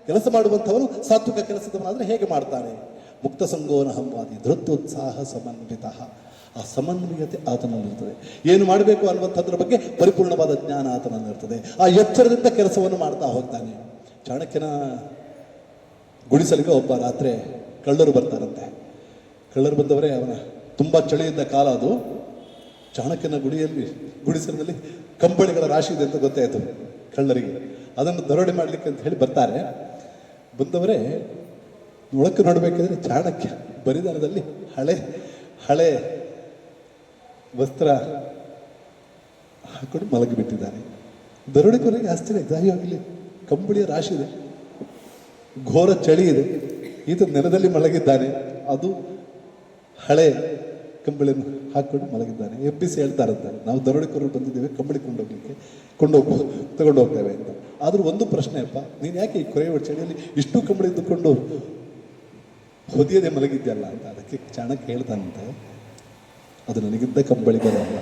ಕೆಲಸ ಮಾಡುವಂಥವನು ಸಾತ್ವಿಕ ಕೆಲಸದವನಾದ್ರೆ ಹೇಗೆ ಮಾಡ್ತಾನೆ? ಮುಕ್ತ ಸಂಗೋನಹಂವಾದಿ ಧೃತ್ಯುತ್ಸಾಹ ಸಮನ್ವಿತ. ಆ ಸಮನ್ವಯತೆ ಆತನಲ್ಲಿರ್ತದೆ. ಏನು ಮಾಡಬೇಕು ಅನ್ನುವಂಥದ್ರ ಬಗ್ಗೆ ಪರಿಪೂರ್ಣವಾದ ಜ್ಞಾನ ಆತನಲ್ಲಿರ್ತದೆ. ಆ ಎಚ್ಚರದಿಂದ ಕೆಲಸವನ್ನು ಮಾಡ್ತಾ ಹೋಗ್ತಾನೆ. ಚಾಣಕ್ಯನ ಗುಡಿಸಲಿಗೆ ಒಬ್ಬ ರಾತ್ರಿ ಕಳ್ಳರು ಬರ್ತಾರಂತೆ. ಕಳ್ಳರು ಬಂದವರೇ ಅವನ ತುಂಬ ಚಳಿ ಇದ್ದ ಕಾಲ ಅದು. ಚಾಣಕ್ಯನ ಗುಡಿಸಲಿನಲ್ಲಿ ಕಂಬಳಿಗಳ ರಾಶಿ ಇದೆ ಅಂತ ಗೊತ್ತಾಯಿತು ಕಳ್ಳರಿಗೆ. ಅದನ್ನು ದರೋಡೆ ಮಾಡಲಿಕ್ಕೆ ಅಂತ ಹೇಳಿ ಬರ್ತಾರೆ. ಬಂದವರೇ ಒಳಕ್ಕೆ ನೋಡಬೇಕಿದ್ರೆ ಚಾಣಕ್ಯ ಬರಿದಾರದಲ್ಲಿ ಹಳೆ ವಸ್ತ್ರ ಹಾಕೊಂಡು ಮಲಗಿಬಿಟ್ಟಿದ್ದಾನೆ. ದರೋಡೆಕೋರಿಗೆ ಆಶ್ಚರ್ಯ ಆಯ್ತು. ಅಯ್ಯೋ, ಇಲ್ಲಿ ಕಂಬಳಿಯ ರಾಶಿ ಇದೆ, ಘೋರ ಚಳಿ ಇದೆ, ಈತ ನೆಲದಲ್ಲಿ ಮಲಗಿದ್ದಾನೆ, ಅದು ಹಳೆ ಕಂಬಳಿಯನ್ನು ಹಾಕ್ಕೊಂಡು ಮಲಗಿದ್ದಾನೆ. ಎಬ್ಬಿಸಿ ಹೇಳ್ತಾರಂತೆ, ನಾವು ದರೋಡೆಕೋರರು ಬಂದಿದ್ದೇವೆ, ಕಂಬಳಿ ಕೊಂಡೋಗ್ಲಿಕ್ಕೆ ತಗೊಂಡು ಹೋಗ್ತೇವೆ ಅಂತ. ಆದರೂ ಒಂದು ಪ್ರಶ್ನೆ ಅಪ್ಪ, ನೀನು ಯಾಕೆ ಈ ಕೊರೆಯುವ ಚಳಿಯಲ್ಲಿ ಇಷ್ಟು ಕಂಬಳಿ ಇದ್ದುಕೊಂಡು ಹೊದಿಯದೆ ಮಲಗಿದ್ಯಲ್ಲ ಅಂತ. ಅದಕ್ಕೆ ಚಾಣಕ್ಯ ಹೇಳ್ತಾನಂತೆ, ಅದು ನನಗಿದ್ದ ಕಂಬಳಿಗಳಲ್ಲ,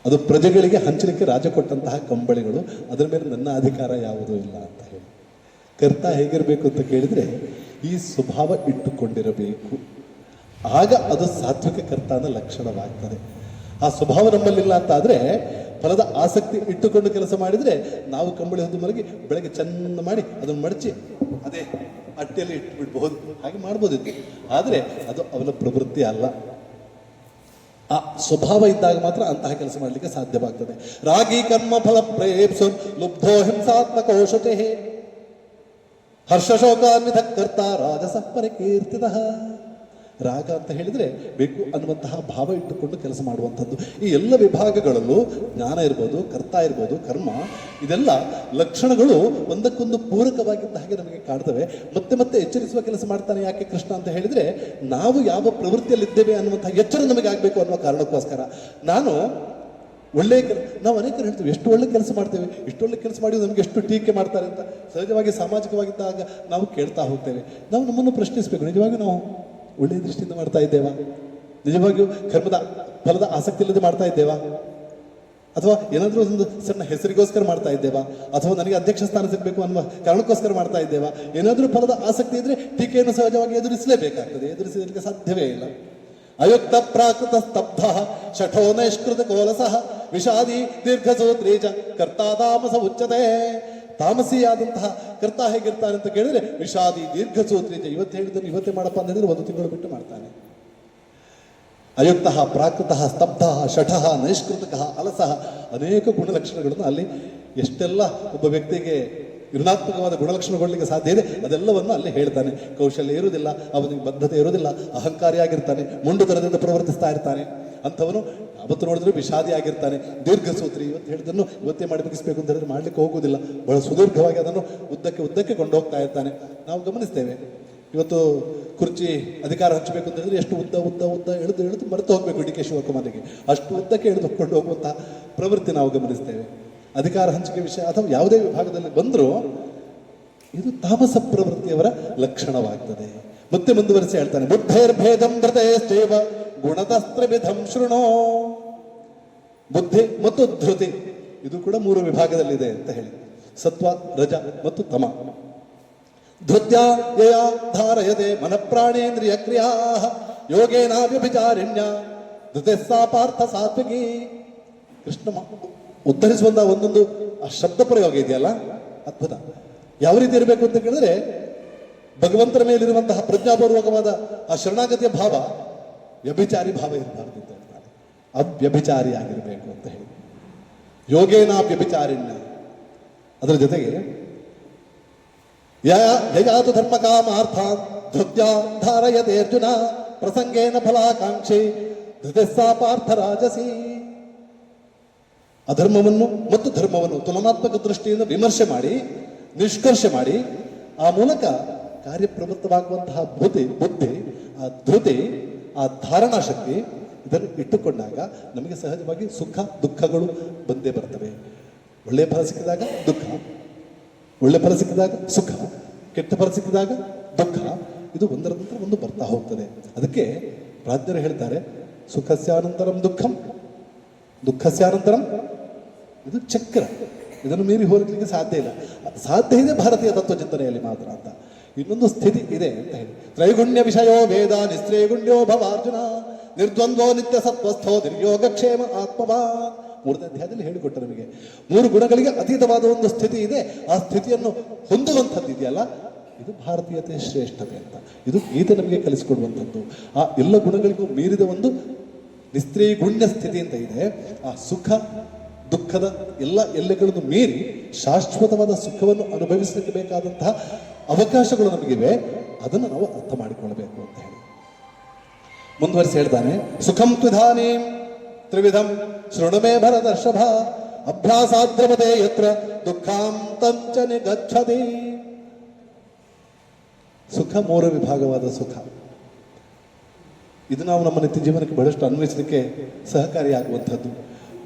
ಅದು ಪ್ರಜೆಗಳಿಗೆ ಹಂಚಲಿಕ್ಕೆ ರಾಜ ಕೊಟ್ಟಂತಹ ಕಂಬಳಿಗಳು, ಅದರ ಮೇಲೆ ನನ್ನ ಅಧಿಕಾರ ಯಾವುದೂ ಇಲ್ಲ ಅಂತ ಹೇಳಿ. ಕರ್ತ ಹೇಗಿರಬೇಕು ಅಂತ ಕೇಳಿದರೆ ಈ ಸ್ವಭಾವ ಇಟ್ಟುಕೊಂಡಿರಬೇಕು, ಆಗ ಅದು ಸಾತ್ವಿಕ ಕರ್ತನ ಲಕ್ಷಣವಾಗ್ತದೆ. ಆ ಸ್ವಭಾವ ನಮ್ಮಲ್ಲಿಲ್ಲ ಅಂತ ಆದರೆ ಫಲದ ಆಸಕ್ತಿ ಇಟ್ಟುಕೊಂಡು ಕೆಲಸ ಮಾಡಿದರೆ ನಾವು ಕಂಬಳಿ ಹೊದ್ದು ಮಲಗಿ ಬೆಳಗ್ಗೆ ಚೆಂದ ಮಾಡಿ ಅದನ್ನು ಮಡಚಿ ಅದೇ ಅಟ್ಟೆಯಲ್ಲಿ ಇಟ್ಟುಬಿಡ್ಬಹುದು, ಹಾಗೆ ಮಾಡ್ಬೋದಿತ್ತು. ಆದರೆ ಅದು ಅವನ ಪ್ರವೃತ್ತಿ ಅಲ್ಲ. ಆ ಸ್ವಭಾವ ಇದ್ದಾಗ ಮಾತ್ರ ಅಂತಹ ಕೆಲಸ ಮಾಡಲಿಕ್ಕೆ ಸಾಧ್ಯವಾಗ್ತದೆ. ರಾಗಿ ಕರ್ಮ ಫಲ ಪ್ರೇಪ್ಸು ಲುಬ್ಧೋ ಹಿಂಸಾತ್ಮಕೋಶತೆ ಹರ್ಷಶೋಕಾನ್ವಿತ ಕರ್ತ ರಾಜಸ ಪರಿಕೀರ್ತಿತ. ರಾಗ ಅಂತ ಹೇಳಿದರೆ ಬೇಕು ಅನ್ನುವಂತಹ ಭಾವ ಇಟ್ಟುಕೊಂಡು ಕೆಲಸ ಮಾಡುವಂಥದ್ದು. ಈ ಎಲ್ಲ ವಿಭಾಗಗಳಲ್ಲೂ ಜ್ಞಾನ ಇರ್ಬೋದು, ಕರ್ತ ಇರ್ಬೋದು, ಕರ್ಮ, ಇದೆಲ್ಲ ಲಕ್ಷಣಗಳು ಒಂದಕ್ಕೊಂದು ಪೂರಕವಾಗಿದ್ದ ಹಾಗೆ ನಮಗೆ ಕಾಡ್ತವೆ. ಮತ್ತೆ ಮತ್ತೆ ಎಚ್ಚರಿಸುವ ಕೆಲಸ ಮಾಡ್ತಾನೆ ಯಾಕೆ ಕೃಷ್ಣ ಅಂತ ಹೇಳಿದರೆ, ನಾವು ಯಾವ ಪ್ರವೃತ್ತಿಯಲ್ಲಿದ್ದೇವೆ ಅನ್ನುವಂತಹ ಎಚ್ಚರ ನಮಗೆ ಆಗಬೇಕು ಅನ್ನುವ ಕಾರಣಕ್ಕೋಸ್ಕರ. ನಾವು ಅನೇಕರು ಹೇಳ್ತೀವಿ, ಎಷ್ಟು ಒಳ್ಳೆ ಕೆಲಸ ಮಾಡ್ತೇವೆ, ಇಷ್ಟು ಒಳ್ಳೆ ಕೆಲಸ ಮಾಡಿ ನಮಗೆ ಎಷ್ಟು ಟೀಕೆ ಮಾಡ್ತಾರೆ ಅಂತ ಸಹಜವಾಗಿ ಸಾಮಾಜಿಕವಾಗಿದ್ದಾಗ ನಾವು ಕೇಳ್ತಾ ಹೋಗ್ತೇವೆ. ನಾವು ನಮ್ಮನ್ನು ಪ್ರಶ್ನಿಸಬೇಕು, ನಿಜವಾಗಿ ನಾವು ಒಳ್ಳೆಯ ದೃಷ್ಟಿಯಿಂದ ಮಾಡ್ತಾ ಇದ್ದೇವಾ? ನಿಜವಾಗಿಯೂ ಕರ್ಮದ ಫಲದ ಆಸಕ್ತಿ ಇಲ್ಲದೆ ಮಾಡ್ತಾ ಇದ್ದೇವಾ? ಅಥವಾ ಏನಾದರೂ ಒಂದು ಸಣ್ಣ ಹೆಸರಿಗೋಸ್ಕರ ಮಾಡ್ತಾ ಇದ್ದೇವಾ? ಅಥವಾ ನನಗೆ ಅಧ್ಯಕ್ಷ ಸ್ಥಾನ ಸಿಗಬೇಕು ಅನ್ನುವ ಕಾರಣಕ್ಕೋಸ್ಕರ ಮಾಡ್ತಾ ಇದ್ದೇವಾ? ಏನಾದರೂ ಫಲದ ಆಸಕ್ತಿ ಇದ್ರೆ ಟೀಕೆಯನ್ನು ಸಹಜವಾಗಿ ಎದುರಿಸಲೇಬೇಕಾಗ್ತದೆ, ಎದುರಿಸಲಿಕ್ಕೆ ಸಾಧ್ಯವೇ ಇಲ್ಲ. ಅಯುಕ್ತ ಪ್ರಾಕೃತ ಸ್ತಬ್ಧ ಶಠೋ ನೈಷ್ಕೃತ ಕೋಲಸಃ ವಿಷಾದಿ ದೀರ್ಘಸೂತ್ರೀಜ ಕರ್ತಾ ತಾಮಸ ಉಚ್ಚತೆ. ತಾಮಸಿಯಾದಂತಹ ಕರ್ತ ಹೇಗಿರ್ತಾನೆ ಅಂತ ಕೇಳಿದ್ರೆ ವಿಷಾದಿ ದೀರ್ಘಸೂತ್ರೀಜ. ಇವತ್ತು ಹೇಳಿದ್ದನ್ನು ಇವತ್ತೇ ಮಾಡಪ್ಪ ಅಂತ ಹೇಳಿದ್ರೆ 1 ತಿಂಗಳು ಬಿಟ್ಟು ಮಾಡ್ತಾನೆ. ಅಯುಕ್ತ ಪ್ರಾಕೃತ ಸ್ತಬ್ಧ ಶಠ ನೈಷ್ಕೃತಕ ಅಲಸಃ, ಅನೇಕ ಗುಣಲಕ್ಷಣಗಳನ್ನು ಅಲ್ಲಿ ಎಷ್ಟೆಲ್ಲ ಒಬ್ಬ ವ್ಯಕ್ತಿಗೆ ಋಣಾತ್ಮಕವಾದ ಗುಣಲಕ್ಷಣಗೊಳ್ಳಲಿಕ್ಕೆ ಸಾಧ್ಯ ಇದೆ ಅದೆಲ್ಲವನ್ನು ಅಲ್ಲಿ ಹೇಳ್ತಾನೆ. ಕೌಶಲ್ಯ ಇರುವುದಿಲ್ಲ, ಅವನಿಗೆ ಬದ್ಧತೆ ಇರುವುದಿಲ್ಲ, ಅಹಂಕಾರಿಯಾಗಿರ್ತಾನೆ, ಮುಂಡುತನದಿಂದ ಪ್ರವರ್ತಿಸ್ತಾ ಇರ್ತಾನೆ. ಅಂಥವನು ಅವತ್ತು ನೋಡಿದ್ರೆ ವಿಷಾದಿ ಆಗಿರ್ತಾನೆ, ದೀರ್ಘಸೂತ್ರಿ. ಇವತ್ತು ಹೇಳಿದನ್ನು ಇವತ್ತೇ ಮಾಡಿ ಮುಗಿಸ್ಬೇಕು ಅಂತ ಹೇಳಿದ್ರೆ ಮಾಡಲಿಕ್ಕೆ ಹೋಗುವುದಿಲ್ಲ, ಬಹಳ ಸುದೀರ್ಘವಾಗಿ ಅದನ್ನು ಉದ್ದಕ್ಕೆ ಕೊಂಡು ಹೋಗ್ತಾ ಇರ್ತಾನೆ. ನಾವು ಗಮನಿಸ್ತೇವೆ, ಇವತ್ತು ಕುರ್ಚಿ ಅಧಿಕಾರ ಹಂಚಬೇಕು ಅಂತ ಹೇಳಿದ್ರೆ ಎಷ್ಟು ಉದ್ದ ಎಳೆದು ಮರೆತು ಹೋಗಬೇಕು. ಡಿ ಕೆ ಶಿವಕುಮಾರ್ಗೆ ಅಷ್ಟು ಉದ್ದಕ್ಕೆ ಎಳೆದುಕೊಂಡು ಹೋಗುವಂತಹ ಪ್ರವೃತ್ತಿ ನಾವು ಗಮನಿಸ್ತೇವೆ. ಅಧಿಕಾರ ಹಂಚಿಕೆ ವಿಷಯ ಅಥವಾ ಯಾವುದೇ ವಿಭಾಗದಲ್ಲಿ ಬಂದರೂ ಇದು ತಾಮಸ ಪ್ರವೃತ್ತಿಯವರ ಲಕ್ಷಣವಾಗ್ತದೆ. ಮತ್ತೆ ಮುಂದುವರಿಸಿ ಹೇಳ್ತಾನೆ, ಬುದ್ಧೇರ್ಭೇದಂ ಧೃತೇಶ್ಚೈವ ಗುಣತಸ್ತ್ರಿವಿಧಂ ಶೃಣೋ. ಬುದ್ಧಿ ಮತ್ತು ಧೃತಿ ಇದು ಕೂಡ 3 ವಿಭಾಗದಲ್ಲಿದೆ ಅಂತ ಹೇಳಿ, ಸತ್ವ, ರಜ ಮತ್ತು ತಮ. ಧೃತ್ಯ ಯಯಾ ಧಾರಯತೆ ಮನಃಪ್ರಾಣೇಂದ್ರಿಯ ಕ್ರಿಯಾ ಯೋಗೇನಾವ್ಯಭಿಚಾರಿಣ್ಯ ಧೃತಿಸ್ಸಾ ಪಾರ್ಥ ಸಾತ್ವಿಕಿ. ಕೃಷ್ಣ ಉದ್ಧರಿಸುವಂತ ಒಂದೊಂದು ಆ ಶಬ್ದ ಪ್ರಯೋಗ ಇದೆಯಲ್ಲ, ಅದ್ಭುತ. ಯಾವ ರೀತಿ ಇರಬೇಕು ಅಂತ ಕೇಳಿದ್ರೆ, ಭಗವಂತನ ಮೇಲಿರುವಂತಹ ಪ್ರಜ್ಞಾಪೂರ್ವಕವಾದ ಆ ಶರಣಾಗತಿಯ ಭಾವ ವ್ಯಭಿಚಾರಿ ಭಾವ ಇರಬಾರ್ದು ಅಂತ ಹೇಳ್ತಾರೆ. ಅವ್ಯಭಿಚಾರಿ ಆಗಿರಬೇಕು ಅಂತ ಹೇಳಿ, ಯೋಗೇನಾವ್ಯಭಿಚಾರಿಣ್ಯ. ಅದರ ಜೊತೆಗೆ ಯಯಾತು ಧರ್ಮ ಕಾಮಾರ್ಥ ಧೃತ್ಯ ಧಾರಯತೆ ಅರ್ಜುನ ಪ್ರಸಂಗೇನ ಫಲಾಕಾಂಕ್ಷಿ ಧೃತಿಸ್ಸಾ ಪಾರ್ಥ ರಾಜಸಿ. ಅಧರ್ಮವನ್ನು ಮತ್ತು ಧರ್ಮವನ್ನು ತುಲನಾತ್ಮಕ ದೃಷ್ಟಿಯಿಂದ ವಿಮರ್ಶೆ ಮಾಡಿ, ನಿಷ್ಕರ್ಷೆ ಮಾಡಿ, ಆ ಮೂಲಕ ಕಾರ್ಯಪ್ರವೃತ್ತವಾಗುವಂತಹ ಬುದ್ಧಿ, ಆ ಧೃತಿ, ಆ ಧಾರಣಾ ಶಕ್ತಿ, ಇದನ್ನು ಇಟ್ಟುಕೊಂಡಾಗ ನಮಗೆ ಸಹಜವಾಗಿ ಸುಖ ದುಃಖಗಳು ಬಂದೇ ಬರ್ತವೆ. ಒಳ್ಳೆಯ ಫಲ ಸಿಕ್ಕಿದಾಗ ದುಃಖ, ಒಳ್ಳೆ ಫಲ ಸಿಕ್ಕಿದಾಗ ಸುಖ, ಕೆಟ್ಟ ಫಲ ಸಿಕ್ಕಿದಾಗ ದುಃಖ, ಇದು ಒಂದರ ನಂತರ ಒಂದು ಬರ್ತಾ ಹೋಗ್ತದೆ. ಅದಕ್ಕೆ ಪ್ರಾಜ್ಞರು ಹೇಳ್ತಾರೆ, ಸುಖಸ್ಯಾನಂತರಂ ದುಃಖಂ, ದುಃಖಸ್ಯಾನಂತರಂ. ಇದು ಚಕ್ರ, ಇದನ್ನು ಮೀರಿ ಹೋಗಲಿಕ್ಕೆ ಸಾಧ್ಯ ಇಲ್ಲ. ಸಾಧ್ಯ ಇದೆ ಭಾರತೀಯ ತತ್ವಚಿಂತನೆಯಲ್ಲಿ ಮಾತ್ರ ಅಂತ. ಇನ್ನೊಂದು ಸ್ಥಿತಿ ಇದೆ ಅಂತ ಹೇಳಿ, ತ್ರೈಗುಣ್ಯ ವಿಷಯೋ ವೇದ ನಿಸ್ತ್ರೈಗುಣ್ಯೋ ಭವಾರ್ಜುನ ನಿರ್ದ್ವಂದ್ವೋ ನಿತ್ಯ ಸತ್ವಸ್ಥೋ ನಿರ್ಯೋಗಕ್ಷೇಮ ಆತ್ಮವಾ. 3ನೇ ಅಧ್ಯಾಯದಲ್ಲಿ ಹೇಳಿಕೊಟ್ಟ ನಮಗೆ 3 ಗುಣಗಳಿಗೆ ಅತೀತವಾದ ಒಂದು ಸ್ಥಿತಿ ಇದೆ. ಆ ಸ್ಥಿತಿಯನ್ನು ಹೊಂದುವಂಥದ್ದು ಇದೆಯಲ್ಲ, ಇದು ಭಾರತೀಯತೆ ಶ್ರೇಷ್ಠತೆ ಅಂತ. ಇದು ಗೀತೆ ನಮಗೆ ಕಲಿಸಿಕೊಡುವಂಥದ್ದು. ಆ ಎಲ್ಲ ಗುಣಗಳಿಗೂ ಮೀರಿದ ಒಂದು ನಿಸ್ತ್ರೈಗುಣ್ಯ ಸ್ಥಿತಿ ಅಂತ ಇದೆ. ಆ ಸುಖ ದುಃಖದ ಎಲ್ಲ ಎಲ್ಲೆಗಳನ್ನು ಮೀರಿ ಶಾಶ್ವತವಾದ ಸುಖವನ್ನು ಅನುಭವಿಸಲಿಕ್ಕೆ ಬೇಕಾದಂತಹ ಅವಕಾಶಗಳು ನಮಗಿವೆ. ಅದನ್ನು ನಾವು ಅರ್ಥ ಮಾಡಿಕೊಳ್ಳಬೇಕು ಅಂತ ಹೇಳಿ ಮುಂದುವರಿಸಿ ಹೇಳ್ತಾನೆ, ಸುಖಂ ತ್ವಿಧಾನೀಂ ತ್ರಿವಿಧಂ ಶೃಣುಮೇ ಭರತರ್ಷಭ ಅಭ್ಯಾಸಾದ್ರಮತೆ ಯತ್ರ ದುಃಖಾಂತಂ ಚ ನಿಗಚ್ಚತಿ. ಸುಖ 3 ವಿಭಾಗವಾದ ಸುಖ. ಇದು ನಾವು ನಮ್ಮ ನಿತ್ಯ ಜೀವನಕ್ಕೆ ಬಹಳಷ್ಟು ಅನ್ವಯಿಸಲಿಕ್ಕೆ ಸಹಕಾರಿಯಾಗುವಂಥದ್ದು.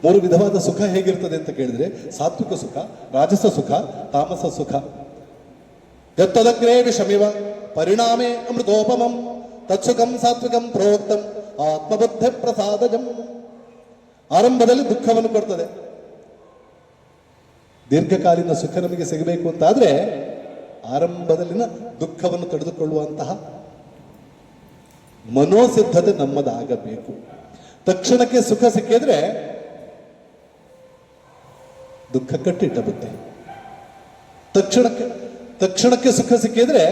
3 ವಿಧವಾದ ಸುಖ ಹೇಗಿರ್ತದೆ ಅಂತ ಕೇಳಿದ್ರೆ, ಸಾತ್ವಿಕ ಸುಖ, ರಾಜಸ ಸುಖ, ತಾಮಸ ಸುಖ. ಯತ್ತದಗ್ರೇ ವಿಷಮಿವ ಪರಿಣಾಮೇ ಅಮೃತೋಪಮಂ ತತ್ಸುಖಂ ಸಾತ್ವಿಕಂ ಪ್ರೋಕ್ತಂ ಆತ್ಮಬುದ್ಧಿ ಪ್ರಸಾದಜಂ. ಆರಂಭದಲ್ಲಿ ದುಃಖವನ್ನು ಕೊಡ್ತದೆ. ದೀರ್ಘಕಾಲೀನ ಸುಖ ನಮಗೆ ಸಿಗಬೇಕು ಅಂತಾದ್ರೆ ಆರಂಭದಲ್ಲಿನ ದುಃಖವನ್ನು ತಡೆದುಕೊಳ್ಳುವಂತಹ ಮನೋಸಿದ್ಧತೆ ನಮ್ಮದಾಗಬೇಕು. ತಕ್ಷಣಕ್ಕೆ ಸುಖ ಸಿಕ್ಕಿದ್ರೆ ದುಃಖ ಕಟ್ಟಿಟ್ಟ ಬುದ್ಧಿ. ತಕ್ಷಣಕ್ಕೆ ಸುಖ ಸಿಕ್ಕಿದ್ರೆ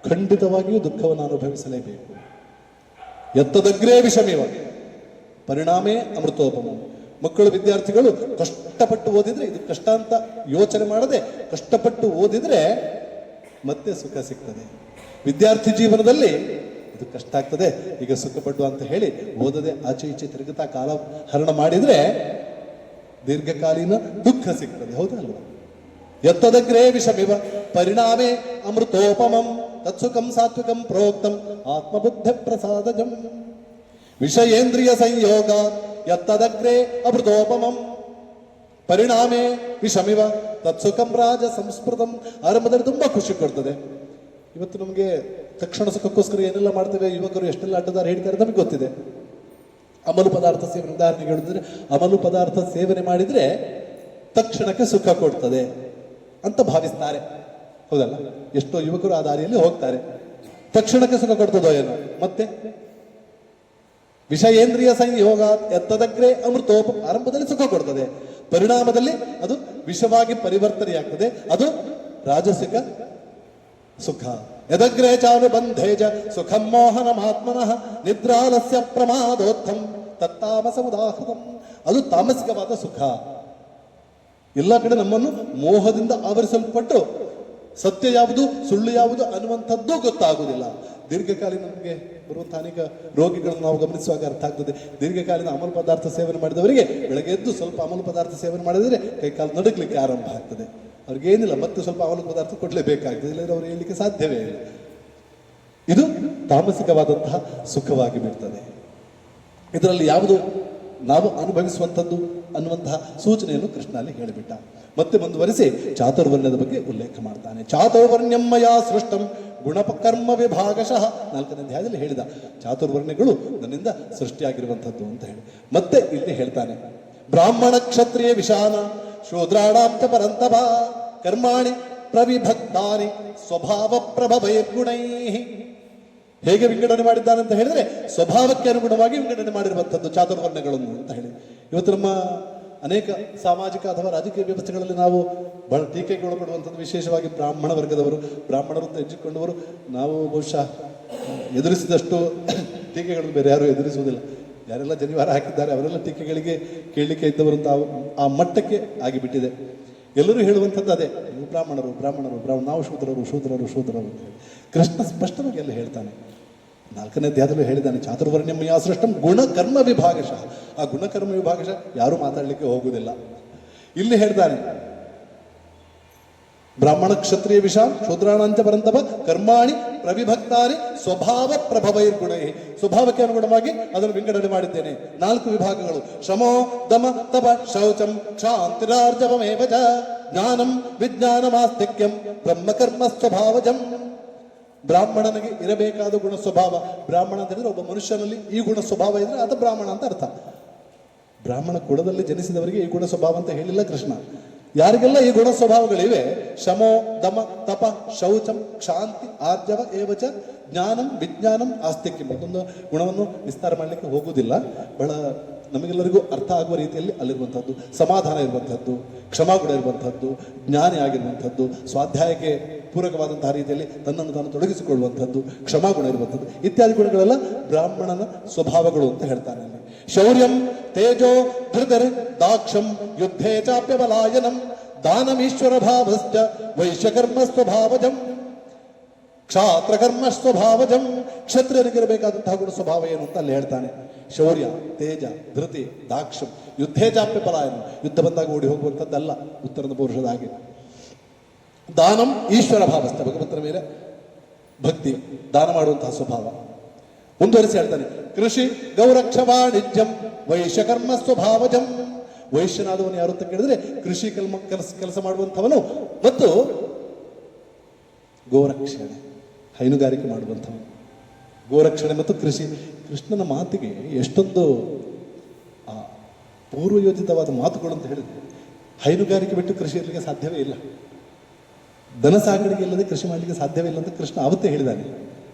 ಖಂಡಿತವಾಗಿಯೂ ದುಃಖವನ್ನು ಅನುಭವಿಸಲೇಬೇಕು. ಎತ್ತದಗ್ರೇ ವಿಷಮಿವ ಪರಿಣಾಮೇ ಅಮೃತೋಪಮ. ಮಕ್ಕಳು, ವಿದ್ಯಾರ್ಥಿಗಳು ಕಷ್ಟಪಟ್ಟು ಓದಿದ್ರೆ, ಇದು ಕಷ್ಟ ಅಂತ ಯೋಚನೆ ಮಾಡದೆ ಕಷ್ಟಪಟ್ಟು ಓದಿದ್ರೆ ಮತ್ತೆ ಸುಖ ಸಿಗ್ತದೆ. ವಿದ್ಯಾರ್ಥಿ ಜೀವನದಲ್ಲಿ ಇದು ಕಷ್ಟ ಆಗ್ತದೆ, ಈಗ ಸುಖ ಪಡುವ ಅಂತ ಹೇಳಿ ಓದದೆ ಆಚೆ ಈಚೆ ತಿರುಗುತ್ತಾ ಕಾಲ ಹರಣ ಮಾಡಿದ್ರೆ ದೀರ್ಘಕಾಲೀನ ದುಃಖ ಸಿಗ್ತದೆ. ಹೌದಲ್ವ? ಯತ್ತದಗ್ರೇ ವಿಷಮಿವ ಪರಿಣಾಮೇ ಅಮೃತೋಪಮಂ ತತ್ಸುಖಂ ಸಾತ್ವಿಕಂ ಪ್ರೋಕ್ತಂ ಆತ್ಮಬುದ್ಧಿ ಪ್ರಸಾದಜಂ. ವಿಷಯೇಂದ್ರಿಯ ಸಂಯೋಗ ಯತ್ತದಗ್ರೇ ಅಮೃತೋಪಮಂ ಪರಿಣಾಮೇ ವಿಷಮಿವ ತತ್ಸುಖಂ ರಾಜ ಸಂಸ್ಕೃತಂ. ಆರಂಭದಲ್ಲಿ ತುಂಬಾ ಖುಷಿ ಕೊಡ್ತದೆ. ಇವತ್ತು ನಮಗೆ ತಕ್ಷಣ ಸುಖಕ್ಕೋಸ್ಕರ ಏನೆಲ್ಲ ಮಾಡ್ತೇವೆ, ಯುವಕರು ಎಷ್ಟೆಲ್ಲ ಅಡ್ಡದಾರ ಹೇಳ್ತಾರೆ ನಮಗೆ ಗೊತ್ತಿದೆ. ಅಮಲು ಪದಾರ್ಥ ಸೇವನೆ, ಉದಾಹರಣೆಗೆ ಹೇಳಿದ್ರೆ ಅಮಲು ಪದಾರ್ಥ ಸೇವನೆ ಮಾಡಿದ್ರೆ ತಕ್ಷಣಕ್ಕೆ ಸುಖ ಕೊಡ್ತದೆ ಅಂತ ಭಾವಿಸ್ತಾರೆ. ಹೌದಲ್ಲ? ಎಷ್ಟೋ ಯುವಕರು ಆ ದಾರಿಯಲ್ಲಿ ಹೋಗ್ತಾರೆ. ತಕ್ಷಣಕ್ಕೆ ಸುಖ ಕೊಡ್ತದೋ ಏನೋ. ಮತ್ತೆ ವಿಷಯೇಂದ್ರಿಯ ಸಂಯೋಗ ಎತ್ತದಗ್ರೇ ಅಮೃತೋಪ. ಆರಂಭದಲ್ಲಿ ಸುಖ ಕೊಡ್ತದೆ, ಪರಿಣಾಮದಲ್ಲಿ ಅದು ವಿಷವಾಗಿ ಪರಿವರ್ತನೆಯಾಗ್ತದೆ. ಅದು ರಾಜಸಿಕ ಸುಖ. ಯದಗ್ರೇ ಚಾನುಬಂಧೇಜ ಸುಖಂ ಮೋಹನಮಾತ್ಮನಃ ನಿದ್ರಾಲಸ್ಯ ಪ್ರಮಾದೋತ್ಥಂ ತತ್ತಾಮಸಮುದಾಹೃತಂ. ಅದು ತಾಮಸಿಕವಾದ ಸುಖ. ಎಲ್ಲ ಕಡೆ ನಮ್ಮನ್ನು ಮೋಹದಿಂದ ಆವರಿಸಲ್ಪಟ್ಟು ಸತ್ಯ ಯಾವುದು ಸುಳ್ಳು ಯಾವುದು ಅನ್ನುವಂಥದ್ದು ಗೊತ್ತಾಗುವುದಿಲ್ಲ. ದೀರ್ಘಕಾಲೀನ ನಮಗೆ ಬರುವಂತಹ ಅನೇಕ ರೋಗಿಗಳನ್ನು ನಾವು ಗಮನಿಸುವಾಗ ಅರ್ಥ ಆಗ್ತದೆ. ದೀರ್ಘಕಾಲೀನ ಅಮಲು ಪದಾರ್ಥ ಸೇವನೆ ಮಾಡಿದವರಿಗೆ ಬೆಳಗ್ಗೆ ಎದ್ದು ಸ್ವಲ್ಪ ಅಮಲು ಪದಾರ್ಥ ಸೇವನೆ ಮಾಡಿದರೆ ಕೈಕಾಲು ನಡುಗಲಿಕ್ಕೆ ಆರಂಭ ಆಗ್ತದೆ. ಅವ್ರಿಗೇನಿಲ್ಲ, ಮತ್ತೆ ಸ್ವಲ್ಪ ಅಮಲು ಪದಾರ್ಥ ಕೊಡಲೇಬೇಕಾಗ್ತದೆ, ಇಲ್ಲದ್ರೆ ಅವ್ರು ಹೇಳಲಿಕ್ಕೆ ಸಾಧ್ಯವೇ ಇಲ್ಲ. ಇದು ತಾಮಸಿಕವಾದಂತಹ ಸುಖವಾಗಿ ಬಿಡ್ತದೆ. ಇದರಲ್ಲಿ ಯಾವುದು ನಾವು ಅನುಭವಿಸುವಂಥದ್ದು ಅನ್ನುವಂತಹ ಸೂಚನೆಯನ್ನು ಕೃಷ್ಣ ಅಲ್ಲಿ ಹೇಳಿಬಿಟ್ಟ. ಮತ್ತೆ ಮುಂದುವರಿಸಿ ಚಾತುರ್ವರ್ಣ್ಯದ ಬಗ್ಗೆ ಉಲ್ಲೇಖ ಮಾಡ್ತಾನೆ. ಚಾತುರ್ವರ್ಣ್ಯಮ್ಮಯ ಸೃಷ್ಟಂ ಗುಣಕರ್ಮ ವಿಭಾಗಶಃ. 4ನೇ ಅಧ್ಯಾಯದಲ್ಲಿ ಹೇಳಿದ ಚಾತುರ್ವರ್ಣ್ಯಗಳು ನನ್ನಿಂದ ಸೃಷ್ಟಿಯಾಗಿರುವಂಥದ್ದು ಅಂತ ಹೇಳಿ ಮತ್ತೆ ಇಲ್ಲಿ ಹೇಳ್ತಾನೆ. ಬ್ರಾಹ್ಮಣ ಕ್ಷತ್ರಿಯ ವಿಶಾನ ಶೂದ್ರಾಣಾಂಚ ಪರಂತಭ ಕರ್ಮಾಣಿ ಪ್ರವಿಭಕ್ತಾನಿ ಸ್ವಭಾವ ಪ್ರಭವೈರ್ಗುಣೈ. ಹೇಗೆ ವಿಂಗಡಣೆ ಮಾಡಿದ್ದಾನೆ ಅಂತ ಹೇಳಿದ್ರೆ ಸ್ವಭಾವಕ್ಕೆ ಅನುಗುಣವಾಗಿ ವಿಂಗಡಣೆ ಮಾಡಿರುವಂಥದ್ದು ಚಾತುರ್ವರ್ಣ್ಯಗಳನ್ನು ಅಂತ ಹೇಳಿ. ಇವತ್ತು ನಮ್ಮ ಅನೇಕ ಸಾಮಾಜಿಕ ಅಥವಾ ರಾಜಕೀಯ ವ್ಯವಸ್ಥೆಗಳಲ್ಲಿ ನಾವು ಬಹಳ ಟೀಕೆಗೆ ಒಳಪಡುವಂಥದ್ದು, ವಿಶೇಷವಾಗಿ ಬ್ರಾಹ್ಮಣ ವರ್ಗದವರು, ಬ್ರಾಹ್ಮಣರು ಅಂತ ಹೆಜ್ಜಿಕೊಂಡವರು. ನಾವು ಬಹುಶಃ ಎದುರಿಸಿದಷ್ಟು ಟೀಕೆಗಳನ್ನು ಬೇರೆ ಯಾರು ಎದುರಿಸುವುದಿಲ್ಲ. ಯಾರೆಲ್ಲ ಜನಿವಾರ ಹಾಕಿದ್ದಾರೆ ಅವರೆಲ್ಲ ಟೀಕೆಗಳಿಗೆ ಕೇಳಲಿಕ್ಕೆ ಇದ್ದವರು ಅಂತ ಆ ಮಟ್ಟಕ್ಕೆ ಆಗಿಬಿಟ್ಟಿದೆ. ಎಲ್ಲರೂ ಹೇಳುವಂಥದ್ದು ಅದೇ, ನೀವು ಬ್ರಾಹ್ಮಣರು ಬ್ರಾಹ್ಮಣರು ಬ್ರಾಹ್ಮಣ, ನಾವು ಶೂದ್ರರು ಶೂದ್ರರು ಶೂದ್ರರು ಅಂತ ಹೇಳಿ. ಕೃಷ್ಣ ಸ್ಪಷ್ಟವಾಗಿ ಎಲ್ಲ ಹೇಳ್ತಾನೆ. 4ನೇ ಅಧ್ಯಾಯದಲ್ಲೂ ಹೇಳಿದ್ದಾನೆ ಚಾತುರ್ವರ್ಣ್ಯಮಯ ಸೃಷ್ಟಂ ಗುಣಕರ್ಮ ವಿಭಾಗಶಃ. ಆ ಗುಣಕರ್ಮ ವಿಭಾಗಶಃ ಯಾರು ಮಾತಾಡಲಿಕ್ಕೆ ಹೋಗುವುದಿಲ್ಲ. ಇಲ್ಲಿ ಹೇಳ್ತಾನೆ ಬ್ರಾಹ್ಮಣ ಕ್ಷತ್ರಿಯ ವಿಷಾಂ ಶೂದ್ರಾಣಾಂಚ ಪರಂತಪ ಕರ್ಮಾಣಿ ಪ್ರವಿಭಕ್ತಾನಿ ಸ್ವಭಾವ ಪ್ರಭವೈರ್ಗುಣೈ. ಸ್ವಭಾವಕ್ಕೆ ಅನುಗುಣವಾಗಿ ಅದನ್ನು ವಿಂಗಡಣೆ ಮಾಡಿದ್ದೇನೆ. 4 ವಿಭಾಗಗಳು: ಶಮೋ ದಮ ತಪ ಶೌಚಂ ಕ್ಷಾಂತಿರಾರ್ಜವಮೇವ ಚ ಜ್ಞಾನಂ ವಿಜ್ಞಾನಮಾಸ್ತಿಕ್ಯಂ ಬ್ರಹ್ಮಕರ್ಮ ಸ್ವಭಾವಜಂ. ಬ್ರಾಹ್ಮಣನಿಗೆ ಇರಬೇಕಾದ ಗುಣ ಸ್ವಭಾವ. ಬ್ರಾಹ್ಮಣ ಅಂತ ಹೇಳಿದ್ರೆ ಒಬ್ಬ ಮನುಷ್ಯನಲ್ಲಿ ಈ ಗುಣ ಸ್ವಭಾವ ಇದ್ರೆ ಅದು ಬ್ರಾಹ್ಮಣ ಅಂತ ಅರ್ಥ. ಬ್ರಾಹ್ಮಣ ಕುಲದಲ್ಲಿ ಜನಿಸಿದವರಿಗೆ ಈ ಗುಣ ಸ್ವಭಾವ ಅಂತ ಹೇಳಿಲ್ಲ ಕೃಷ್ಣ. ಯಾರಿಗೆಲ್ಲ ಈ ಗುಣ ಸ್ವಭಾವಗಳಿವೆ, ಶಮೋ ದಮ ತಪ ಶೌಚಂ ಕ್ಷಾಂತಿ ಆರ್ಜವ ಏವಚ ಜ್ಞಾನಂ ವಿಜ್ಞಾನಂ ಆಸ್ತಿಕ್ಯಂ. ಇದೊಂದು ಗುಣವನ್ನು ವಿಸ್ತಾರ ಮಾಡಲಿಕ್ಕೆ ಹೋಗುವುದಿಲ್ಲ. ಬಹಳ ನಮಗೆಲ್ಲರಿಗೂ ಅರ್ಥ ಆಗುವ ರೀತಿಯಲ್ಲಿ ಅಲ್ಲಿರುವಂಥದ್ದು ಸಮಾಧಾನ ಇರುವಂಥದ್ದು, ಕ್ಷಮಾಗುಣ ಇರುವಂಥದ್ದು, ಜ್ಞಾನಿ ಆಗಿರುವಂಥದ್ದು, ಸ್ವಾಧ್ಯಾಯಕ್ಕೆ ಪೂರಕವಾದಂತಹ ರೀತಿಯಲ್ಲಿ ತನ್ನನ್ನು ತಾನು ತೊಡಗಿಸಿಕೊಳ್ಳುವಂಥದ್ದು, ಕ್ಷಮಾಗುಣ ಇರುವಂಥದ್ದು ಇತ್ಯಾದಿ ಗುಣಗಳೆಲ್ಲ ಬ್ರಾಹ್ಮಣನ ಸ್ವಭಾವಗಳು ಅಂತ ಹೇಳ್ತಾನೆ ಅಲ್ಲಿ. ಶೌರ್ಯಂ ತೇಜೋ ಧೃತಿರ್ ದಾಕ್ಷಂ ಯುದ್ಧೇ ಚಾಪ್ಯ ಬಲಾಯನಂ ದಾನಮೀಶ್ವರ ಭಾವಶ್ಚ ವೈಶ್ಯಕರ್ಮ ಸ್ವಭಾವಜಂ ಕ್ಷಾತ್ರಕರ್ಮ ಸ್ವಭಾವಜಂ. ಕ್ಷತ್ರಿಯರಿಗಿರಬೇಕಾದಂತಹ ಗುಣ ಸ್ವಭಾವ ಏನು ಅಂತ ಅಲ್ಲಿ ಹೇಳ್ತಾನೆ. ಶೌರ್ಯ, ತೇಜ, ಧೃತಿ, ದಾಕ್ಷಂ, ಯುದ್ಧೇ ಚಾಪ್ಯ ಪಲಾಯನ. ಯುದ್ಧ ಬಂದಾಗ ಓಡಿ ಹೋಗುವಂಥದ್ದಲ್ಲ ಉತ್ತರದ ಪೌರುಷದ ಹಾಗೆ. ದಾನಂ ಈಶ್ವರ ಭಾವಸ್ಥ, ಭಗವಂತನ ಮೇಲೆ ಭಕ್ತಿ, ದಾನ ಮಾಡುವಂತಹ ಸ್ವಭಾವ. ಮುಂದುವರಿಸಿ ಹೇಳ್ತಾನೆ, ಕೃಷಿ ಗೌರಕ್ಷ ವಾಣಿಜ್ಯಂ ವೈಶ್ಯಕರ್ಮ ಸ್ವಭಾವಜಂ. ವೈಶ್ಯನಾದವನು ಯಾರು ಅಂತ ಕೇಳಿದ್ರೆ ಕೃಷಿ ಕೆಲಸ ಮಾಡುವಂಥವನು ಮತ್ತು ಗೋರಕ್ಷಣೆ ಹೈನುಗಾರಿಕೆ ಮಾಡುವಂಥವನು. ಗೋರಕ್ಷಣೆ ಮತ್ತು ಕೃಷಿ. ಕೃಷ್ಣನ ಮಾತಿಗೆ ಎಷ್ಟೊಂದು ಪೂರ್ವಯೋಜಿತವಾದ ಮಾತುಗಳು ಅಂತ ಹೇಳಿದ್ರೆ, ಹೈನುಗಾರಿಕೆ ಬಿಟ್ಟು ಕೃಷಿ ಇರಲಿಕ್ಕೆ ಸಾಧ್ಯವೇ ಇಲ್ಲ, ದನ ಸಾಕಾಣಿಕೆ ಇಲ್ಲದೆ ಕೃಷಿ ಮಾಡಲಿಕ್ಕೆ ಸಾಧ್ಯವೇ ಇಲ್ಲ ಅಂತ ಕೃಷ್ಣ ಅವತ್ತೇ ಹೇಳಿದ್ದಾನೆ.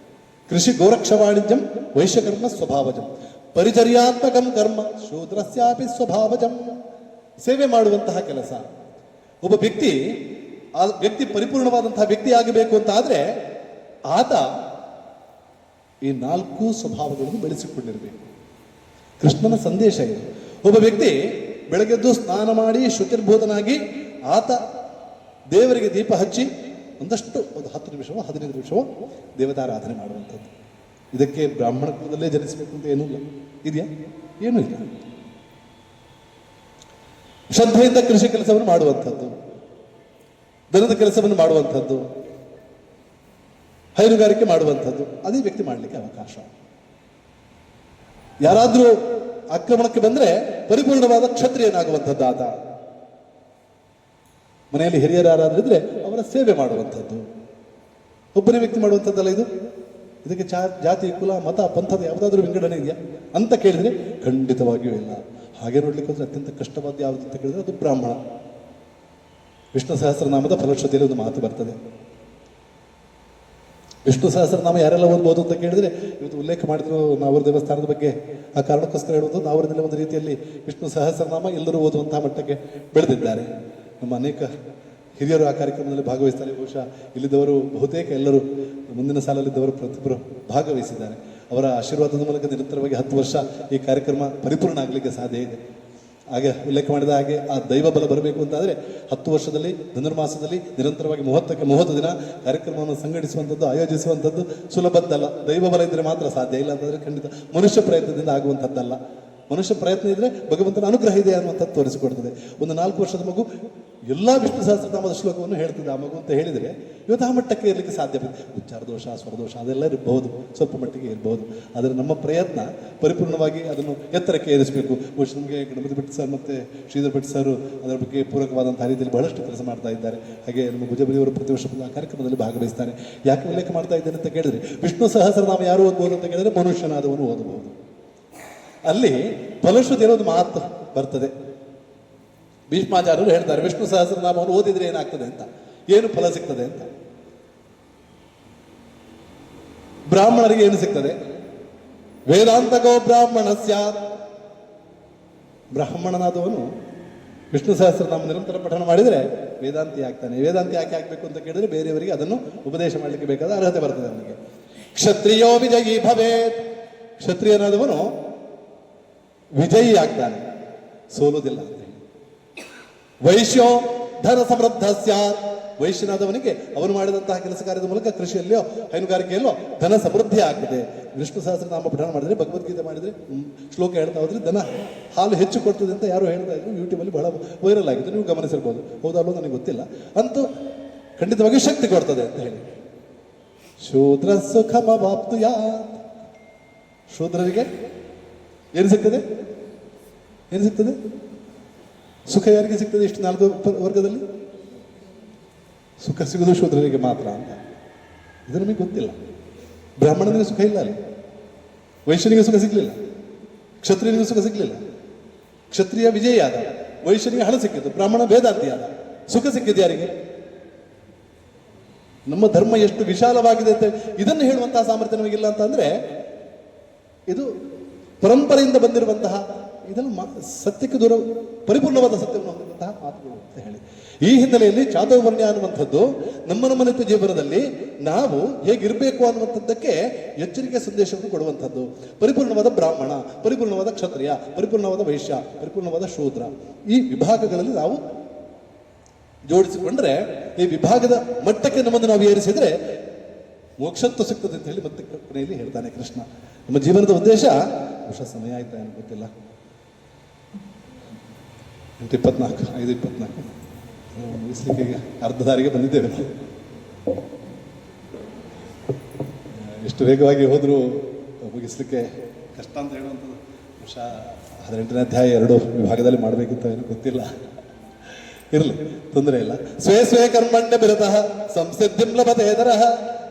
ಕೃಷಿ ಗೋರಕ್ಷ ವಾಣಿಜ್ಯಂ ವೈಶ್ಯಕರ್ಮ ಸ್ವಭಾವಜಂ ಪರಿಚರ್ಯಾತ್ಮಕಂ ಕರ್ಮ ಶೂದ್ರಸ್ಯಾಪಿ ಸ್ವಭಾವಜಂ. ಸೇವೆ ಮಾಡುವಂತಹ ಕೆಲಸ. ಒಬ್ಬ ವ್ಯಕ್ತಿ ಆ ವ್ಯಕ್ತಿ ಪರಿಪೂರ್ಣವಾದಂತಹ ವ್ಯಕ್ತಿ ಆಗಬೇಕು ಅಂತ ಆದ್ರೆ ಆತ ಈ 4 ಸ್ವಭಾವಗಳನ್ನು ಬೆಳೆಸಿಕೊಂಡಿರಬೇಕು. ಕೃಷ್ಣನ ಸಂದೇಶ ಇದು. ಒಬ್ಬ ವ್ಯಕ್ತಿ ಬೆಳಗ್ಗೆದ್ದು ಸ್ನಾನ ಮಾಡಿ ಶುಚಿರ್ಭೂತನಾಗಿ ಆತ ದೇವರಿಗೆ ದೀಪ ಹಚ್ಚಿ ಒಂದಷ್ಟು ಒಂದು 10 ನಿಮಿಷವೋ 15 ನಿಮಿಷವೋ ದೇವತಾರಾಧನೆ ಮಾಡುವಂಥದ್ದು. ಇದಕ್ಕೆ ಬ್ರಾಹ್ಮಣ ಕುಲದಲ್ಲೇ ಜನಿಸಬೇಕು ಅಂತ ಏನೂ ಇಲ್ಲ. ಇದೆಯಾ? ಏನೂ ಇಲ್ಲ. ಶ್ರದ್ಧೆಯಿಂದ ಕೃಷಿ ಕೆಲಸವನ್ನು ಮಾಡುವಂಥದ್ದು, ದನದ ಕೆಲಸವನ್ನು ಮಾಡುವಂಥದ್ದು, ಹೈನುಗಾರಿಕೆ ಮಾಡುವಂಥದ್ದು, ಅದೇ ವ್ಯಕ್ತಿ ಮಾಡಲಿಕ್ಕೆ ಅವಕಾಶ. ಯಾರಾದ್ರೂ ಆಕ್ರಮಣಕ್ಕೆ ಬಂದ್ರೆ ಪರಿಪೂರ್ಣವಾದ ಕ್ಷತ್ರಿಯನಾಗುವಂಥದ್ದು ಆತ. ಮನೆಯಲ್ಲಿ ಹಿರಿಯರು ಯಾರಾದ್ರಿದ್ರೆ ಅವರ ಸೇವೆ ಮಾಡುವಂಥದ್ದು. ಒಬ್ಬನೇ ವ್ಯಕ್ತಿ ಮಾಡುವಂಥದ್ದಲ್ಲ ಇದು. ಇದಕ್ಕೆ ಜಾತಿ ಕುಲ ಮತ ಪಂಥದ ಯಾವುದಾದ್ರೂ ವಿಂಗಡಣೆ ಇದೆಯಾ ಅಂತ ಕೇಳಿದ್ರೆ ಖಂಡಿತವಾಗಿಯೂ ಇಲ್ಲ. ಹಾಗೆ ನೋಡ್ಲಿಕ್ಕೆ ಹೋದ್ರೆ ಅತ್ಯಂತ ಕಷ್ಟವಾದ ಯಾವುದು ಅಂತ ಕೇಳಿದ್ರೆ ಅದು ಬ್ರಾಹ್ಮಣ. ವಿಷ್ಣು ಸಹಸ್ರನಾಮದ ಫಲಶ್ರುತಿಯಲ್ಲಿ ಒಂದು ಮಾತು ಬರ್ತದೆ. ವಿಷ್ಣು ಸಹಸ್ರನಾಮ ಯಾರೆಲ್ಲ ಓದ್ಬೋದು ಅಂತ ಕೇಳಿದ್ರೆ ಇವತ್ತು ಉಲ್ಲೇಖ ಮಾಡಿದ್ರು ನಾವೂರು ದೇವಸ್ಥಾನದ ಬಗ್ಗೆ. ಆ ಕಾರಣಕ್ಕೋಸ್ಕರ ಹೇಳುವುದು ನಾವೂರಿನಲ್ಲಿ ಒಂದು ರೀತಿಯಲ್ಲಿ ವಿಷ್ಣು ಸಹಸ್ರನಾಮ ಎಲ್ಲರೂ ಓದುವಂತಹ ಮಟ್ಟಕ್ಕೆ ಬೆಳೆದಿದ್ದಾರೆ. ನಮ್ಮ ಅನೇಕ ಹಿರಿಯರು ಆ ಕಾರ್ಯಕ್ರಮದಲ್ಲಿ ಭಾಗವಹಿಸ್ತಾರೆ. ಬಹುಶಃ ಇಲ್ಲಿದ್ದವರು ಬಹುತೇಕ ಎಲ್ಲರೂ ಮುಂದಿನ ಸಾಲಲ್ಲಿದ್ದವರು ಪ್ರತಿಯೊಬ್ಬರು ಭಾಗವಹಿಸಿದ್ದಾರೆ. ಅವರ ಆಶೀರ್ವಾದದ ಮೂಲಕ ನಿರಂತರವಾಗಿ 10 ವರ್ಷ ಈ ಕಾರ್ಯಕ್ರಮ ಪರಿಪೂರ್ಣ ಆಗಲಿಕ್ಕೆ ಸಾಧ್ಯ ಇದೆ. ಹಾಗೆ ಉಲ್ಲೇಖ ಮಾಡಿದ ಹಾಗೆ ಆ ದೈವ ಬಲ ಬರಬೇಕು ಅಂತಾದರೆ 10 ವರ್ಷದಲ್ಲಿ ಧನುರ್ಮಾಸದಲ್ಲಿ ನಿರಂತರವಾಗಿ 30 ದಿನ ಕಾರ್ಯಕ್ರಮವನ್ನು ಸಂಘಟಿಸುವಂಥದ್ದು, ಆಯೋಜಿಸುವಂಥದ್ದು ಸುಲಭದ್ದಲ್ಲ. ದೈವ ಬಲ ಇದ್ದರೆ ಮಾತ್ರ ಸಾಧ್ಯ. ಇಲ್ಲ ಅಂತಂದರೆ ಖಂಡಿತ ಮನುಷ್ಯ ಪ್ರಯತ್ನದಿಂದ ಆಗುವಂಥದ್ದಲ್ಲ. ಮನುಷ್ಯ ಪ್ರಯತ್ನ ಇದ್ರೆ ಭಗವಂತನ ಅನುಗ್ರಹ ಇದೆ ಅನ್ನುವಂಥದ್ದು ತೋರಿಸಿಕೊಡ್ತದೆ. ಒಂದು 4 ವರ್ಷದ ಮಗು ಎಲ್ಲ ವಿಷ್ಣು ಸಹಸ್ರನಾಮದ ಶ್ಲೋಕವನ್ನು ಹೇಳ್ತದೆ ಆ ಮಗು ಅಂತ ಹೇಳಿದರೆ ಇವತ್ತು ಆ ಮಟ್ಟಕ್ಕೆ ಇರಲಿಕ್ಕೆ ಸಾಧ್ಯ. ಉಚ್ಚಾರ ದೋಷ, ಸ್ವರದೋಷ ಅದೆಲ್ಲ ಇರಬಹುದು, ಸ್ವಲ್ಪ ಮಟ್ಟಿಗೆ ಇರಬಹುದು. ಆದರೆ ನಮ್ಮ ಪ್ರಯತ್ನ ಪರಿಪೂರ್ಣವಾಗಿ ಅದನ್ನು ಎತ್ತರಕ್ಕೆ ಏರಿಸಬೇಕು. ಬಹುಶಃ ನಮಗೆ ಗಣಪತಿ ಭಟ್ ಸರ್ ಮತ್ತು ಶ್ರೀಧರ್ ಭಟ್ ಸರ್ ಅದರ ಬಗ್ಗೆ ಪೂರಕವಾದಂತಹ ರೀತಿಯಲ್ಲಿ ಬಹಳಷ್ಟು ಕೆಲಸ ಮಾಡ್ತಾ ಇದ್ದಾರೆ. ಹಾಗೆ ನಮ್ಮ ಗುಜಬರಿಯವರು ಪ್ರತಿ ವರ್ಷ ಆ ಕಾರ್ಯಕ್ರಮದಲ್ಲಿ ಭಾಗವಹಿಸ್ತಾರೆ. ಯಾಕೆ ಉಲ್ಲೇಖ ಮಾಡ್ತಾ ಇದ್ದೇನೆ ಅಂತ ಕೇಳಿದ್ರೆ, ವಿಷ್ಣು ಸಹಸ್ರನಾಮ ಯಾರು ಓದ್ಬೋದು ಅಂತ ಕೇಳಿದ್ರೆ ಮನುಷ್ಯನಾದವನು ಓದಬಹುದು. ಅಲ್ಲಿ ಫಲಶ್ರುತಿ ಒಂದು ಮಾತು ಬರ್ತದೆ. ಭೀಷ್ಮಾಚಾರ್ಯರು ಹೇಳ್ತಾರೆ ವಿಷ್ಣು ಸಹಸ್ರನಾಮವನ್ನು ಓದಿದ್ರೆ ಏನಾಗ್ತದೆ ಅಂತ, ಏನು ಫಲ ಸಿಗ್ತದೆ ಅಂತ. ಬ್ರಾಹ್ಮಣರಿಗೆ ಏನು ಸಿಗ್ತದೆ? ವೇದಾಂತಗೋ ಬ್ರಾಹ್ಮಣ ಸ್ಯಾತ್. ಬ್ರಾಹ್ಮಣನಾದವನು ವಿಷ್ಣು ಸಹಸ್ರನಾಮ ನಿರಂತರ ಪಠಣ ಮಾಡಿದರೆ ವೇದಾಂತಿ ಆಗ್ತಾನೆ. ವೇದಾಂತಿ ಯಾಕೆ ಆಗ್ಬೇಕು ಅಂತ ಕೇಳಿದ್ರೆ ಬೇರೆಯವರಿಗೆ ಅದನ್ನು ಉಪದೇಶ ಮಾಡಲಿಕ್ಕೆ ಬೇಕಾದ ಅರ್ಹತೆ ಬರ್ತದೆ ಅವನಿಗೆ. ಕ್ಷತ್ರಿಯೋ ವಿಜಯೀ ಭವೇತ್. ಕ್ಷತ್ರಿಯನಾದವನು ವಿಜಯಿ ಆಗ್ತಾನೆ, ಸೋಲುವುದಿಲ್ಲ ಅಂತ ಹೇಳಿ. ವೈಶ್ಯೋ ಧನ ಸಮೃದ್ಧ ಸ್ಯಾತ್. ವೈಶ್ಯನಾದವನಿಗೆ ಅವನು ಮಾಡಿದಂತಹ ಕೆಲಸ ಕಾರ್ಯದ ಮೂಲಕ ಕೃಷಿಯಲ್ಲಿಯೋ ಹೈನುಗಾರಿಕೆಯಲ್ಲೋ ಧನ ಸಮೃದ್ಧಿ ಆಗ್ತದೆ. ವಿಷ್ಣು ಸಹಸ್ರನಾಮ ಪಠಣ ಮಾಡಿದ್ರೆ, ಭಗವದ್ಗೀತೆ ಮಾಡಿದ್ರೆ, ಶ್ಲೋಕ ಹೇಳ್ತಾ ಹೋದ್ರೆ ದನ ಹಾಲು ಹೆಚ್ಚು ಕೊಡ್ತದೆ ಅಂತ ಯಾರು ಹೇಳ್ತಾ ಇದ್ರು. ಯೂಟ್ಯೂಬಲ್ಲಿ ಬಹಳ ವೈರಲ್ ಆಗಿದೆ, ನೀವು ಗಮನಿಸಿರ್ಬೋದು. ಹೌದಲ್ಲೋ ನನಗೆ ಗೊತ್ತಿಲ್ಲ. ಅಂತೂ ಖಂಡಿತವಾಗಿ ಶಕ್ತಿ ಕೊಡ್ತದೆ ಅಂತ ಹೇಳಿ. ಶೂದ್ರ ಸುಖಮವಾಪ್ತು ಯಾತ್. ಶೂದ್ರರಿಗೆ ಏನು ಸಿಗ್ತದೆ? ಏನು ಸಿಗ್ತದೆ? ಸುಖ ಯಾರಿಗೆ ಸಿಗ್ತದೆ? ಇಷ್ಟು 4 ವರ್ಗದಲ್ಲಿ ಸುಖ ಸಿಗುವುದು ಶೂದ್ರರಿಗೆ ಮಾತ್ರ ಅಂತ. ಇದು ನಮಗೆ ಗೊತ್ತಿಲ್ಲ. ಬ್ರಾಹ್ಮಣನಿಗೆ ಸುಖ ಇಲ್ಲ ಅಲ್ಲಿ, ವೈಶ್ಯನಿಗೆ ಸುಖ ಸಿಗ್ಲಿಲ್ಲ, ಕ್ಷತ್ರಿಯನಿಗೆ ಸುಖ ಸಿಗ್ಲಿಲ್ಲ. ಕ್ಷತ್ರಿಯ ವಿಜಯಿ ಆದ, ವೈಶ್ಯನಿಗೆ ಹಣ ಸಿಕ್ಕಿದ್ದು, ಬ್ರಾಹ್ಮಣ ವೇದಾಂತಿ ಆದ. ಸುಖ ಸಿಕ್ಕಿದ್ದು ಯಾರಿಗೆ? ನಮ್ಮ ಧರ್ಮ ಎಷ್ಟು ವಿಶಾಲವಾಗಿದೆ ಅಂತ ಇದನ್ನು ಹೇಳುವಂತಹ ಸಾಮರ್ಥ್ಯ ನಮಗಿಲ್ಲ ಅಂತಂದ್ರೆ ಇದು ಪರಂಪರೆಯಿಂದ ಬಂದಿರುವಂತಹ ಇದನ್ನು ಸತ್ಯಕ್ಕೆ ದೂರ ಪರಿಪೂರ್ಣವಾದ ಸತ್ಯವನ್ನು ಹೊಂದಿರುವಂತಹ ಮಾತುಗಳು ಅಂತ ಹೇಳಿ. ಈ ಹಿನ್ನೆಲೆಯಲ್ಲಿ ಚಾತುರ್ವರ್ಣ್ಯ ಅನ್ನುವಂಥದ್ದು ನಮ್ಮ ನಿತ್ಯ ಜೀವನದಲ್ಲಿ ನಾವು ಹೇಗಿರಬೇಕು ಅನ್ನುವಂಥದ್ದಕ್ಕೆ ಎಚ್ಚರಿಕೆ ಸಂದೇಶವನ್ನು ಕೊಡುವಂಥದ್ದು. ಪರಿಪೂರ್ಣವಾದ ಬ್ರಾಹ್ಮಣ, ಪರಿಪೂರ್ಣವಾದ ಕ್ಷತ್ರಿಯ, ಪರಿಪೂರ್ಣವಾದ ವೈಶ್ಯ, ಪರಿಪೂರ್ಣವಾದ ಶೂದ್ರ, ಈ ವಿಭಾಗಗಳಲ್ಲಿ ನಾವು ಜೋಡಿಸಿಕೊಂಡ್ರೆ, ಈ ವಿಭಾಗದ ಮಟ್ಟಕ್ಕೆ ನಮ್ಮನ್ನು ನಾವು ಏರಿಸಿದ್ರೆ ಮೋಕ್ಷತ್ವ ಸಿಗ್ತದೆ ಅಂತ ಹೇಳಿ ಮತ್ತೆ ಕೊನೆಯಲ್ಲಿ ಹೇಳ್ತಾನೆ ಕೃಷ್ಣ. ನಮ್ಮ ಜೀವನದ ಉದ್ದೇಶ, ಬಹುಶಃ ಸಮಯ ಆಯ್ತಾ ಏನು ಗೊತ್ತಿಲ್ಲ, 8:24 5:24 ಮುಗಿಸ್ಲಿಕ್ಕೆ ಅರ್ಧ ದಾರಿಗೆ ಬಂದಿದ್ದೇವೆ ನಾವು. ಎಷ್ಟು ವೇಗವಾಗಿ ಹೋದರೂ ಮುಗಿಸ್ಲಿಕ್ಕೆ ಕಷ್ಟ ಅಂತ ಹೇಳುವಂಥದ್ದು ಬಹುಶಃ 18ನೇ ಅಧ್ಯಾಯ 2 ವಿಭಾಗದಲ್ಲಿ ಮಾಡಬೇಕಿತ್ತು ಏನೋ ಗೊತ್ತಿಲ್ಲ, ಇರಲಿ ತೊಂದರೆ ಇಲ್ಲ. ಸ್ವೇ ಸ್ವೇ ಕರ್ಮಣ್ಯ ಬಿರತಃ ಸಂಸಿದ್ಧಿಂ ಲಭತೇತರಃ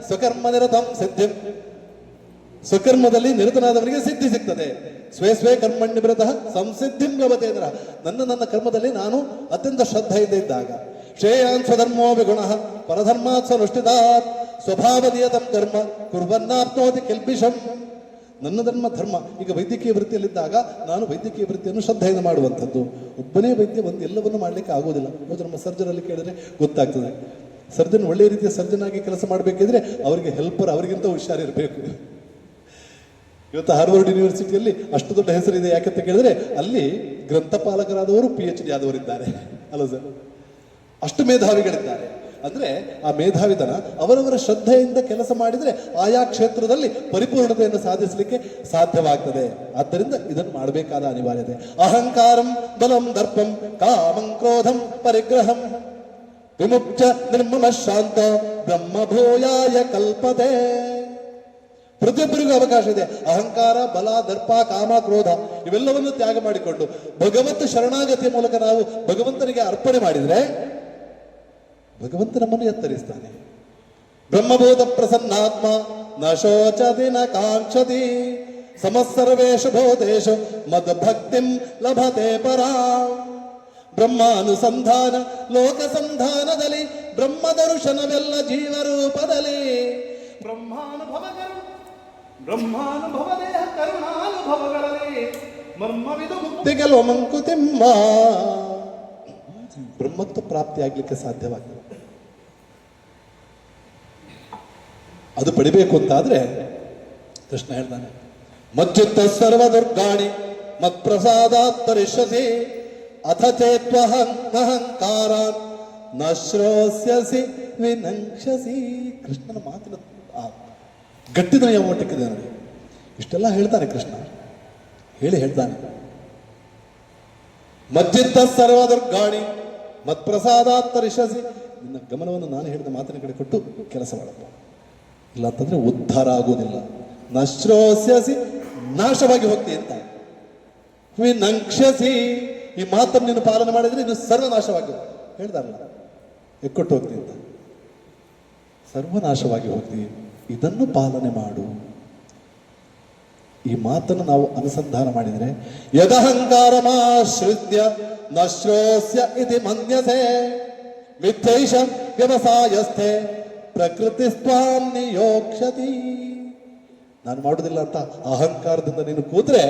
ಸ್ವಕರ್ಮ ನಿರತಂ ಸಿದ್ಧಿಂ. ಸ್ವಕರ್ಮದಲ್ಲಿ ನಿರತನಾದವರಿಗೆ ಸಿದ್ಧಿ ಸಿಗ್ತದೆ. ಸ್ವೇ ಸ್ವೇ ಕರ್ಮಣ್ಯ ಬಿರತಃ ಸಂಸಿದ್ಧಿಂ ಲಭತೇತರಃ. ನನ್ನ ಕರ್ಮದಲ್ಲಿ ನಾನು ಅತ್ಯಂತ ಶ್ರದ್ಧೆಯಿಂದ ಇದ್ದಾಗ ಶ್ರೇಯಾನ್ ಸ್ವಧರ್ಮೋ ವಿಗುಣಃ ಪರಧರ್ಮಾತ್ ಸ್ವನುಷ್ಠಿತಾತ್ ಸ್ವಭಾವನಿಯತಂ ಕರ್ಮ ಕುರ್ವನ್ನಾಪ್ನೋತಿ ಕಿಲ್ಬಿಷಂ. ನನ್ನ ಧರ್ಮ ಈಗ ವೈದ್ಯಕೀಯ ವೃತ್ತಿಯಲ್ಲಿದ್ದಾಗ ನಾನು ವೈದ್ಯಕೀಯ ವೃತ್ತಿಯನ್ನು ಶ್ರದ್ಧೆಯಿಂದ ಮಾಡುವಂಥದ್ದು. ಒಬ್ಬನೇ ವೈದ್ಯ ಒಂದು ಎಲ್ಲವನ್ನು ಮಾಡಲಿಕ್ಕೆ ಆಗೋದಿಲ್ಲ. ಇವತ್ತು ನಮ್ಮ ಸರ್ಜನಲ್ಲಿ ಕೇಳಿದ್ರೆ ಗೊತ್ತಾಗ್ತದೆ. ಸರ್ಜನ್ ಒಳ್ಳೆಯ ರೀತಿಯ ಸರ್ಜನ್ ಆಗಿ ಕೆಲಸ ಮಾಡಬೇಕಿದ್ರೆ ಅವರಿಗೆ ಹೆಲ್ಪರ್ ಅವರಿಗಿಂತ ಹುಷಾರಿರಬೇಕು. ಇವತ್ತು ಹಾರ್ವರ್ಡ್ ಯೂನಿವರ್ಸಿಟಿಯಲ್ಲಿ ಅಷ್ಟು ದೊಡ್ಡ ಹೆಸರಿದೆ ಯಾಕಂತ ಕೇಳಿದ್ರೆ ಅಲ್ಲಿ ಗ್ರಂಥಪಾಲಕರಾದವರು PhD ಆದವರಿದ್ದಾರೆ ಅಲ್ಲ ಸರ್, ಅಷ್ಟು ಮೇಧಾವಿಗಳಿದ್ದಾರೆ. ಅಂದ್ರೆ ಆ ಮೇಧಾವಿತನ ಅವರವರ ಶ್ರದ್ಧೆಯಿಂದ ಕೆಲಸ ಮಾಡಿದ್ರೆ ಆಯಾ ಕ್ಷೇತ್ರದಲ್ಲಿ ಪರಿಪೂರ್ಣತೆಯನ್ನು ಸಾಧಿಸಲಿಕ್ಕೆ ಸಾಧ್ಯವಾಗ್ತದೆ. ಆದ್ದರಿಂದ ಇದನ್ನು ಮಾಡಬೇಕಾದ ಅನಿವಾರ್ಯತೆ. ಅಹಂಕಾರಂ ಬಲಂ ದರ್ಪಂ ಕಾಮಂ ಕ್ರೋಧಂ ಪರಿಗ್ರಹಂ ವಿಮುಕ್ತ ನಿರ್ಮಮ ಶಾಂತ ಬ್ರಹ್ಮಭೂಯಾಯ ಕಲ್ಪತೆ. ಪ್ರತಿಯೊಬ್ಬರಿಗೂ ಅವಕಾಶ ಇದೆ. ಅಹಂಕಾರ, ಬಲ, ದರ್ಪ, ಕಾಮ, ಕ್ರೋಧ ಇವೆಲ್ಲವನ್ನು ತ್ಯಾಗ ಮಾಡಿಕೊಂಡು ಭಗವಂತ ಶರಣಾಗತಿಯ ಮೂಲಕ ನಾವು ಭಗವಂತನಿಗೆ ಅರ್ಪಣೆ ಮಾಡಿದ್ರೆ ಭಗವಂತ ನಮ್ಮನ್ನು ಎತ್ತರಿಸ್ತಾನೆ. ಬ್ರಹ್ಮಬೋಧ ಪ್ರಸನ್ನಾತ್ಮ ನ ಶೋಚತಿ ನ ಕಾಂಕ್ಷತಿ ಸಮಸ್ಸರ್ವೇಶು ಭೂತೇಶು ಮದ್ಭಕ್ತಿಂ ಲಭತೆ ಪರಾ. ಬ್ರಹ್ಮಾನುಸಂಧಾನ ಲೋಕ ಸಂಧಾನದಲ್ಲಿ ಬ್ರಹ್ಮ ದರ್ಶನವೆಲ್ಲ ಜೀವರೂಪದಲ್ಲಿ ಬ್ರಹ್ಮಾನುಭವ ದೇಹ ಕರುಣಾನುಭವಗಳಲ್ಲಿ ಮರ್ಮವಿದು ಮುಕ್ತಿ ಗೆಲುವ ಮಂಕುತಿಮ್ಮ. ಬ್ರಹ್ಮತ್ವ ಪ್ರಾಪ್ತಿಯಾಗಲಿಕ್ಕೆ ಸಾಧ್ಯವಾಗ್ತದೆ. ಅದು ಪಡಿಬೇಕು ಅಂತಾದ್ರೆ ಕೃಷ್ಣ ಹೇಳ್ತಾನೆ, ಮಜ್ಜುತ್ತ ಸರ್ವ ದುರ್ಗಾಣಿ ಮತ್ಪ್ರಸಾದಾತ್ತರಿಷ್ಯಸಿ ಅಥ ಚೇತ್ವಹಂಕಾರ ನ ಶ್ರೋಸ್ಯಸಿ ವಿನಂಕ್ಷಸಿ. ಕೃಷ್ಣನ ಮಾತಿನ ಗಟ್ಟಿದನ ಯಾವ ಮಟ್ಟಕ್ಕಿದೆ ನೋಡಿ. ಇಷ್ಟೆಲ್ಲ ಹೇಳ್ತಾನೆ ಕೃಷ್ಣ, ಹೇಳ್ತಾನೆ ಮಜ್ಜಿತ್ತ ಸರ್ವ ದುರ್ಗಾಣಿ ಮತ್ಪ್ರಸಾದಾತ್ತರಿಷಸಿ. ನಿನ್ನ ಗಮನವನ್ನು ನಾನು ಹೇಳಿದ ಮಾತಿನ ಕಡೆ ಕೊಟ್ಟು ಕೆಲಸ ಮಾಡಪ್ಪ, ಇಲ್ಲ ಅಂತಂದ್ರೆ ಉದ್ಧಾರ ಆಗುವುದಿಲ್ಲ. ನಶ್ರೋಸ್ಯಸಿ ನಾಶವಾಗಿ ಹೋಗ್ತಿ ಅಂತ. ವಿನಂಕ್ಷಸಿ ಈ ಮಾತನ್ನು ನೀನು ಪಾಲನೆ ಮಾಡಿದ್ರೆ ಇನ್ನು ಸರ್ವನಾಶವಾಗಿ ಹೇಳ್ದಾರಲ್ಲ, ಎಕ್ಕೊಟ್ಟು ಹೋಗ್ತಿ ಅಂತ. ಸರ್ವನಾಶವಾಗಿ ಹೋಗ್ತಿ, ಇದನ್ನು ಪಾಲನೆ ಮಾಡು. ಈ ಮಾತನ್ನು ನಾವು ಅನುಸಂಧಾನ ಮಾಡಿದರೆ ಯದಹಂಕಾರಮಾಶ್ರಿತ್ಯ ನಶ್ರೋಸ್ಯ ಇತಿ ಮನ್ಯಸೆ ಮಿಥ್ಯೈಷ ವ್ಯವಸಾಯಸ್ಥೆ ಪ್ರಕೃತಿ ಸ್ವಾಂ ನಿಯೋಕ್ಷತಿ. ನಾನು ಮಾಡುವುದಿಲ್ಲ ಅಂತ ಅಹಂಕಾರದಿಂದ ನೀನು ಕೂತ್ರೆ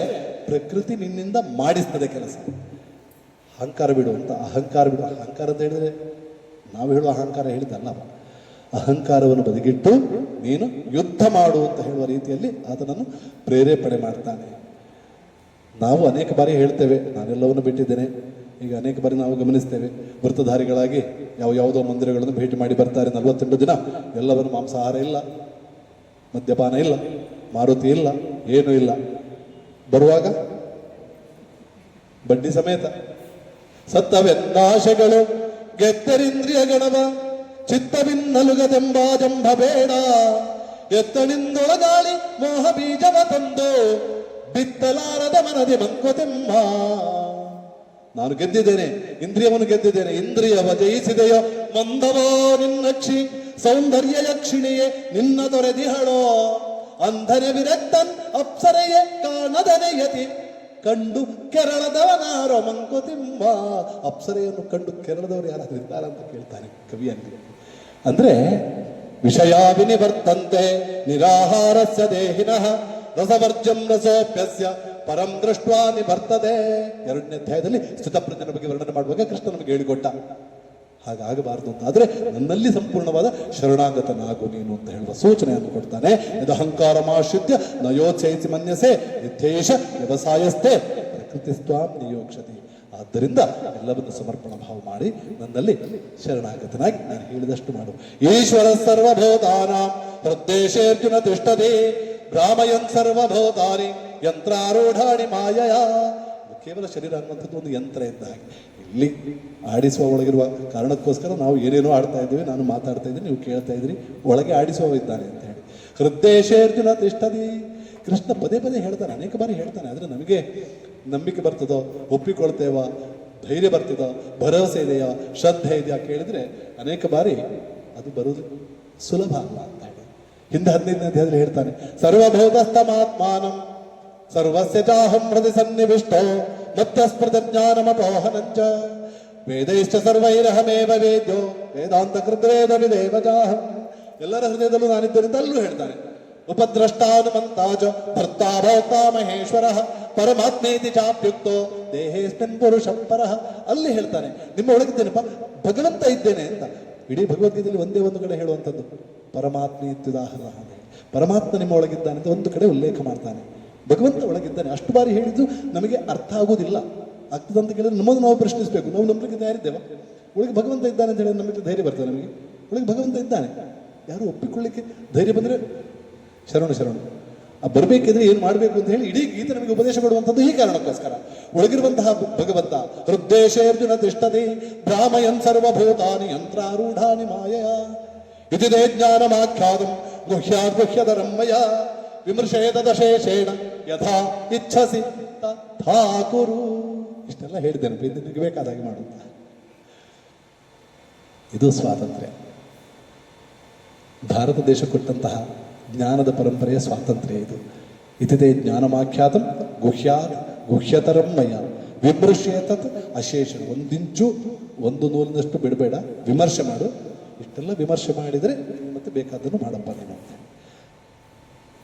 ಪ್ರಕೃತಿ ನಿನ್ನಿಂದ ಮಾಡಿಸ್ತದೆ ಕೆಲಸ. ಅಹಂಕಾರ ಬಿಡು ಅಂತ. ಅಹಂಕಾರ ಬಿಡು. ಅಹಂಕಾರ ಅಂತ ಹೇಳಿದ್ರೆ ನಾವು ಹೇಳುವ ಅಹಂಕಾರ ಹೇಳಿದ್ದಲ್ಲ. ಅಹಂಕಾರವನ್ನು ಬದಿಗಿಟ್ಟು ನೀನು ಯುದ್ಧ ಮಾಡು ಅಂತ ಹೇಳುವ ರೀತಿಯಲ್ಲಿ ಆತನನ್ನು ಪ್ರೇರೇಪಣೆ ಮಾಡ್ತಾನೆ. ನಾವು ಅನೇಕ ಬಾರಿ ಹೇಳ್ತೇವೆ, ನಾನೆಲ್ಲವನ್ನು ಬಿಟ್ಟಿದ್ದೇನೆ. ಈಗ ಅನೇಕ ಬಾರಿ ನಾವು ಗಮನಿಸ್ತೇವೆ, ವೃತ್ತಧಾರಿಗಳಾಗಿ ಯಾವುದೋ ಮಂದಿರಗಳನ್ನು ಭೇಟಿ ಮಾಡಿ ಬರ್ತಾರೆ. 48 ದಿನ ಎಲ್ಲವನ್ನು ಮಾಂಸಾಹಾರ ಇಲ್ಲ, ಮದ್ಯಪಾನ ಇಲ್ಲ, ಮಾರುತಿ ಇಲ್ಲ, ಏನೂ ಇಲ್ಲ. ಬರುವಾಗ ಬಡ್ಡಿ ಸಮೇತ. ಸತ್ತವೆಂದಾಶೆಗಳು ಗೆದ್ದರಿಂದ್ರಿಯ ಗಣವ ಚಿತ್ತವಿನ್ನಲುಗದೆಂಬ ಜಂಭ ಬೇಡ. ಎತ್ತಣಿಂದೊಳಗಾಳಿ ಮೋಹ ಬೀಜವ ತಂದು ಬಿತ್ತಲಾರದ ಮನದಿ ಮಂಕುತಿಮ್ಮ. ನಾನು ಗೆದ್ದಿದ್ದೇನೆ, ಇಂದ್ರಿಯವನ್ನು ಗೆದ್ದಿದ್ದೇನೆ. ಇಂದ್ರಿಯವ ಜಯಿಸಿದೆಯೋ ಮಂದವೋ ನಿನ್ನಕ್ಷಿ ಸೌಂದರ್ಯ ಯಕ್ಷಿಣಿಯೇ ನಿನ್ನ ತೊರೆದಿಹಳೋ. ಅಂಧನೆ ವಿರಕ್ತನ್ ಅಪ್ಸರೆಯೇ ಕಾಣದನೆಯತಿ ಕಂಡು ಕೆರಳದವನಾರೋ ಮಂಕುತಿಮ್ಮ. ಅಪ್ಸರೆಯನ್ನು ಕಂಡು ಕೆರಳದವರು ಯಾರಾದ್ರೂ ಇದ್ದಾರ ಅಂತ ಕೇಳ್ತಾನೆ ಕವಿಯಲ್ಲಿ. ಅಂದ್ರೆ ವಿಷಯಾವಿನಿವರ್ತಂತೆ ನಿರಾಹಾರಸ್ಯ ದೇಹಿನಃ ರಸವರ್ಜಂ ರಸೋಪ್ಯಸ್ಯ ಪರಂ ದೃಷ್ಟ್ವಾ ನಿವರ್ತದೆ. 2ನೇ ಅಧ್ಯಾಯದಲ್ಲಿ ಸ್ಥಿತಪ್ರಜ್ಞನ ಬಗ್ಗೆ ವರ್ಣನೆ ಮಾಡುವಾಗ ಕೃಷ್ಣ ನಮಗೆ ಹೇಳಿಕೊಟ್ಟ. ಹಾಗಾಗಬಾರದು ಅಂತ ಆದ್ರೆ ನನ್ನಲ್ಲಿ ಸಂಪೂರ್ಣವಾದ ಶರಣಾಗತನಾಗು ನೀನು ಅಂತ ಹೇಳುವ ಸೂಚನೆಯನ್ನು ಕೊಡ್ತಾನೆ. ಇದು ಅಹಂಕಾರಮಾಶ್ರಿತ್ಯ ನಯೋಚೈಸಿ ಮನ್ಯಸೆ ನಿತ್ಯೇಶ ವ್ಯವಸಾಯಸ್ಥೆ ಪ್ರಕೃತಿ ಸ್ವಾಂ ನಿಯೋಕ್ಷತಿ. ಆದ್ದರಿಂದ ಎಲ್ಲವನ್ನು ಸಮರ್ಪಣ ಭಾವ ಮಾಡಿ ನನ್ನಲ್ಲಿ ಶರಣಾಗತನಾಗಿ ನಾನು ಹೇಳಿದಷ್ಟು ಮಾಡು. ಈಶ್ವರ ಸರ್ವಭೂತಾನಾಂ ಹೃದ್ದೇಶೇರ್ಜುನ ತಿಷ್ಠತಿ ಭ್ರಾಮಯನ್ ಸರ್ವಭೂತಾನಿ ಯಂತ್ರಾರೂಢಾಣಿ ಮಾಯಯ. ಕೇವಲ ಶರೀರ ಅನ್ನುವಂಥದ್ದು ಒಂದು ಯಂತ್ರ ಇದ್ದ ಹಾಗೆ. ಇಲ್ಲಿ ಆಡಿಸುವ ಒಳಗಿರುವ ಕಾರಣಕ್ಕೋಸ್ಕರ ನಾವು ಏನೇನೋ ಆಡ್ತಾ ಇದ್ದೀವಿ, ನಾನು ಮಾತಾಡ್ತಾ ಇದ್ದೀನಿ, ನೀವು ಕೇಳ್ತಾ ಇದ್ದೀರಿ. ಒಳಗೆ ಆಡಿಸುವ ಇದ್ದಾನೆ ಅಂತ ಹೇಳಿ. ಹೃದ್ದೇಶೇರ್ಜುನ ತಿಷ್ಠತಿ. ಕೃಷ್ಣ ಪದೇ ಪದೇ ಹೇಳ್ತಾನೆ, ಅನೇಕ ಬಾರಿ ಹೇಳ್ತಾನೆ. ಆದರೆ ನಮಗೆ ನಂಬಿಕೆ ಬರ್ತದೋ, ಒಪ್ಪಿಕೊಳ್ತೇವ, ಧೈರ್ಯ ಬರ್ತದೋ, ಭರವಸೆ ಇದೆಯಾ, ಶ್ರದ್ಧೆ ಇದೆಯಾ ಕೇಳಿದ್ರೆ ಅನೇಕ ಬಾರಿ ಅದು ಬರುವುದು ಸುಲಭ ಅಲ್ಲ ಅಂತ ಹೇಳಿ ಹಿಂದೆ 15ನೇ ಅಧ್ಯಾಯದಲ್ಲಿ ಹೇಳ್ತಾನೆ. ಸರ್ವಭೂತಸ್ಥಮಾತ್ಮಾನಂ ಸರ್ವಸ್ಯ ಚಾಹಂ ಹೃದಯ ಸನ್ನಿವಿಷ್ಟೋ ಮತ್ತಸ್ಮೃತ ಜ್ಞಾನಮಪೋಹನಂಚ ವೇದೈಶ್ಚ ಸರ್ವೈರಹಮೇವ ವೇದ್ಯೋ ವೇದಾಂತ ಕೃದ್ವೇದ ವಿದೇವ ಚಾಹಂ. ಎಲ್ಲರ ಹೃದಯದಲ್ಲೂ ನಾನಿದ್ದೇನೆ ಅಲ್ಲೂ ಹೇಳ್ತಾನೆ. ಉಪದ್ರಷ್ಟಾನುಮಂತಾಜ ಭರ್ತಾ ಭೋಕ್ತಾ ಮಹೇಶ್ವರ ಪರಮಾತ್ಮೇತಿ ಚಾಪ್ಯುಕ್ತೋ ದೇಹೇಸ್ಮಿನ್ ಪುರುಷ ಪರಃ. ಅಲ್ಲಿ ಹೇಳ್ತಾನೆ ನಿಮ್ಮ ಒಳಗಿದ್ದೇನಪ್ಪ, ಭಗವಂತ ಇದ್ದೇನೆ ಅಂತ. ಇಡೀ ಭಗವದ್ಗೀತೆಯಲ್ಲಿ ಒಂದೇ ಒಂದು ಕಡೆ ಹೇಳುವಂಥದ್ದು ಪರಮಾತ್ಮ ಇತ್ಯುದಾಹರಣ. ಪರಮಾತ್ಮ ನಿಮ್ಮ ಒಳಗಿದ್ದಾನೆ ಅಂತ ಒಂದು ಕಡೆ ಉಲ್ಲೇಖ ಮಾಡ್ತಾನೆ. ಭಗವಂತ ಒಳಗಿದ್ದಾನೆ ಅಷ್ಟು ಬಾರಿ ಹೇಳಿದ್ದು ನಮಗೆ ಅರ್ಥ ಆಗುವುದಿಲ್ಲ. ಆಗ್ತದಂತ ಕೇಳಿದ್ರೆ ನಮ್ಮನ್ನು ನಾವು ಪ್ರಶ್ನಿಸಬೇಕು. ನಾವು ನಂಬಲಿಕ್ಕೆ ತಯಾರಿದ್ದೇವ? ಒಳಗೆ ಭಗವಂತ ಇದ್ದಾನೆ ಅಂತ ಹೇಳಿ ನಮಗೆ ಧೈರ್ಯ ಬರ್ತದೆ. ನಮಗೆ ಒಳಗೆ ಭಗವಂತ ಇದ್ದಾನೆ ಯಾರು ಒಪ್ಪಿಕೊಳ್ಳಿಕ್ಕೆ ಧೈರ್ಯ ಬಂದರೆ ಶರಣ ಬರಬೇಕಿದ್ರೆ ಏನು ಮಾಡಬೇಕು ಅಂತ ಹೇಳಿ ಇಡೀ ಗೀತೆ ನಮಗೆ ಉಪದೇಶ ಕೊಡುವಂಥದ್ದು ಈ ಕಾರಣಕ್ಕೋಸ್ಕರ. ಒಳಗಿರುವಂತಹ ಭಗವಂತ ಹೃದ್ದೇಶೇರ್ಜುನ ತಿಷ್ಠತಿ ಭ್ರಾಮಯನ್ ಸರ್ವಭೂತಾನಿ ಯಂತ್ರಾರೂಢಾನಿ ಮಾಯಯ ಇತಿದೇ ಜ್ಞಾನಮಾಖ್ಯಾತಂ ಗುಹ್ಯಾದ್ಗುಹ್ಯತರಂ ಮಯ ವಿಮರ್ಶೇತ ದಶೇಷೇಣ ಯಥಾ ಇಚ್ಛಸಿ ತಥಾ ಕುರು. ಇಷ್ಟೆಲ್ಲ ಹೇಳಿದ್ದೇನೆ, ನಿಮಗೆ ಬೇಕಾದಾಗೆ ಮಾಡುತ್ತ. ಇದು ಸ್ವಾತಂತ್ರ್ಯ, ಭಾರತ ದೇಶ ಕೊಟ್ಟಂತಹ ಜ್ಞಾನದ ಪರಂಪರೆಯ ಸ್ವಾತಂತ್ರ್ಯ ಇದು. ಇತಿದೇ ಜ್ಞಾನಮಾಖ್ಯಾತಂ ಗುಹ್ಯತರಂ ಮಯ ವಿಮರ್ಶೇತತ್ ಅಶೇಷಣ. ಒಂದಿಂಚು ಒಂದು ನೂಲಿನಷ್ಟು ಬಿಡಬೇಡ, ವಿಮರ್ಶೆ ಮಾಡು. ಇಷ್ಟೆಲ್ಲ ವಿಮರ್ಶೆ ಮಾಡಿದರೆ ಮತ್ತೆ ಬೇಕಾದನ್ನು ಮಾಡಪ್ಪ ನೀನು.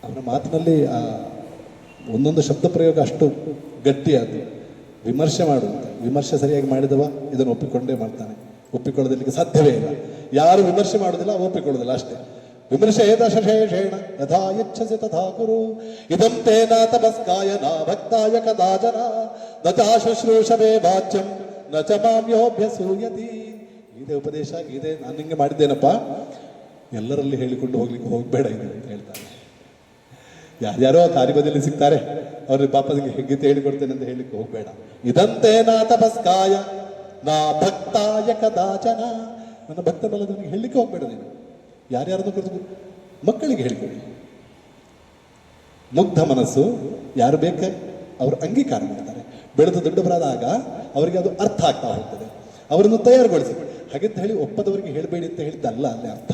ಅವನ ಮಾತಿನಲ್ಲಿ ಆ ಒಂದೊಂದು ಶಬ್ದ ಪ್ರಯೋಗ ಅಷ್ಟು ಗಟ್ಟಿಯಾದ. ವಿಮರ್ಶೆ ಮಾಡು ಅಂತ. ವಿಮರ್ಶೆ ಸರಿಯಾಗಿ ಮಾಡಿದವ ಇದನ್ನು ಒಪ್ಪಿಕೊಂಡೇ ಮಾಡ್ತಾನೆ. ಒಪ್ಪಿಕೊಳ್ಳೋದಕ್ಕೆ ಸಾಧ್ಯವೇ ಇಲ್ಲ. ಯಾರು ವಿಮರ್ಶೆ ಮಾಡೋದಿಲ್ಲ ಒಪ್ಪಿಕೊಳ್ಳೋದಿಲ್ಲ ಅಷ್ಟೇ. ವಿಮರ್ಶೇತ ಶೇಷೇಣ ಯಥಾ ಇಚ್ಛಸಿ ತಥಾ ಕುರು ಇದಂ ತೇನ ತಪಸ್ಕಾಯ ನ ಭಕ್ತಾಯ ಕದಾಚನ ನ ಚ ಶುಶ್ರೂಷವೇ ವಾಚ್ಯಂ ನ ಚ ಮಾಮ್ಯೋಭ್ಯಸೂಯತಿ. ಇದೇ ಉಪದೇಶ, ಇದೇ ನಾನು ನಿಂಗೆ ಮಾಡಿದ್ದೇನಪ್ಪ, ಎಲ್ಲರಲ್ಲಿ ಹೇಳಿಕೊಂಡು ಹೋಗ್ಲಿಕ್ಕೆ ಹೋಗಬೇಡ ಇದು ಅಂತ ಹೇಳ್ತಾನೆ. ಯಾರ್ಯಾರೋ ಕಾರ್ಯದಲ್ಲಿ ಸಿಗ್ತಾರೆ, ಅವ್ರಿಗೆ ಪಾಪದಿಗೆ ಗೀತೆ ಹೇಳಿಕೊಡ್ತೇನೆ ಅಂತ ಹೇಳಿಕ್ಕೆ ಹೋಗಬೇಡ. ಇದಂತೆ ನಾ ತಪಸ್ಕಾಯ ನಾ ಭಕ್ತಾಯ ಕದಾಚನ. ನನ್ನ ಭಕ್ತ ಬಲದವನಿಗೆ ಹೇಳಲಿಕ್ಕೆ ಹೋಗ್ಬೇಡ ನೀನು. ಯಾರ್ಯಾರನ್ನು ಕುರಿತು ಮಕ್ಕಳಿಗೆ ಹೇಳಿಕೊಡಿ. ಮುಗ್ಧ ಮನಸ್ಸು ಯಾರು ಬೇಕ ಅವರು ಅಂಗೀಕಾರ ಮಾಡ್ತಾರೆ. ಬೆಳೆದು ದೊಡ್ಡವರಾದಾಗ ಅವರಿಗೆ ಅದು ಅರ್ಥ ಆಗ್ತಾ ಹೋಗ್ತದೆ. ಅವರನ್ನು ತಯಾರುಗೊಳಿಸಿ. ಹಾಗೆಂತ ಹೇಳಿ ಒಪ್ಪದವರಿಗೆ ಹೇಳಬೇಡಿ ಅಂತ ಹೇಳಿದ್ದಲ್ಲ ಅಲ್ಲಿ ಅರ್ಥ.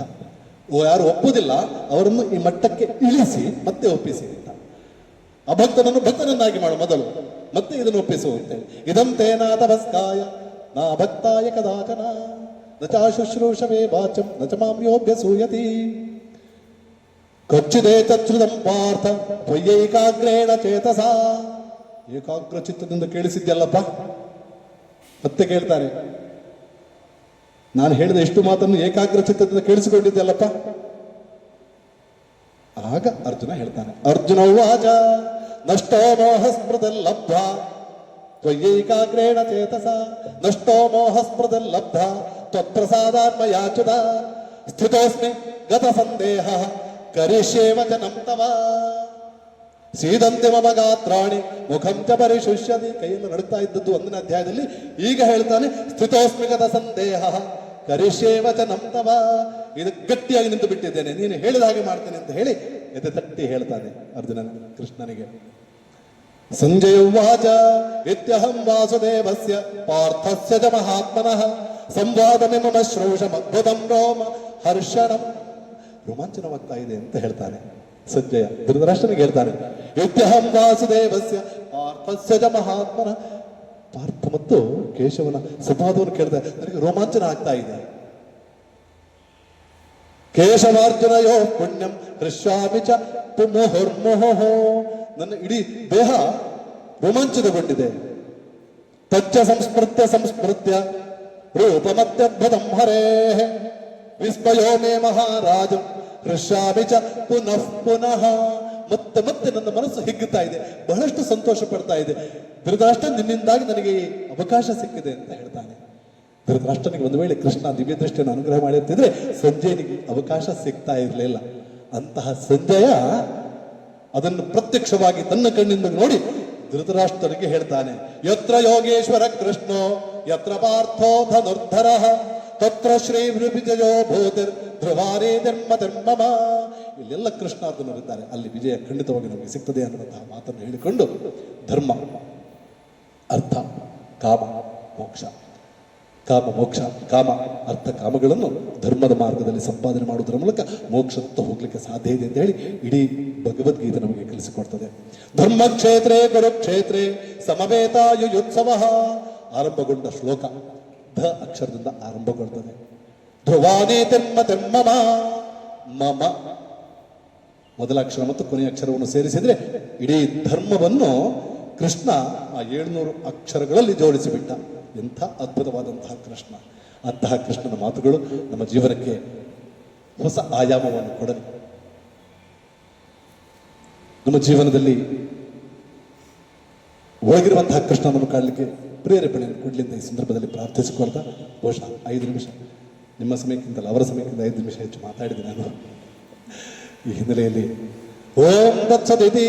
ಯಾರು ಒಪ್ಪುವುದಿಲ್ಲ ಅವರನ್ನು ಈ ಮಟ್ಟಕ್ಕೆ ಇಳಿಸಿ ಮತ್ತೆ ಒಪ್ಪಿಸಿ ಅಂತ. ಅಭಕ್ತನನ್ನು ಭಕ್ತನನ್ನಾಗಿ ಮಾಡು ಮೊದಲು, ಮತ್ತೆ ಇದನ್ನು ಒಪ್ಪಿಸು ಅಂತೇಳಿ. ಇದಂ ತೇನ ತಪಸ್ಕಾಯ ನಾ ಭಕ್ತಾಯ ಕದಾಚನ ನ ಚ ಶುಶ್ರೂಷವೇ ವಾಚಂ ನ ಚ ಮಾಮ್ಯೋಭ್ಯಸೂಯತಿ ಕಚ್ಚಿದೇ ತಚ್ಛ್ರುತಂ ಪಾರ್ಥ ತ್ವಯ್ಯೈಕಾಗ್ರೇಣ ಚೇತಸ. ಏಕಾಗ್ರ ಚಿತ್ತದಿಂದ ಕೇಳಿಸಿದ್ಯಲ್ಲಪ್ಪ. ಮತ್ತೆ ಕೇಳ್ತಾನೆ, ನಾನು ಹೇಳಿದ ಎಷ್ಟು ಮಾತನ್ನು ಏಕಾಗ್ರ ಚಿತ್ತದಿಂದ ಕೇಳಿಸಿಕೊಂಡಿದ್ದೆಲ್ಲಪ್ಪ. ಆಗ ಅರ್ಜುನ ಹೇಳ್ತಾನೆ, ಅರ್ಜುನ ಉವಾಚ ನಷ್ಟೋ ಮೋಹಸ್ಮೃತಲ್ಲಬ್ಧ ತ್ವಯ್ಯೈಕಾಗ್ರೇಣ ಚೇತಸ ನಷ್ಟೋ ಮೋಹಸ್ಮೃತಲ್ಲಬ್ಧ ತ್ವತ್ಪ್ರಸಾದಾನ್ಮಯಾಚ್ಯುತ ಸ್ಥಿತೋಸ್ಮಿ ಗತ ಸಂದೇಹ ಕರಿಷ್ಯೇ ವಚನಂ ತವ ಸೀದಂತೆ ಮಮ ಗಾತ್ರಾಣಿ ಮುಖಂ ಚ ಪರಿಶುಷ್ಯತಿ. ಕೈಯಲ್ಲಿ ನಡುತ್ತಾ ಇದ್ದದ್ದು 1ನೇ ಅಧ್ಯಾಯದಲ್ಲಿ. ಈಗ ಹೇಳ್ತಾನೆ ಸ್ಥಿತೋಸ್ಮಿ ಗತ ಸಂದೇಹ ಕರಿಷ್ಯೇ ವಚನಂ ತವ. ಇದು ಗಟ್ಟಿಯಾಗಿ ನಿಂತು ಬಿಟ್ಟಿದ್ದೇನೆ, ನೀನು ಹೇಳಿದ ಹಾಗೆ ಮಾಡ್ತೇನೆ ಅಂತ ಹೇಳಿ ಎದೆ ತಟ್ಟಿ ಹೇಳ್ತಾನೆ ಅರ್ಜುನ ಕೃಷ್ಣನಿಗೆ. ಸಂಜಯ ಉವಾಚ ಇತ್ಯಹಂ ವಾಸುದೇವಸ್ಯ ಪಾರ್ಥಸ್ಯ ಚ ಮಹಾತ್ಮನಃ ಸಂವಾದಮಿಮಮ ಶ್ರೌಷಮದ್ಭುತಂ ರೋಮ ಹರ್ಷಣಂ. ರೋಮಾಂಚನವಾಗ್ತಾ ಇದೆ ಅಂತ ಹೇಳ್ತಾನೆ ಸಂಜಯ ಧೃತರಾಷ್ಟ್ರನಿಗೆ ಹೇಳ್ತಾನೆ. ಇತ್ಯಹಂ ವಾಸುದೇವಸ್ಯ ಪಾರ್ಥಸ್ಯ ಚ ಮಹಾತ್ಮನಃ. ಪಾರ್ಥ ಮತ್ತು ಕೇಶವನ ಸಂವಾದವನ್ನು ಕೇಳ್ತಾರೆ. ನನಗೆ ರೋಮಾಂಚನ ಆಗ್ತಾ ಇದೆ. ಕೇಶವಾರ್ಜುನಯೋ ಪುಣ್ಯಂ ಹೃಷ್ಯಾಮಿ ಚ ಮುಹುರ್ಮುಹುಃ. ನನ್ನ ಇಡೀ ದೇಹ ರೋಮಾಂಚಿತಗೊಂಡಿದೆ. ತಚ್ಚ ಸಂಸ್ಮೃತ್ಯ ರೂಪಮತ್ಯದ್ಭುತಂ ಹರೇಃ ವಿಸ್ಮಯೋ ಮೇ ಮಹಾರಾಜ ಹೃಷ್ಯಾಮಿ ಚ ಪುನಃ. ಮತ್ತೆ ಮತ್ತೆ ನನ್ನ ಮನಸ್ಸು ಹಿಗ್ಗುತ್ತಾ ಇದೆ, ಬಹಳಷ್ಟು ಸಂತೋಷ ಪಡ್ತಾ ಇದೆ. ಧೃತರಾಷ್ಟ್ರ ನಿನ್ನಿಂದಾಗಿ ನನಗೆ ಅವಕಾಶ ಸಿಕ್ಕಿದೆ ಅಂತ ಹೇಳ್ತಾನೆ. ಧೃತರಾಷ್ಟ್ರನಿಗೆ ಒಂದು ವೇಳೆ ಕೃಷ್ಣ ದಿವ್ಯ ದೃಷ್ಟಿಯನ್ನು ಅನುಗ್ರಹ ಮಾಡಿರ್ತಿದ್ರೆ ಸಂಜಯನಿಗೆ ಅವಕಾಶ ಸಿಗ್ತಾ ಇರಲಿಲ್ಲ. ಅಂತಹ ಸಂಜಯ ಅದನ್ನು ಪ್ರತ್ಯಕ್ಷವಾಗಿ ತನ್ನ ಕಣ್ಣಿಂದ ನೋಡಿ ಧೃತರಾಷ್ಟ್ರನಿಗೆ ಹೇಳ್ತಾನೆ, ಯತ್ರ ಯೋಗೇಶ್ವರ ಕೃಷ್ಣೋ ಯತ್ರ ಪಾರ್ಥೋ ಧನುರ್ಧರಃ ತತ್ರ ಶ್ರೀ ವಿಜಯೋ ಭೂತಿರ್ ಧ್ರುವಾರೇ ಧರ್ಮ ಧರ್ಮಮ. ಇಲ್ಲೆಲ್ಲ ಕೃಷ್ಣಾರ್ಜುನರಿದ್ದಾರೆ, ಅಲ್ಲಿ ವಿಜಯ ಖಂಡಿತವಾಗಿ ನಮಗೆ ಸಿಗ್ತದೆ ಅನ್ನುವಂತಹ ಮಾತನ್ನು ಹೇಳಿಕೊಂಡು ಧರ್ಮ, ಅರ್ಥ, ಕಾಮ, ಮೋಕ್ಷ, ಕಾಮ ಮೋಕ್ಷ, ಕಾಮ ಅರ್ಥ ಕಾಮಗಳನ್ನು ಧರ್ಮದ ಮಾರ್ಗದಲ್ಲಿ ಸಂಪಾದನೆ ಮಾಡುವುದರ ಮೂಲಕ ಮೋಕ್ಷದತ್ತ ಹೋಗ್ಲಿಕ್ಕೆ ಸಾಧ್ಯ ಇದೆ ಅಂತ ಹೇಳಿ ಇಡೀ ಭಗವದ್ಗೀತೆ ನಮಗೆ ಕಲಿಸಿಕೊಡ್ತದೆ. ಧರ್ಮಕ್ಷೇತ್ರೇ ಕುರುಕ್ಷೇತ್ರೇ ಸಮವೇತಾಯುತ್ಸವ ಆರಂಭಗೊಂಡ ಶ್ಲೋಕ ಧ ಅಕ್ಷರದಿಂದ ಆರಂಭಗೊಳ್ತದೆ. ಧ್ರುವಾನೇ ತೆಮ್ಮ ತೆಮ್ಮಮ ಮಮ ಮೊದಲ ಅಕ್ಷರ ಮತ್ತು ಕೊನೆಯ ಅಕ್ಷರವನ್ನು ಸೇರಿಸಿದ್ರೆ ಇಡೀ ಧರ್ಮವನ್ನು ಕೃಷ್ಣ ಆ 700 ಅಕ್ಷರಗಳಲ್ಲಿ ಜೋಡಿಸಿಬಿಟ್ಟ. ಎಂಥ ಅದ್ಭುತವಾದಂತಹ ಕೃಷ್ಣ. ಅಂತಹ ಕೃಷ್ಣನ ಮಾತುಗಳು ನಮ್ಮ ಜೀವನಕ್ಕೆ ಹೊಸ ಆಯಾಮವನ್ನು ಕೊಡಲಿ. ನಮ್ಮ ಜೀವನದಲ್ಲಿ ಒಳಗಿರುವಂತಹ ಕೃಷ್ಣನನ್ನು ಕಾಣಲಿಕ್ಕೆ ಪ್ರೇರೇಪಣೆಯನ್ನು ಕೊಡಲಿ ಅಂತ ಈ ಸಂದರ್ಭದಲ್ಲಿ ಪ್ರಾರ್ಥಿಸಿಕೊಳ್ತಾ ಬಹುಶಃ 5 ನಿಮಿಷ ನಿಮ್ಮ ಸಮಯಕ್ಕಿಂತಲ್ಲ ಅವರ ಸಮಯಕ್ಕಿಂತ 5 ನಿಮಿಷ ಹೆಚ್ಚು ಮಾತಾಡಿದೆ ನಾನು. ಈ ಹಿನ್ನೆಲೆಯಲ್ಲಿ ಓಂ ತತ್ಸದಿತಿ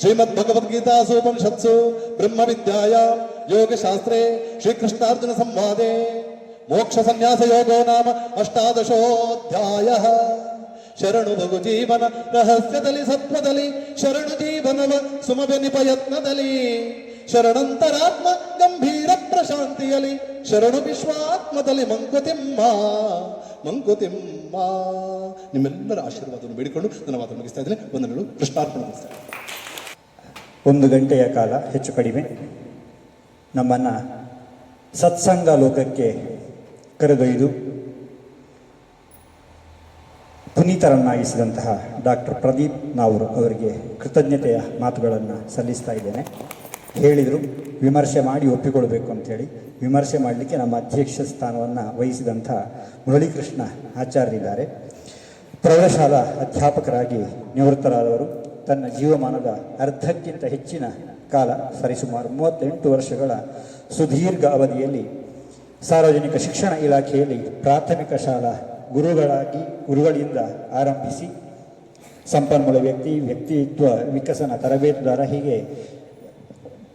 ಶ್ರೀಮದ್ ಭಗವದ್ಗೀತಾಸು ಉಪನಿಷತ್ಸು ಬ್ರಹ್ಮ ವಿದ್ಯಾಯಾಂ ಯೋಗಶಾಸ್ತ್ರೇ ಶ್ರೀಕೃಷ್ಣಾರ್ಜುನ ಸಂವಾದೆ ಮೋಕ್ಷ ಸನ್ಯಾಸ ಯೋಗೋ ನಾಮ 18ೋऽಧ್ಯಾಯಃ. ಶರಣು ಭಗು ಜೀವನ ರಹಸ್ಯದಲ್ಲಿ ಸತ್ವದಲ್ಲಿ ಶರಣು ಜೀವನವ ಸುಮಬೆನಿಪ ಯತ್ನದಲ್ಲಿ ಶರಣಂತರಾತ್ಮ ಗಂಭೀರ ಪ್ರಶಾಂತಿಯಲಿ ಶರಣು ವಿಶ್ವಾತ್ಮದಲ್ಲಿ ಮಂಕುತಿಮ್ಮ ಮಂಕುತಿಮ್ಮ. ನಿಮ್ಮೆಲ್ಲರ ಆಶೀರ್ವಾದವನ್ನು ಬೇಡಿಕೊಂಡು ನನ್ನ ಮಾತನ್ನು ಮುಗಿಸ್ತಾ ಇದ್ದೇನೆ. ವಂದನೆಗಳು. ಕೃಷ್ಣಾರ್ಪಣೆ. 1 ಗಂಟೆಯ ಕಾಲ ಹೆಚ್ಚು ಕಡಿಮೆ ನಮ್ಮನ್ನು ಸತ್ಸಂಗ ಲೋಕಕ್ಕೆ ಕರೆದೊಯ್ದು ಪುನೀತರನ್ನಾಗಿಸಿದಂತಹ ಡಾಕ್ಟರ್ ಪ್ರದೀಪ್ ನಾವ್ರು ಅವರಿಗೆ ಕೃತಜ್ಞತೆಯ ಮಾತುಗಳನ್ನು ಸಲ್ಲಿಸ್ತಾ ಇದ್ದೇನೆ. ಹೇಳಿದರು ವಿಮರ್ಶೆ ಮಾಡಿ ಒಪ್ಪಿಕೊಳ್ಬೇಕು ಅಂಥೇಳಿ. ವಿಮರ್ಶೆ ಮಾಡಲಿಕ್ಕೆ ನಮ್ಮ ಅಧ್ಯಕ್ಷ ಸ್ಥಾನವನ್ನು ವಹಿಸಿದಂಥ ಮುರಳೀಕೃಷ್ಣ ಆಚಾರ್ಯರಿದ್ದಾರೆ. ಪ್ರೌಢಶಾಲಾ ಅಧ್ಯಾಪಕರಾಗಿ ನಿವೃತ್ತರಾದವರು. ತನ್ನ ಜೀವಮಾನದ ಅರ್ಧಕ್ಕಿಂತ ಹೆಚ್ಚಿನ ಕಾಲ ಸರಿಸುಮಾರು 38 ವರ್ಷಗಳ ಸುದೀರ್ಘ ಅವಧಿಯಲ್ಲಿ ಸಾರ್ವಜನಿಕ ಶಿಕ್ಷಣ ಇಲಾಖೆಯಲ್ಲಿ ಪ್ರಾಥಮಿಕ ಶಾಲಾ ಗುರುಗಳಿಂದ ಆರಂಭಿಸಿ ಸಂಪನ್ಮೂಲ ವ್ಯಕ್ತಿತ್ವ ವಿಕಸನ ತರಬೇತುದಾರ, ಹೀಗೆ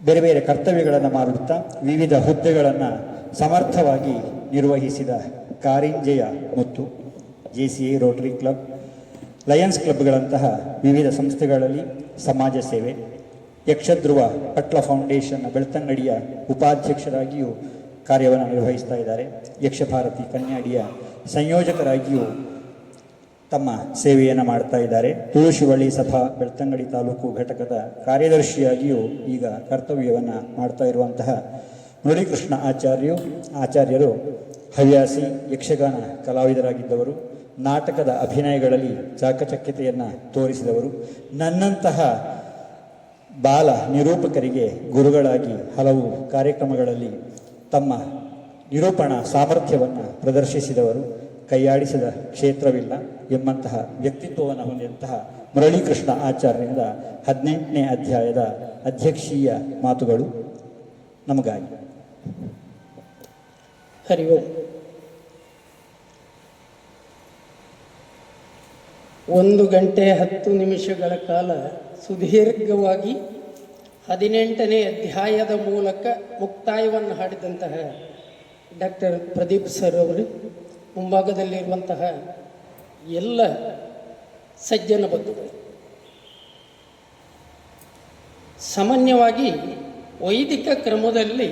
ಬೇರೆ ಬೇರೆ ಕರ್ತವ್ಯಗಳನ್ನು ಮಾಡುತ್ತಾ ವಿವಿಧ ಹುದ್ದೆಗಳನ್ನು ಸಮರ್ಥವಾಗಿ ನಿರ್ವಹಿಸಿದ ಕಾರಿಂಜೆಯ ಮುತ್ತು. JCI, ರೋಟರಿ ಕ್ಲಬ್, ಲಯನ್ಸ್ ಕ್ಲಬ್ಗಳಂತಹ ವಿವಿಧ ಸಂಸ್ಥೆಗಳಲ್ಲಿ ಸಮಾಜ ಸೇವೆ, ಯಕ್ಷಧ್ರುವ ಪಟ್ಲ ಫೌಂಡೇಶನ್ ಬೆಳ್ತಂಗಡಿಯ ಉಪಾಧ್ಯಕ್ಷರಾಗಿಯೂ ಕಾರ್ಯವನ್ನು ನಿರ್ವಹಿಸ್ತಾ ಇದ್ದಾರೆ. ಯಕ್ಷಭಾರತಿ ಕನ್ಯಾಡಿಯ ಸಂಯೋಜಕರಾಗಿಯೂ ತಮ್ಮ ಸೇವೆಯನ್ನು ಮಾಡ್ತಾ ಇದ್ದಾರೆ. ತುಳಸಿವಳ್ಳಿ ಸಭಾ ಬೆಳ್ತಂಗಡಿ ತಾಲೂಕು ಘಟಕದ ಕಾರ್ಯದರ್ಶಿಯಾಗಿಯೂ ಈಗ ಕರ್ತವ್ಯವನ್ನು ಮಾಡ್ತಾ ಇರುವಂತಹ ಮುರಳೀಕೃಷ್ಣ ಆಚಾರ್ಯರು ಹವ್ಯಾಸಿ ಯಕ್ಷಗಾನ ಕಲಾವಿದರಾಗಿದ್ದವರು. ನಾಟಕದ ಅಭಿನಯಗಳಲ್ಲಿ ಚಾಕಚಕ್ಯತೆಯನ್ನು ತೋರಿಸಿದವರು. ನನ್ನಂತಹ ಬಾಲ ನಿರೂಪಕರಿಗೆ ಗುರುಗಳಾಗಿ ಹಲವು ಕಾರ್ಯಕ್ರಮಗಳಲ್ಲಿ ತಮ್ಮ ನಿರೂಪಣಾ ಸಾಮರ್ಥ್ಯವನ್ನು ಪ್ರದರ್ಶಿಸಿದವರು. ಕೈಯಾಡಿಸಿದ ಕ್ಷೇತ್ರವಿಲ್ಲ ಎಂಬಂತಹ ವ್ಯಕ್ತಿತ್ವವನ್ನು ಹೊಂದಿದಂತಹ ಮುರಳೀಕೃಷ್ಣ ಆಚಾರ್ಯರಿಂದ 18ನೇ ಅಧ್ಯಾಯದ ಅಧ್ಯಕ್ಷೀಯ ಮಾತುಗಳು ನಮಗಾಗಿ. ಹರಿ ಓಂ. 1 ಗಂಟೆ 10 ನಿಮಿಷಗಳ ಕಾಲ ಸುದೀರ್ಘವಾಗಿ 18ನೇ ಅಧ್ಯಾಯದ ಮೂಲಕ ಮುಕ್ತಾಯವನ್ನು ಹಾಡಿದಂತಹ ಡಾಕ್ಟರ್ ಪ್ರದೀಪ್ ಸರ್ ಅವರು, ಮುಂಭಾಗದಲ್ಲಿರುವಂತಹ ಎಲ್ಲ ಸಜ್ಜನ ಬಂಧುಗಳು, ಸಾಮಾನ್ಯವಾಗಿ ವೈದಿಕ ಕ್ರಮದಲ್ಲಿ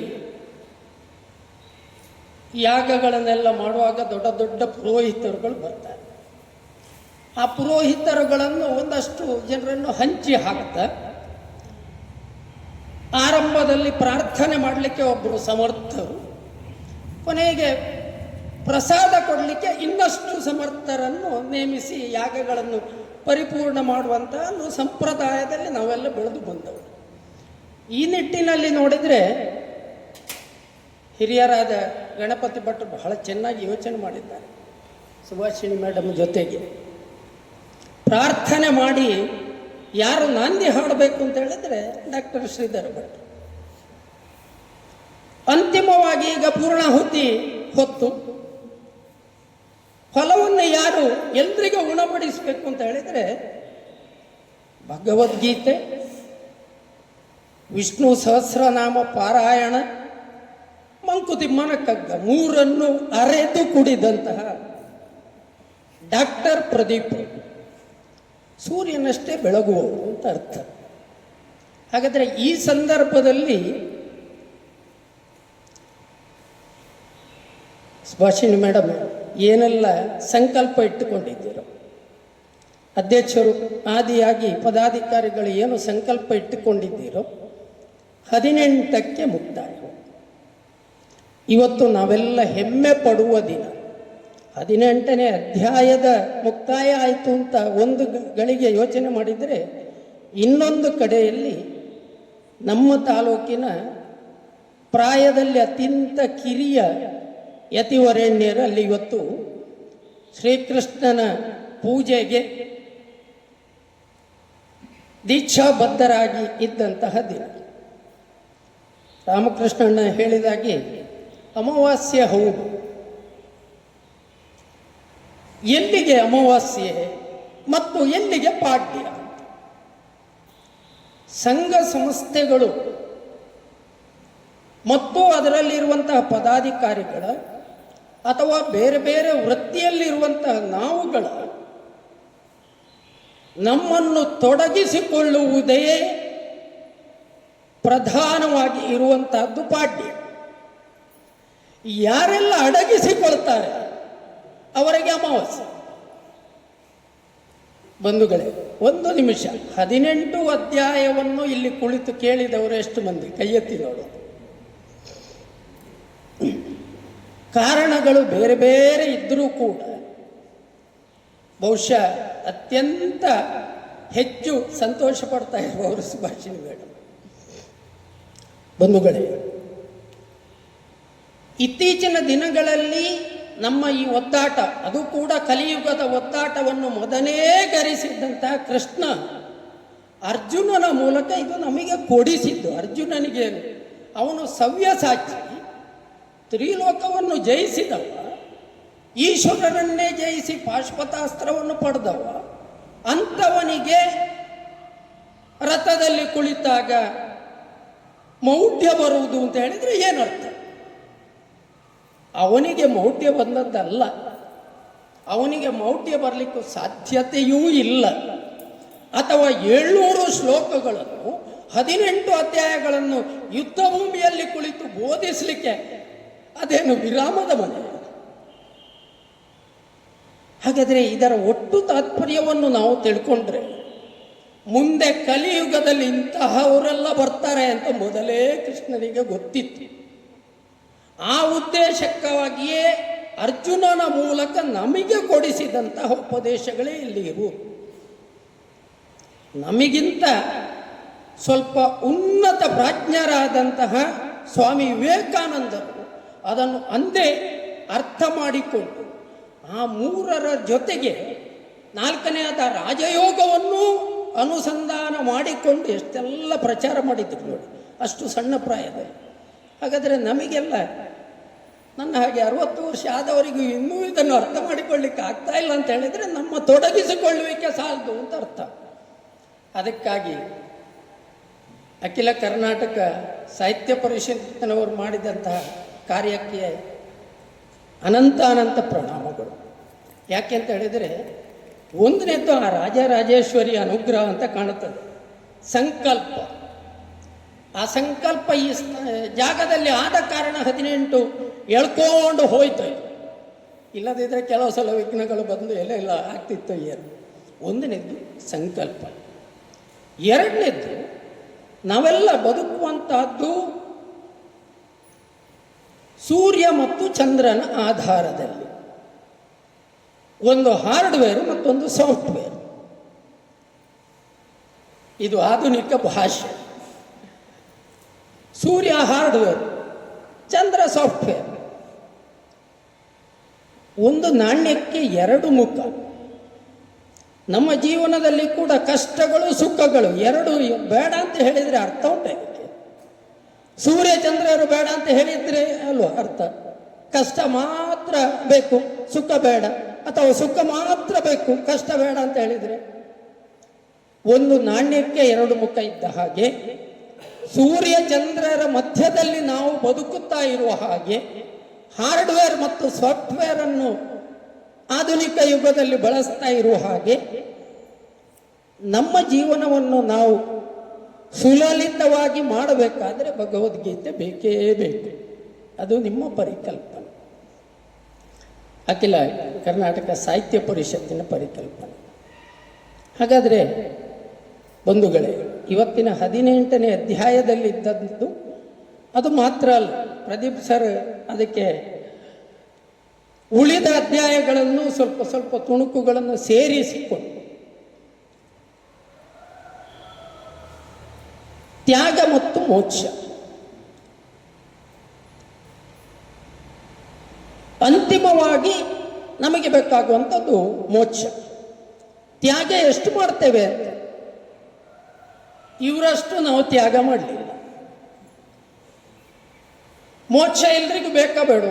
ಯಾಗಗಳನ್ನೆಲ್ಲ ಮಾಡುವಾಗ ದೊಡ್ಡ ದೊಡ್ಡ ಪುರೋಹಿತರುಗಳು ಬರ್ತಾರೆ. ಆ ಪುರೋಹಿತರುಗಳನ್ನು ಒಂದಷ್ಟು ಜನರನ್ನು ಹಂಚಿ ಹಾಕ್ತಾ ಆರಂಭದಲ್ಲಿ ಪ್ರಾರ್ಥನೆ ಮಾಡಲಿಕ್ಕೆ ಒಬ್ಬರು ಸಮರ್ಥರು, ಕೊನೆಗೆ ಪ್ರಸಾದ ಕೊಡಲಿಕ್ಕೆ ಇನ್ನಷ್ಟು ಸಮರ್ಥರನ್ನು ನೇಮಿಸಿ ಯಾಗಗಳನ್ನು ಪರಿಪೂರ್ಣ ಮಾಡುವಂಥ ಒಂದು ಸಂಪ್ರದಾಯದಲ್ಲಿ ನಾವೆಲ್ಲ ಬೆಳೆದು ಬಂದವರು. ಈ ನಿಟ್ಟಿನಲ್ಲಿ ನೋಡಿದರೆ ಹಿರಿಯರಾದ ಗಣಪತಿ ಭಟ್ರು ಬಹಳ ಚೆನ್ನಾಗಿ ಯೋಚನೆ ಮಾಡಿದ್ದಾರೆ. ಸುಭಾಷಿಣಿ ಮೇಡಮ್ ಜೊತೆಗೆ ಪ್ರಾರ್ಥನೆ ಮಾಡಿ ಯಾರು ನಾಂದಿ ಹಾಡಬೇಕು ಅಂತ ಹೇಳಿದರೆ ಡಾಕ್ಟರ್ ಶ್ರೀಧರ್ ಭಟ್. ಅಂತಿಮವಾಗಿ ಈಗ ಪೂರ್ಣಾಹುತಿ ಹೊತ್ತು ಫಲವನ್ನು ಯಾರು ಎಲ್ರಿಗೂ ಉಣಬಡಿಸಬೇಕು ಅಂತ ಹೇಳಿದರೆ ಭಗವದ್ಗೀತೆ, ವಿಷ್ಣು ಸಹಸ್ರನಾಮ ಪಾರಾಯಣ, ಮಂಕುತಿಮ್ಮನ ಕಗ್ಗ, 3 ಅರೆದು ಕುಡಿದಂತಹ ಡಾಕ್ಟರ್ ಪ್ರದೀಪ್ ಸೂರ್ಯನಷ್ಟೇ ಬೆಳಗುವವರು ಅಂತ ಅರ್ಥ. ಹಾಗಾದರೆ ಈ ಸಂದರ್ಭದಲ್ಲಿ ಸುಭಾಷಿಣಿ ಮೇಡಮ್ ಏನೆಲ್ಲ ಸಂಕಲ್ಪ ಇಟ್ಟುಕೊಂಡಿದ್ದೀರೋ, ಅಧ್ಯಕ್ಷರು ಆದಿಯಾಗಿ ಪದಾಧಿಕಾರಿಗಳು ಏನು ಸಂಕಲ್ಪ ಇಟ್ಟುಕೊಂಡಿದ್ದೀರೋ 18ಕ್ಕೆ ಮುಕ್ತಾಯ. ಇವತ್ತು ನಾವೆಲ್ಲ ಹೆಮ್ಮೆ ಪಡುವ ದಿನ. 18ನೇ ಅಧ್ಯಾಯದ ಮುಕ್ತಾಯ ಆಯಿತು ಅಂತ ಒಂದು ಗಳಿಗೆ ಯೋಚನೆ ಮಾಡಿದರೆ, ಇನ್ನೊಂದು ಕಡೆಯಲ್ಲಿ ನಮ್ಮ ತಾಲೂಕಿನ ಪ್ರಾಯದಲ್ಲಿ ಅತ್ಯಂತ ಕಿರಿಯ ಯತಿವರೇಣ್ಯರಲ್ಲಿ ಇವತ್ತು ಶ್ರೀಕೃಷ್ಣನ ಪೂಜೆಗೆ ದೀಕ್ಷಾಬದ್ಧರಾಗಿ ಇದ್ದಂತಹ ದಿನ. ರಾಮಕೃಷ್ಣಣ್ಣ ಹೇಳಿದಾಗೆ ಅಮಾವಾಸ್ಯೆ ಹೌದು. ಎಲ್ಲಿಗೆ ಅಮಾವಾಸ್ಯೆ ಮತ್ತು ಎಲ್ಲಿಗೆ ಪಾಡ್ಯ? ಸಂಘ ಸಂಸ್ಥೆಗಳು ಮತ್ತು ಅದರಲ್ಲಿರುವಂತಹ ಪದಾಧಿಕಾರಿಗಳ ಅಥವಾ ಬೇರೆ ಬೇರೆ ವೃತ್ತಿಯಲ್ಲಿರುವಂತಹ ನಾವುಗಳ ನಮ್ಮನ್ನು ತೊಡಗಿಸಿಕೊಳ್ಳುವುದೇ ಪ್ರಧಾನವಾಗಿ ಇರುವಂತಹದ್ದು ಪಾಡ್ಯ. ಯಾರೆಲ್ಲ ಅಡಗಿಸಿಕೊಳ್ತಾರೆ ಅವರಿಗೆ ಅಮಾವಾಸ್ಯೆ. ಬಂಧುಗಳೇ, ಒಂದು ನಿಮಿಷ, 18 ಅಧ್ಯಾಯವನ್ನು ಇಲ್ಲಿ ಕುಳಿತು ಕೇಳಿದವರು ಎಷ್ಟು ಮಂದಿ? ಕೈ ಎತ್ತಿ ನೋಡು. ಕಾರಣಗಳು ಬೇರೆ ಬೇರೆ ಇದ್ದರೂ ಕೂಡ ಬಹುಶಃ ಅತ್ಯಂತ ಹೆಚ್ಚು ಸಂತೋಷ ಪಡ್ತಾ ಇರುವವರು ಸುಭಾಷಿಣಿ ಮೇಡಮ್. ಬಂಧುಗಳೇ, ಇತ್ತೀಚಿನ ದಿನಗಳಲ್ಲಿ ನಮ್ಮ ಈ ಒದ್ದಾಟ, ಅದು ಕೂಡ ಕಲಿಯುಗದ ಒದ್ದಾಟವನ್ನು ಮೊದಲೇ ಕೃಷ್ಣ ಅರ್ಜುನನ ಮೂಲಕ ಇದು ನಮಗೆ ಕೊಡಿಸಿದ್ದು. ಅರ್ಜುನನಿಗೆ ಅವನು ಸವ್ಯಸಾಚಿ, ತ್ರಿಲೋಕವನ್ನು ಜಯಿಸಿದವ, ಈಶ್ವರನನ್ನೇ ಜಯಿಸಿ ಪಾಶುಪತಾಸ್ತ್ರವನ್ನು ಪಡೆದವ. ಅಂಥವನಿಗೆ ರಥದಲ್ಲಿ ಕುಳಿತಾಗ ಮೌಢ್ಯ ಬರುವುದು ಅಂತ ಹೇಳಿದರೆ ಏನರ್ಥ? ಅವನಿಗೆ ಮೌಢ್ಯ ಬಂದದ್ದಲ್ಲ, ಅವನಿಗೆ ಮೌಢ್ಯ ಬರಲಿಕ್ಕೂ ಸಾಧ್ಯತೆಯೂ ಇಲ್ಲ. ಅಥವಾ 700 ಶ್ಲೋಕಗಳನ್ನು 18 ಅಧ್ಯಾಯಗಳನ್ನು ಯುದ್ಧ ಭೂಮಿಯಲ್ಲಿ ಕುಳಿತು ಬೋಧಿಸಲಿಕ್ಕೆ ಅದೇನು ವಿರಾಮದ ಮನೆ? ಹಾಗಾದರೆ ಇದರ ಒಟ್ಟು ತಾತ್ಪರ್ಯವನ್ನು ನಾವು ತಿಳ್ಕೊಂಡ್ರೆ, ಮುಂದೆ ಕಲಿಯುಗದಲ್ಲಿ ಇಂತಹವರೆಲ್ಲ ಬರ್ತಾರೆ ಅಂತ ಮೊದಲೇ ಕೃಷ್ಣನಿಗೆ ಗೊತ್ತಿತ್ತು. ಆ ಉದ್ದೇಶಕ್ಕಾಗಿಯೇ ಅರ್ಜುನನ ಮೂಲಕ ನಮಗೆ ಕೊಡಿಸಿದಂತಹ ಉಪದೇಶಗಳೇ ಇಲ್ಲಿ ಇರುವುದು. ನಮಗಿಂತ ಸ್ವಲ್ಪ ಉನ್ನತ ಪ್ರಾಜ್ಞರಾದಂತಹ ಸ್ವಾಮಿ ವಿವೇಕಾನಂದರು ಅದನ್ನು ಅಂದೇ ಅರ್ಥ ಮಾಡಿಕೊಂಡು ಆ 3ರ ಜೊತೆಗೆ 4ನೇದ ರಾಜಯೋಗವನ್ನು ಅನುಸಂಧಾನ ಮಾಡಿಕೊಂಡು ಎಷ್ಟೆಲ್ಲ ಪ್ರಚಾರ ಮಾಡಿದ್ರು ನೋಡಿ, ಅಷ್ಟು ಸಣ್ಣ ಪ್ರಾಯದಲ್ಲಿ. ಹಾಗಾದರೆ ನಮಗೆಲ್ಲ ನನ್ನ ಹಾಗೆ 60 ವರ್ಷ ಆದವರಿಗೂ ಇನ್ನೂ ಇದನ್ನು ಅರ್ಥ ಮಾಡಿಕೊಳ್ಳಿಕ್ಕೆ ಆಗ್ತಾ ಇಲ್ಲ ಅಂತ ಹೇಳಿದರೆ ನಮ್ಮ ತೊಡಗಿಸಿಕೊಳ್ಳುವಿಕೆ ಸಾಲದು ಅಂತ ಅರ್ಥ. ಅದಕ್ಕಾಗಿ ಅಖಿಲ ಕರ್ನಾಟಕ ಸಾಹಿತ್ಯ ಪರಿಷತ್ತಿನವರು ಮಾಡಿದಂತಹ ಕಾರ್ಯಕ್ಕೆ ಅನಂತ ಪ್ರಣಾಮಗಳು. ಯಾಕೆ ಅಂತ ಹೇಳಿದರೆ, ಒಂದನೇದು ಆ ರಾಜರಾಜೇಶ್ವರಿ ಅನುಗ್ರಹ ಅಂತ ಕಾಣುತ್ತದೆ. ಸಂಕಲ್ಪ, ಆ ಸಂಕಲ್ಪ ಈ ಜಾಗದಲ್ಲಿ ಆದ ಕಾರಣ 18 ಎಳ್ಕೊಂಡು ಹೋಯ್ತು. ಇಲ್ಲದಿದ್ದರೆ ಕೆಲವು ಸಲ ವಿಘ್ನಗಳು ಬಂದು ಎಲ್ಲ ಆಗ್ತಿತ್ತು. ಏನು? ಒಂದನೇದ್ದು ಸಂಕಲ್ಪ. 2ನೇದ್ದು ನಾವೆಲ್ಲ ಬದುಕುವಂತಹದ್ದು ಸೂರ್ಯ ಮತ್ತು ಚಂದ್ರನ ಆಧಾರದಲ್ಲಿ. ಒಂದು ಹಾರ್ಡ್ವೇರ್ ಮತ್ತೊಂದು ಸಾಫ್ಟ್ವೇರ್. ಇದು ಆಧುನಿಕ ಭಾಷೆ. ಸೂರ್ಯ ಹಾರ್ಡ್ವೇರ್, ಚಂದ್ರ ಸಾಫ್ಟ್ವೇರ್. ಒಂದು ನಾಣ್ಯಕ್ಕೆ 2 ಮುಖ. ನಮ್ಮ ಜೀವನದಲ್ಲಿ ಕೂಡ ಕಷ್ಟಗಳು ಸುಖಗಳು 2 ಬೇಡ ಅಂತ ಹೇಳಿದರೆ ಅರ್ಥ ಉಂಟು ಇದಕ್ಕೆ? ಸೂರ್ಯ ಚಂದ್ರರು ಬೇಡ ಅಂತ ಹೇಳಿದರೆ ಅಲ್ವಾ ಅರ್ಥ? ಕಷ್ಟ ಮಾತ್ರ ಬೇಕು, ಸುಖ ಬೇಡ, ಅಥವಾ ಸುಖ ಮಾತ್ರ ಬೇಕು, ಕಷ್ಟ ಬೇಡ ಅಂತ ಹೇಳಿದರೆ? ಒಂದು ನಾಣ್ಯಕ್ಕೆ 2 ಮುಖ ಇದ್ದ ಹಾಗೆ ಸೂರ್ಯ ಚಂದ್ರರ ಮಧ್ಯದಲ್ಲಿ ನಾವು ಬದುಕುತ್ತಾ ಇರುವ ಹಾಗೆ ಹಾರ್ಡ್ವೇರ್ ಮತ್ತು ಸಾಫ್ಟ್ವೇರ್ ಅನ್ನು ಆಧುನಿಕ ಯುಗದಲ್ಲಿ ಬಳಸ್ತಾ ಇರುವ ಹಾಗೆ ನಮ್ಮ ಜೀವನವನ್ನು ನಾವು ಸುಲಲಿತವಾಗಿ ಮಾಡಬೇಕಾದರೆ ಭಗವದ್ಗೀತೆ ಬೇಕೇ ಬೇಕು. ಅದು ನಿಮ್ಮ ಪರಿಕಲ್ಪನೆ, ಅಖಿಲ ಕರ್ನಾಟಕ ಸಾಹಿತ್ಯ ಪರಿಷತ್ತಿನ ಪರಿಕಲ್ಪನೆ. ಹಾಗಾದರೆ ಬಂಧುಗಳೇ, ಇವತ್ತಿನ 18ನೇ ಅಧ್ಯಾಯದಲ್ಲಿದ್ದದ್ದು ಅದು ಮಾತ್ರ ಅಲ್ಲ, ಪ್ರದೀಪ್ ಸರ್ ಅದಕ್ಕೆ ಉಳಿದ ಅಧ್ಯಾಯಗಳನ್ನು ಸ್ವಲ್ಪ ಸ್ವಲ್ಪ ತುಣುಕುಗಳನ್ನು ಸೇರಿಸಿಕೊಂಡು ತ್ಯಾಗ ಮತ್ತು ಮೋಕ್ಷ, ಅಂತಿಮವಾಗಿ ನಮಗೆ ಬೇಕಾಗುವಂಥದ್ದು ಮೋಕ್ಷ. ತ್ಯಾಗ ಎಷ್ಟು ಮಾಡ್ತೇವೆ ಅಂತ, ಇವರಷ್ಟು ನಾವು ತ್ಯಾಗ ಮಾಡಲಿಲ್ಲ. ಮೋಕ್ಷ ಎಲ್ರಿಗೂ ಬೇಕಾ ಬೇಡ?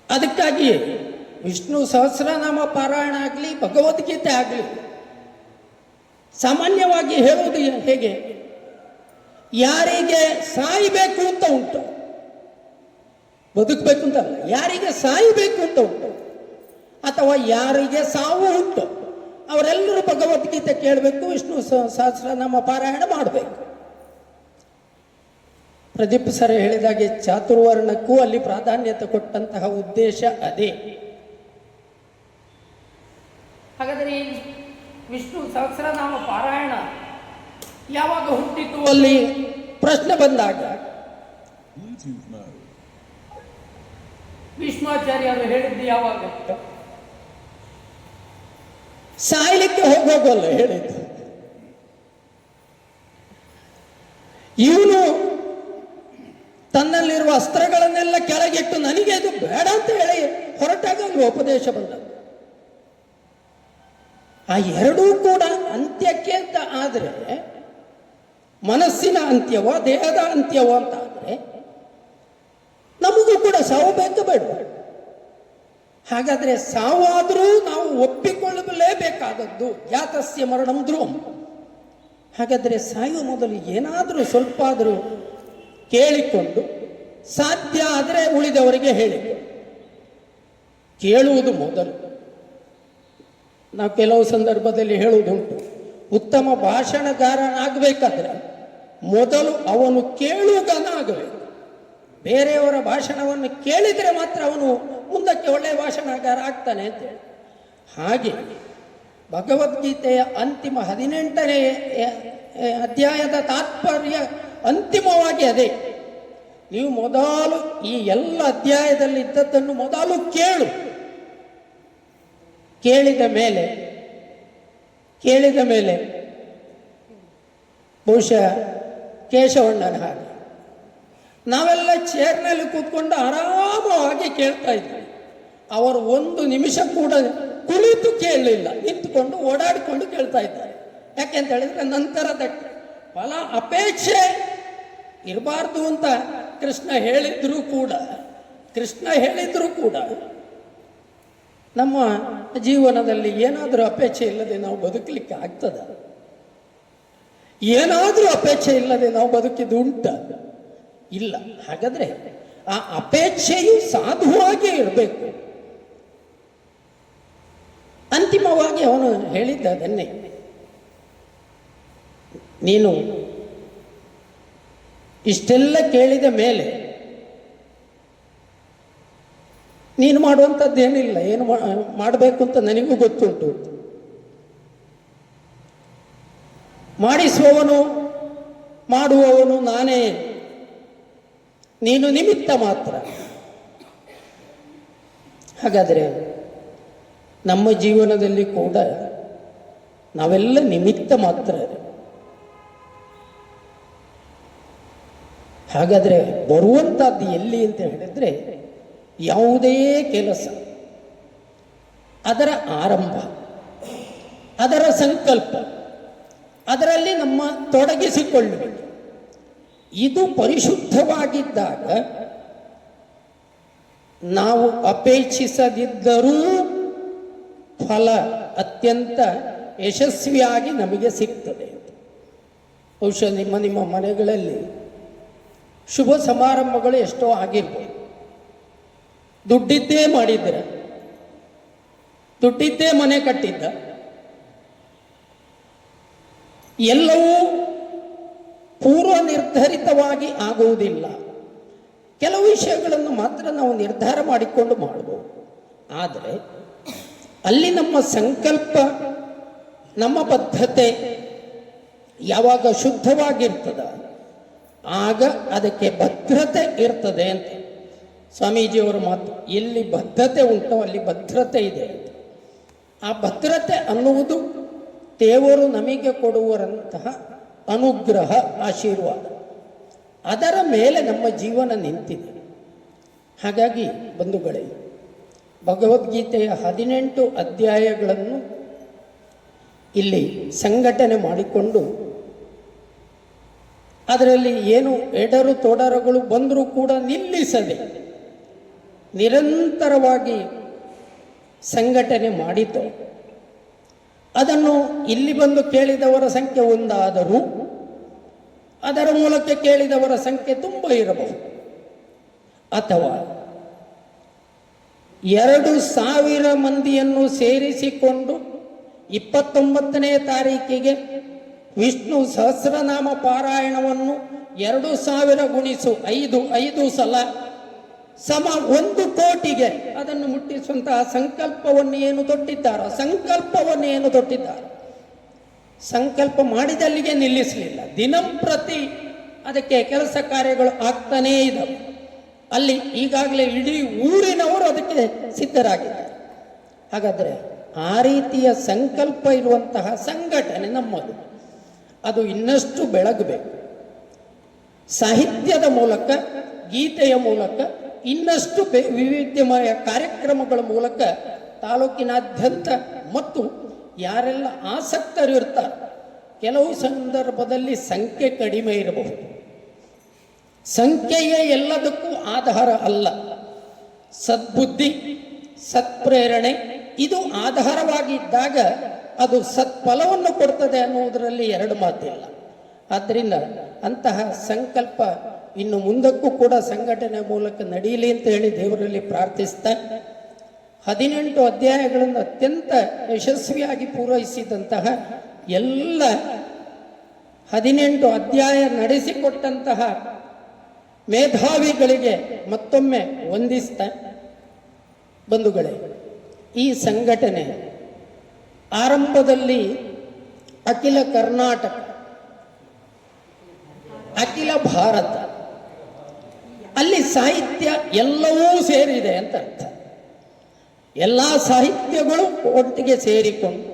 ಅದಕ್ಕಾಗಿ ವಿಷ್ಣು ಸಹಸ್ರನಾಮ ಪಾರಾಯಣ ಆಗಲಿ, ಭಗವದ್ಗೀತೆ ಆಗಲಿ, ಸಾಮಾನ್ಯವಾಗಿ ಹೇಳುವುದು ಹೇಗೆ, ಯಾರಿಗೆ ಸಾಯಬೇಕು ಅಂತ ಉಂಟು, ಬದುಕಬೇಕು ಅಂತ ಅಲ್ಲ, ಯಾರಿಗೆ ಸಾಯಬೇಕು ಅಂತ ಉಂಟು ಅಥವಾ ಯಾರಿಗೆ ಸಾವು ಉಂಟು ಅವರೆಲ್ಲರೂ ಭಗವದ್ಗೀತೆ ಕೇಳಬೇಕು, ವಿಷ್ಣು ಸಹಸ್ರನಾಮ ಪಾರಾಯಣ ಮಾಡಬೇಕು. ಪ್ರದೀಪ್ ಸರ್ ಹೇಳಿದಾಗೆ ಚಾತುರ್ವರ್ಣಕ್ಕೂ ಅಲ್ಲಿ ಪ್ರಾಧಾನ್ಯತೆ ಕೊಟ್ಟಂತಹ ಉದ್ದೇಶ ಅದೇ. ಹಾಗಾದರೆ ಈ ವಿಷ್ಣು ಸಹಸ್ರನಾಮ ಪಾರಾಯಣ ಯಾವಾಗ ಹುಟ್ಟಿತು ಅಲ್ಲಿ ಪ್ರಶ್ನೆ ಬಂದಾಗ ಭೀಷ್ಮಾಚಾರ್ಯರು ಹೇಳಿದ್ದು ಯಾವಾಗ? ಸಾಯ್ಲಿಕ್ಕೆ ಹೋಗೋಲ್ಲ ಹೇಳಿದ್ದು. ಇವನು ತನ್ನಲ್ಲಿರುವ ಅಸ್ತ್ರಗಳನ್ನೆಲ್ಲ ಕೆಳಗಿಟ್ಟು ನನಗೆ ಇದು ಬೇಡ ಅಂತ ಹೇಳಿ ಹೊರಟಾಗ ಒಂದು ಉಪದೇಶ ಬಂದ. ಆ ಎರಡೂ ಕೂಡ ಅಂತ್ಯಕ್ಕೆ ಅಂತ ಆದರೆ, ಮನಸ್ಸಿನ ಅಂತ್ಯವೋ ದೇಹದ ಅಂತ್ಯವೋ ಅಂತ ಆದರೆ ನಮಗೂ ಕೂಡ ಸಾವು ಬೇಕು ಬೇಡ? ಹಾಗಾದ್ರೆ ಸಾವಾದರೂ ನಾವು ಒಪ್ಪಿಕೊಳ್ಳಲೇಬೇಕಾದದ್ದು, ಜಾತಸ್ಯ ಮರಣಂ ಧ್ರುವಂ. ಹಾಗಾದರೆ ಸಾಯುವ ಮೊದಲು ಏನಾದರೂ ಸ್ವಲ್ಪ ಆದರೂ ಕೇಳಿಕೊಂಡು, ಸಾಧ್ಯ ಆದರೆ ಉಳಿದವರಿಗೆ ಹೇಳಿ, ಕೇಳುವುದು ಮೊದಲು. ನಾವು ಕೆಲವು ಸಂದರ್ಭದಲ್ಲಿ ಹೇಳುವುದುಂಟು, ಉತ್ತಮ ಭಾಷಣಗಾರನಾಗಬೇಕಾದ್ರೆ ಮೊದಲು ಅವನು ಕೇಳುಗನ ಆಗಬೇಕು. ಬೇರೆಯವರ ಭಾಷಣವನ್ನು ಕೇಳಿದರೆ ಮಾತ್ರ ಅವನು ಮುಂದಕ್ಕೆ ಒಳ್ಳೆಯ ಭಾಷಣಗಾರ ಆಗ್ತಾನೆ ಅಂತೇಳಿ. ಹಾಗೆ ಭಗವದ್ಗೀತೆಯ ಅಂತಿಮ 18ನೇ ಅಧ್ಯಾಯದ ತಾತ್ಪರ್ಯ ಅಂತಿಮವಾಗಿ ಅದೇ. ನೀವು ಮೊದಲು ಈ ಎಲ್ಲ ಅಧ್ಯಾಯದಲ್ಲಿ ಇದ್ದದ್ದನ್ನು ಮೊದಲು ಕೇಳು. ಕೇಳಿದ ಮೇಲೆ ಬಹುಶಃ ಕೇಶವಣ್ಣನ ಹಾಗೆ ನಾವೆಲ್ಲ ಚೇರ್ನಲ್ಲಿ ಕೂತ್ಕೊಂಡು ಆರಾಮವಾಗಿ ಕೇಳ್ತಾ ಇದ್ವಿ. ಅವರು ಒಂದು ನಿಮಿಷ ಕೂಡ ಕುಳಿತು ಕೇಳಲಿಲ್ಲ, ನಿಂತುಕೊಂಡು ಓಡಾಡಿಕೊಂಡು ಕೇಳ್ತಾ ಇದ್ದಾರೆ. ಯಾಕೆಂತ ಹೇಳಿದ್ರೆ ನಂತರದ ಫಲ ಅಪೇಕ್ಷೆ ಇರಬಾರ್ದು ಅಂತ ಕೃಷ್ಣ ಹೇಳಿದ್ರು ಕೂಡ ನಮ್ಮ ಜೀವನದಲ್ಲಿ ಏನಾದರೂ ಅಪೇಕ್ಷೆ ಇಲ್ಲದೆ ನಾವು ಬದುಕಲಿಕ್ಕೆ ಆಗ್ತದ? ಏನಾದರೂ ಅಪೇಕ್ಷೆ ಇಲ್ಲದೆ ನಾವು ಬದುಕಿದ್ದು ಉಂಟ? ಇಲ್ಲ. ಹಾಗಾದ್ರೆ ಆ ಅಪೇಕ್ಷೆಯು ಸಾಧುವಾಗೇ ಇರಬೇಕು. ಅಂತಿಮವಾಗಿ ಅವನು ಹೇಳಿದ್ದನ್ನೇ, ನೀನು ಇಷ್ಟೆಲ್ಲ ಕೇಳಿದ ಮೇಲೆ ನೀನು ಮಾಡುವಂಥದ್ದೇನಿಲ್ಲ, ಏನು ಮಾಡಬೇಕು ಅಂತ ನನಗೂ ಗೊತ್ತುಂಟು. ಮಾಡಿಸುವವನು ಮಾಡುವವನು ನಾನೇ, ನೀನು ನಿಮಿತ್ತ ಮಾತ್ರ. ಹಾಗಾದರೆ ನಮ್ಮ ಜೀವನದಲ್ಲಿ ಕೂಡ ನಾವೆಲ್ಲ ನಿಮಿತ್ತ ಮಾತ್ರ. ಹಾಗಾದರೆ ಬರುವಂಥದ್ದು ಎಲ್ಲಿ ಅಂತ ಹೇಳಿದ್ರೆ, ಯಾವುದೇ ಕೆಲಸ ಅದರ ಆರಂಭ, ಅದರ ಸಂಕಲ್ಪ, ಅದರಲ್ಲಿ ನಮ್ಮ ತೊಡಗಿಸಿಕೊಳ್ಳಬೇಕು. ಇದು ಪರಿಶುದ್ಧವಾಗಿದ್ದಾಗ ನಾವು ಅಪೇಕ್ಷಿಸದಿದ್ದರೂ ಫಲ ಅತ್ಯಂತ ಯಶಸ್ವಿಯಾಗಿ ನಮಗೆ ಸಿಗ್ತದೆ. ಬಹುಶಃ ನಿಮ್ಮ ಮನೆಗಳಲ್ಲಿ ಶುಭ ಸಮಾರಂಭಗಳು ಎಷ್ಟೋ ಆಗಿರ್ಬೋದು. ದುಡ್ಡಿದ್ದೇ ಮಾಡಿದ್ರೆ, ದುಡ್ಡಿದ್ದೇ ಮನೆ ಕಟ್ಟಿದ್ದ, ಎಲ್ಲವೂ ಪೂರ್ವ ನಿರ್ಧರಿತವಾಗಿ ಆಗುವುದಿಲ್ಲ. ಕೆಲವು ವಿಷಯಗಳನ್ನು ಮಾತ್ರ ನಾವು ನಿರ್ಧಾರ ಮಾಡಿಕೊಂಡು ಮಾಡಬಹುದು. ಆದರೆ ಅಲ್ಲಿ ನಮ್ಮ ಸಂಕಲ್ಪ, ನಮ್ಮ ಬದ್ಧತೆ ಯಾವಾಗ ಶುದ್ಧವಾಗಿರ್ತದ ಆಗ ಅದಕ್ಕೆ ಭದ್ರತೆ ಇರ್ತದೆ ಅಂತ ಸ್ವಾಮೀಜಿಯವರ ಮಾತು. ಎಲ್ಲಿ ಬದ್ಧತೆ ಉಂಟೋ ಅಲ್ಲಿ ಭದ್ರತೆ ಇದೆ ಅಂತ. ಆ ಭದ್ರತೆ ಅನ್ನುವುದು ದೇವರು ನಮಗೆ ಕೊಡುವಂತಹ ಅನುಗ್ರಹ, ಆಶೀರ್ವಾದ. ಅದರ ಮೇಲೆ ನಮ್ಮ ಜೀವನ ನಿಂತಿದೆ. ಹಾಗಾಗಿ ಬಂಧುಗಳೇ, ಭಗವದ್ಗೀತೆಯ 18 ಅಧ್ಯಾಯಗಳನ್ನು ಇಲ್ಲಿ ಸಂಘಟನೆ ಮಾಡಿಕೊಂಡು ಅದರಲ್ಲಿ ಏನು ಎಡರು ತೊಡರುಗಳು ಬಂದರೂ ಕೂಡ ನಿಲ್ಲಿಸದೆ ನಿರಂತರವಾಗಿ ಸಂಘಟನೆ ಮಾಡಿತು. ಅದನ್ನು ಇಲ್ಲಿ ಬಂದು ಕೇಳಿದವರ ಸಂಖ್ಯೆ ಒಂದಾದರೂ ಅದರ ಮೂಲಕ ಕೇಳಿದವರ ಸಂಖ್ಯೆ ತುಂಬ ಇರಬಹುದು. ಅಥವಾ 2,000 ಮಂದಿಯನ್ನು ಸೇರಿಸಿಕೊಂಡು 29ನೇ ತಾರೀಕಿಗೆ ವಿಷ್ಣು ಸಹಸ್ರನಾಮ ಪಾರಾಯಣವನ್ನು 2,000 ಗುಣಿಸು 5 ಸಲ ಸಮ 1 ಕೋಟಿಗೆ ಅದನ್ನು ಮುಟ್ಟಿಸುವಂತಹ ಸಂಕಲ್ಪವನ್ನು ಏನು ತೊಟ್ಟಿದ್ದಾರೋ ಸಂಕಲ್ಪ ಮಾಡಿದಲ್ಲಿಗೆ ನಿಲ್ಲಿಸಲಿಲ್ಲ. ದಿನಂಪ್ರತಿ ಅದಕ್ಕೆ ಕೆಲಸ ಕಾರ್ಯಗಳು ಆಗ್ತಾನೇ ಇದ್ದಾವೆ. ಅಲ್ಲಿ ಈಗಾಗಲೇ ಇಡೀ ಊರಿನವರು ಅದಕ್ಕೆ ಸಿದ್ಧರಾಗಿದ್ದಾರೆ. ಹಾಗಾದರೆ ಆ ರೀತಿಯ ಸಂಕಲ್ಪ ಇರುವಂತಹ ಸಂಘಟನೆ ನಮ್ಮದು. ಅದು ಇನ್ನಷ್ಟು ಬೆಳಗಬೇಕು. ಸಾಹಿತ್ಯದ ಮೂಲಕ, ಗೀತೆಯ ಮೂಲಕ, ಇನ್ನಷ್ಟು ವಿವಿಧ್ಯಮಯ ಕಾರ್ಯಕ್ರಮಗಳ ಮೂಲಕ ತಾಲೂಕಿನಾದ್ಯಂತ ಮತ್ತು ಯಾರೆಲ್ಲ ಆಸಕ್ತರು ಇರ್ತಾರೆ, ಕೆಲವು ಸಂದರ್ಭದಲ್ಲಿ ಸಂಖ್ಯೆ ಕಡಿಮೆ ಇರಬಹುದು. ಸಂಖ್ಯೆಯೇ ಎಲ್ಲದಕ್ಕೂ ಆಧಾರ ಅಲ್ಲ. ಸದ್ಬುದ್ಧಿ, ಸತ್ಪ್ರೇರಣೆ ಇದು ಆಧಾರವಾಗಿದ್ದಾಗ ಅದು ಸತ್ಫಲವನ್ನು ಕೊಡ್ತದೆ ಅನ್ನುವುದರಲ್ಲಿ 2 ಮಾತಿಲ್ಲ. ಆದ್ದರಿಂದ ಅಂತಹ ಸಂಕಲ್ಪ ಇನ್ನು ಮುಂದಕ್ಕೂ ಕೂಡ ಸಂಘಟನೆ ಮೂಲಕ ನಡೆಯಲಿ ಅಂತ ಹೇಳಿ ದೇವರಲ್ಲಿ ಪ್ರಾರ್ಥಿಸ್ತಾ, 18 ಅಧ್ಯಾಯಗಳನ್ನು ಅತ್ಯಂತ ಯಶಸ್ವಿಯಾಗಿ ಪೂರೈಸಿದಂತಹ ಎಲ್ಲ 18 ಅಧ್ಯಾಯ ನಡೆಸಿಕೊಟ್ಟಂತಹ ಮೇಧಾವಿಗಳಿಗೆ ಮತ್ತೊಮ್ಮೆ ವಂದಿಸ್ತಾ, ಬಂಧುಗಳೇ, ಈ ಸಂಘಟನೆ ಆರಂಭದಲ್ಲಿ ಅಖಿಲ ಕರ್ನಾಟಕ, ಅಖಿಲ ಭಾರತ, ಅಲ್ಲಿ ಸಾಹಿತ್ಯ ಎಲ್ಲವೂ ಸೇರಿದೆ ಅಂತ ಅರ್ಥ. ಎಲ್ಲ ಸಾಹಿತ್ಯಗಳು ಒಟ್ಟಿಗೆ ಸೇರಿಕೊಂಡು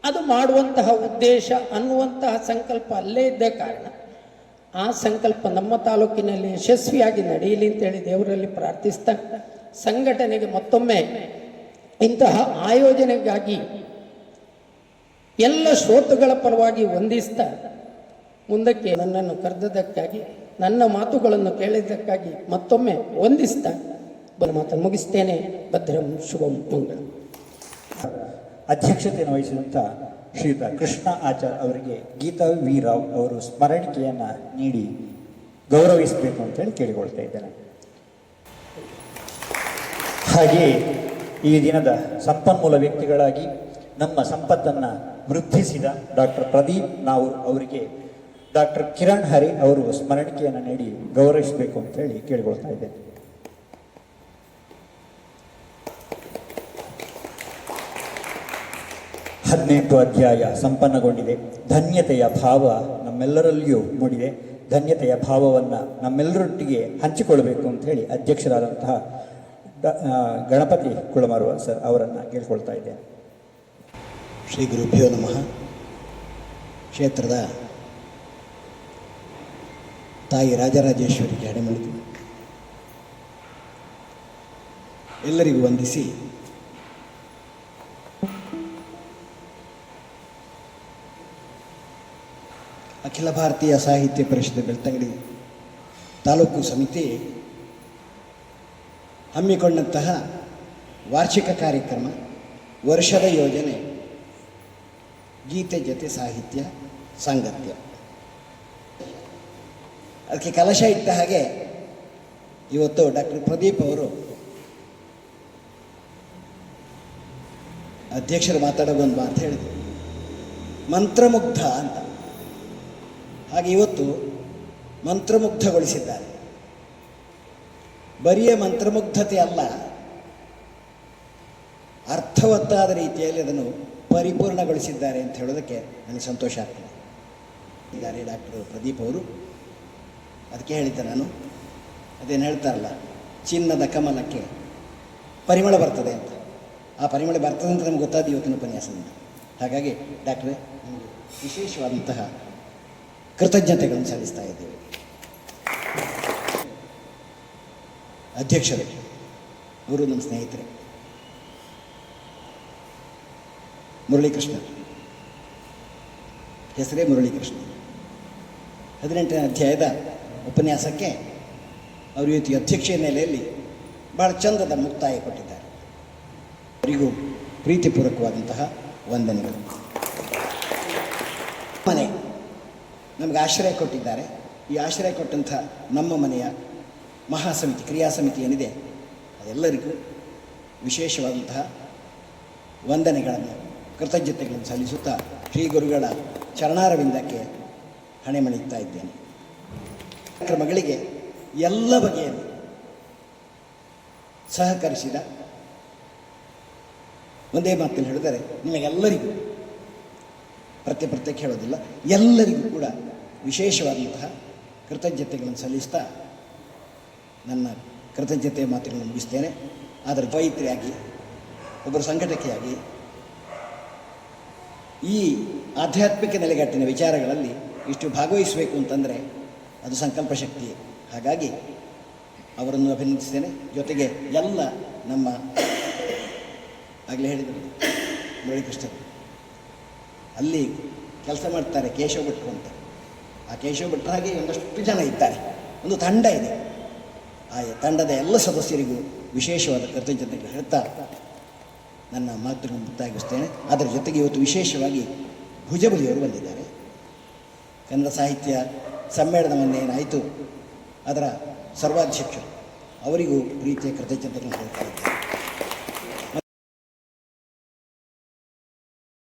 ಅದು ಮಾಡುವಂತಹ ಉದ್ದೇಶ ಅನ್ನುವಂತಹ ಸಂಕಲ್ಪ ಅಲ್ಲೇ ಇದ್ದ ಕಾರಣ ಆ ಸಂಕಲ್ಪ ನಮ್ಮ ತಾಲೂಕಿನಲ್ಲಿ ಯಶಸ್ವಿಯಾಗಿ ನಡೆಯಲಿ ಅಂತೇಳಿ ದೇವರಲ್ಲಿ ಪ್ರಾರ್ಥಿಸ್ತಾ, ಸಂಘಟನೆಗೆ ಮತ್ತೊಮ್ಮೆ ಇಂತಹ ಆಯೋಜನೆಗಾಗಿ ಎಲ್ಲ ಶ್ರೋತೃಗಳ ಪರವಾಗಿ ವಂದಿಸ್ತಾ, ಮುಂದಕ್ಕೆ ನನ್ನನ್ನು ಕರೆದದ್ದಕ್ಕಾಗಿ, ನನ್ನ ಮಾತುಗಳನ್ನು ಕೇಳಿದ್ದಕ್ಕಾಗಿ ಮತ್ತೊಮ್ಮೆ ವಂದಿಸ್ತಾ ಮಾತನ್ನು ಮುಗಿಸ್ತೇನೆ. ಭದ್ರಂ ಶುಭಂ ಮಂಗಳಂ. ಅಧ್ಯಕ್ಷತೆಯನ್ನು ವಹಿಸಿದಂಥ ಶ್ರೀಯುತ ಕೃಷ್ಣ ಆಚಾರ್ ಅವರಿಗೆ ಗೀತಾ ವಿ ರಾವ್ ಅವರು ಸ್ಮರಣಿಕೆಯನ್ನು ನೀಡಿ ಗೌರವಿಸಬೇಕು ಅಂತೇಳಿ ಕೇಳಿಕೊಳ್ತಾ ಇದ್ದೇನೆ. ಹಾಗೆಯೇ ಈ ದಿನದ ಸಂಪನ್ಮೂಲ ವ್ಯಕ್ತಿಗಳಾಗಿ ನಮ್ಮ ಸಂಪತ್ತನ್ನು ವೃದ್ಧಿಸಿದ ಡಾಕ್ಟರ್ ಪ್ರದೀಪ್ ನಾವೂರ್ ಅವರಿಗೆ ಡಾಕ್ಟರ್ ಕಿರಣ್ ಹರಿ ಅವರು ಸ್ಮರಣಿಕೆಯನ್ನು ನೀಡಿ ಗೌರವಿಸಬೇಕು ಅಂತೇಳಿ ಕೇಳಿಕೊಳ್ತಾ ಇದ್ದೇನೆ. ಹದಿನೆಂಟು ಅಧ್ಯಾಯ ಸಂಪನ್ನಗೊಂಡಿದೆ. ಧನ್ಯತೆಯ ಭಾವ ನಮ್ಮೆಲ್ಲರಲ್ಲಿಯೂ ಮೂಡಿದೆ. ಧನ್ಯತೆಯ ಭಾವವನ್ನು ನಮ್ಮೆಲ್ಲರೊಟ್ಟಿಗೆ ಹಂಚಿಕೊಳ್ಬೇಕು ಅಂತ ಹೇಳಿ ಅಧ್ಯಕ್ಷರಾದಂತಹ ಗಣಪತಿ ಕುಳಮರುವ ಸರ್ ಅವರನ್ನು ಕೇಳ್ಕೊಳ್ತಾ ಇದ್ದೇನೆ. ಶ್ರೀ ಗುರುಭ್ಯೋ ನಮಃ. ಕ್ಷೇತ್ರದ ತಾಯಿ ರಾಜರಾಜೇಶ್ವರಿಗೆ ಹಣೆಮುಡಿದು ಎಲ್ಲರಿಗೂ ವಂದಿಸಿ, ಅಖಿಲ ಭಾರತೀಯ ಸಾಹಿತ್ಯ ಪರಿಷತ್ ಬೆಳ್ತಂಗಡಿ ತಾಲೂಕು ಸಮಿತಿ ಹಮ್ಮಿಕೊಂಡಂತಹ ವಾರ್ಷಿಕ ಕಾರ್ಯಕ್ರಮ, ವರ್ಷದ ಯೋಜನೆ ಗೀತೆ ಜೊತೆ ಸಾಹಿತ್ಯ ಸಾಂಗತ್ಯ. ಅದಕ್ಕೆ ಕಲಶ ಇಟ್ಟ ಹಾಗೆ ಇವತ್ತು ಡಾಕ್ಟರ್ ಪ್ರದೀಪ್ ಅವರು ಅಧ್ಯಕ್ಷರು ಮಾತಾಡೋ ಒಂದು ಮಾತು ಹೇಳಿದರು, ಮಂತ್ರಮುಗ್ಧ ಅಂತ. ಹಾಗೆ ಇವತ್ತು ಮಂತ್ರಮುಗ್ಧಗೊಳಿಸಿದ್ದಾರೆ. ಬರಿಯ ಮಂತ್ರಮುಗ್ಧತೆ ಅಲ್ಲ, ಅರ್ಥವತ್ತಾದ ರೀತಿಯಲ್ಲಿ ಅದನ್ನು ಪರಿಪೂರ್ಣಗೊಳಿಸಿದ್ದಾರೆ ಅಂತ ಹೇಳೋದಕ್ಕೆ ನನಗೆ ಸಂತೋಷ ಆಗ್ತದೆ. ಇದ್ದಾರೆ ಡಾಕ್ಟರ್ ಪ್ರದೀಪ್ ಅವರು. ಅದಕ್ಕೆ ಹೇಳಿದ್ದೆ ನಾನು, ಅದೇನು ಹೇಳ್ತಾರಲ್ಲ, ಚಿನ್ನದ ಕಮಲಕ್ಕೆ ಪರಿಮಳ ಬರ್ತದೆ ಅಂತ. ಆ ಪರಿಮಳ ಬರ್ತದೆ ಅಂತ ನಮ್ಗೆ ಗೊತ್ತಾದ ಇವತ್ತಿನ ಉಪನ್ಯಾಸದಿಂದ. ಹಾಗಾಗಿ ಡಾಕ್ಟ್ರೇ, ನಿಮಗೆ ವಿಶೇಷವಾದಂತಹ ಕೃತಜ್ಞತೆಗಳನ್ನು ಸಲ್ಲಿಸ್ತಾ ಇದ್ದೇವೆ. ಅಧ್ಯಕ್ಷರು ಅವರು ನಮ್ಮ ಸ್ನೇಹಿತರೆ, ಮುರಳೀಕೃಷ್ಣ, ಹೆಸರೇ ಮುರಳೀಕೃಷ್ಣ. 18ನೇ ಅಧ್ಯಾಯದ ಉಪನ್ಯಾಸಕ್ಕೆ ಅವರು ಇವತ್ತು ಅಧ್ಯಕ್ಷೀಯ ನೆಲೆಯಲ್ಲಿ ಭಾಳ ಚಂದದ ಮುಕ್ತಾಯ ಕೊಟ್ಟಿದ್ದಾರೆ. ಅವರಿಗೂ ಪ್ರೀತಿಪೂರ್ವಕವಾದಂತಹ ವಂದನೆಗಳು. ಮನೆ ನಮಗೆ ಆಶ್ರಯ ಕೊಟ್ಟಿದ್ದಾರೆ. ಈ ಆಶ್ರಯ ಕೊಟ್ಟಂಥ ನಮ್ಮ ಮನೆಯ ಮಹಾಸಮಿತಿ, ಕ್ರಿಯಾ ಸಮಿತಿ ಏನಿದೆ, ಅದೆಲ್ಲರಿಗೂ ವಿಶೇಷವಾದಂತಹ ವಂದನೆಗಳನ್ನು, ಕೃತಜ್ಞತೆಗಳನ್ನು ಸಲ್ಲಿಸುತ್ತಾ ಶ್ರೀ ಗುರುಗಳ ಚರಣಾರವಿಂದಕ್ಕೆ ಹಣೆಮಣಿಯುತ್ತಾ ಇದ್ದೇನೆ. ಕಾರ್ಯಕ್ರಮಗಳಿಗೆ ಎಲ್ಲ ಬಗೆಯಲ್ಲಿ ಸಹಕರಿಸಿದ, ಒಂದೇ ಮಾತಲ್ಲಿ ಹೇಳಿದರೆ ನಿಮಗೆಲ್ಲರಿಗೂ ಪ್ರತ್ಯೇಕ ಹೇಳೋದಿಲ್ಲ, ಎಲ್ಲರಿಗೂ ಕೂಡ ವಿಶೇಷವಾದಂತಹ ಕೃತಜ್ಞತೆಗಳನ್ನು ಸಲ್ಲಿಸ್ತಾ ನನ್ನ ಕೃತಜ್ಞತೆಯ ಮಾತುಗಳನ್ನು ಮುಗಿಸ್ತೇನೆ. ಆದರೆ ಪವಿತ್ರಿಯಾಗಿ, ಒಬ್ಬರು ಸಂಘಟನೆಯಾಗಿ ಈ ಆಧ್ಯಾತ್ಮಿಕ ನೆಲೆಗಟ್ಟಿನ ವಿಚಾರಗಳಲ್ಲಿ ಇಷ್ಟು ಭಾಗವಹಿಸಬೇಕು ಅಂತಂದರೆ ಅದು ಸಂಕಲ್ಪ ಶಕ್ತಿ. ಹಾಗಾಗಿ ಅವರನ್ನು ಅಭಿನಂದಿಸ್ತೇನೆ. ಜೊತೆಗೆ ಎಲ್ಲ ನಮ್ಮ ಆಗಲೇ ಹೇಳಿದರು ಮುರಳೀಕೃಷ್ಣ, ಅಲ್ಲಿ ಕೆಲಸ ಮಾಡ್ತಾರೆ ಕೇಶವ ಭಟ್ರು ಅಂತ. ಆ ಕೇಶವ ಭಟ್ರ ಹಾಗೆ ಒಂದಷ್ಟು ಜನ ಇದ್ದಾರೆ, ಒಂದು ತಂಡ ಇದೆ. ಆ ತಂಡದ ಎಲ್ಲ ಸದಸ್ಯರಿಗೂ ವಿಶೇಷವಾದ ಕೃತಜ್ಞತೆಗಳು ಹೇಳ್ತಾ ನನ್ನ ಮಾತುಗಳನ್ನು ಮುಕ್ತಾಯಗೊಳಿಸ್ತೇನೆ. ಅದರ ಜೊತೆಗೆ ಇವತ್ತು ವಿಶೇಷವಾಗಿ ಭುಜಬಲಿಯವರು ಬಂದಿದ್ದಾರೆ. ಕನ್ನಡ ಸಾಹಿತ್ಯ ಸಮ್ಮೇಳನ ಮೊನ್ನೇನಾಯಿತು ಅದರ ಸರ್ವಾಧ್ಯಕ್ಷರು, ಅವರಿಗೂ ಪ್ರೀತಿಯ ಕೃತಜ್ಞತೆಗಳನ್ನು ಹೇಳ್ತಾ ಇದ್ದಾರೆ.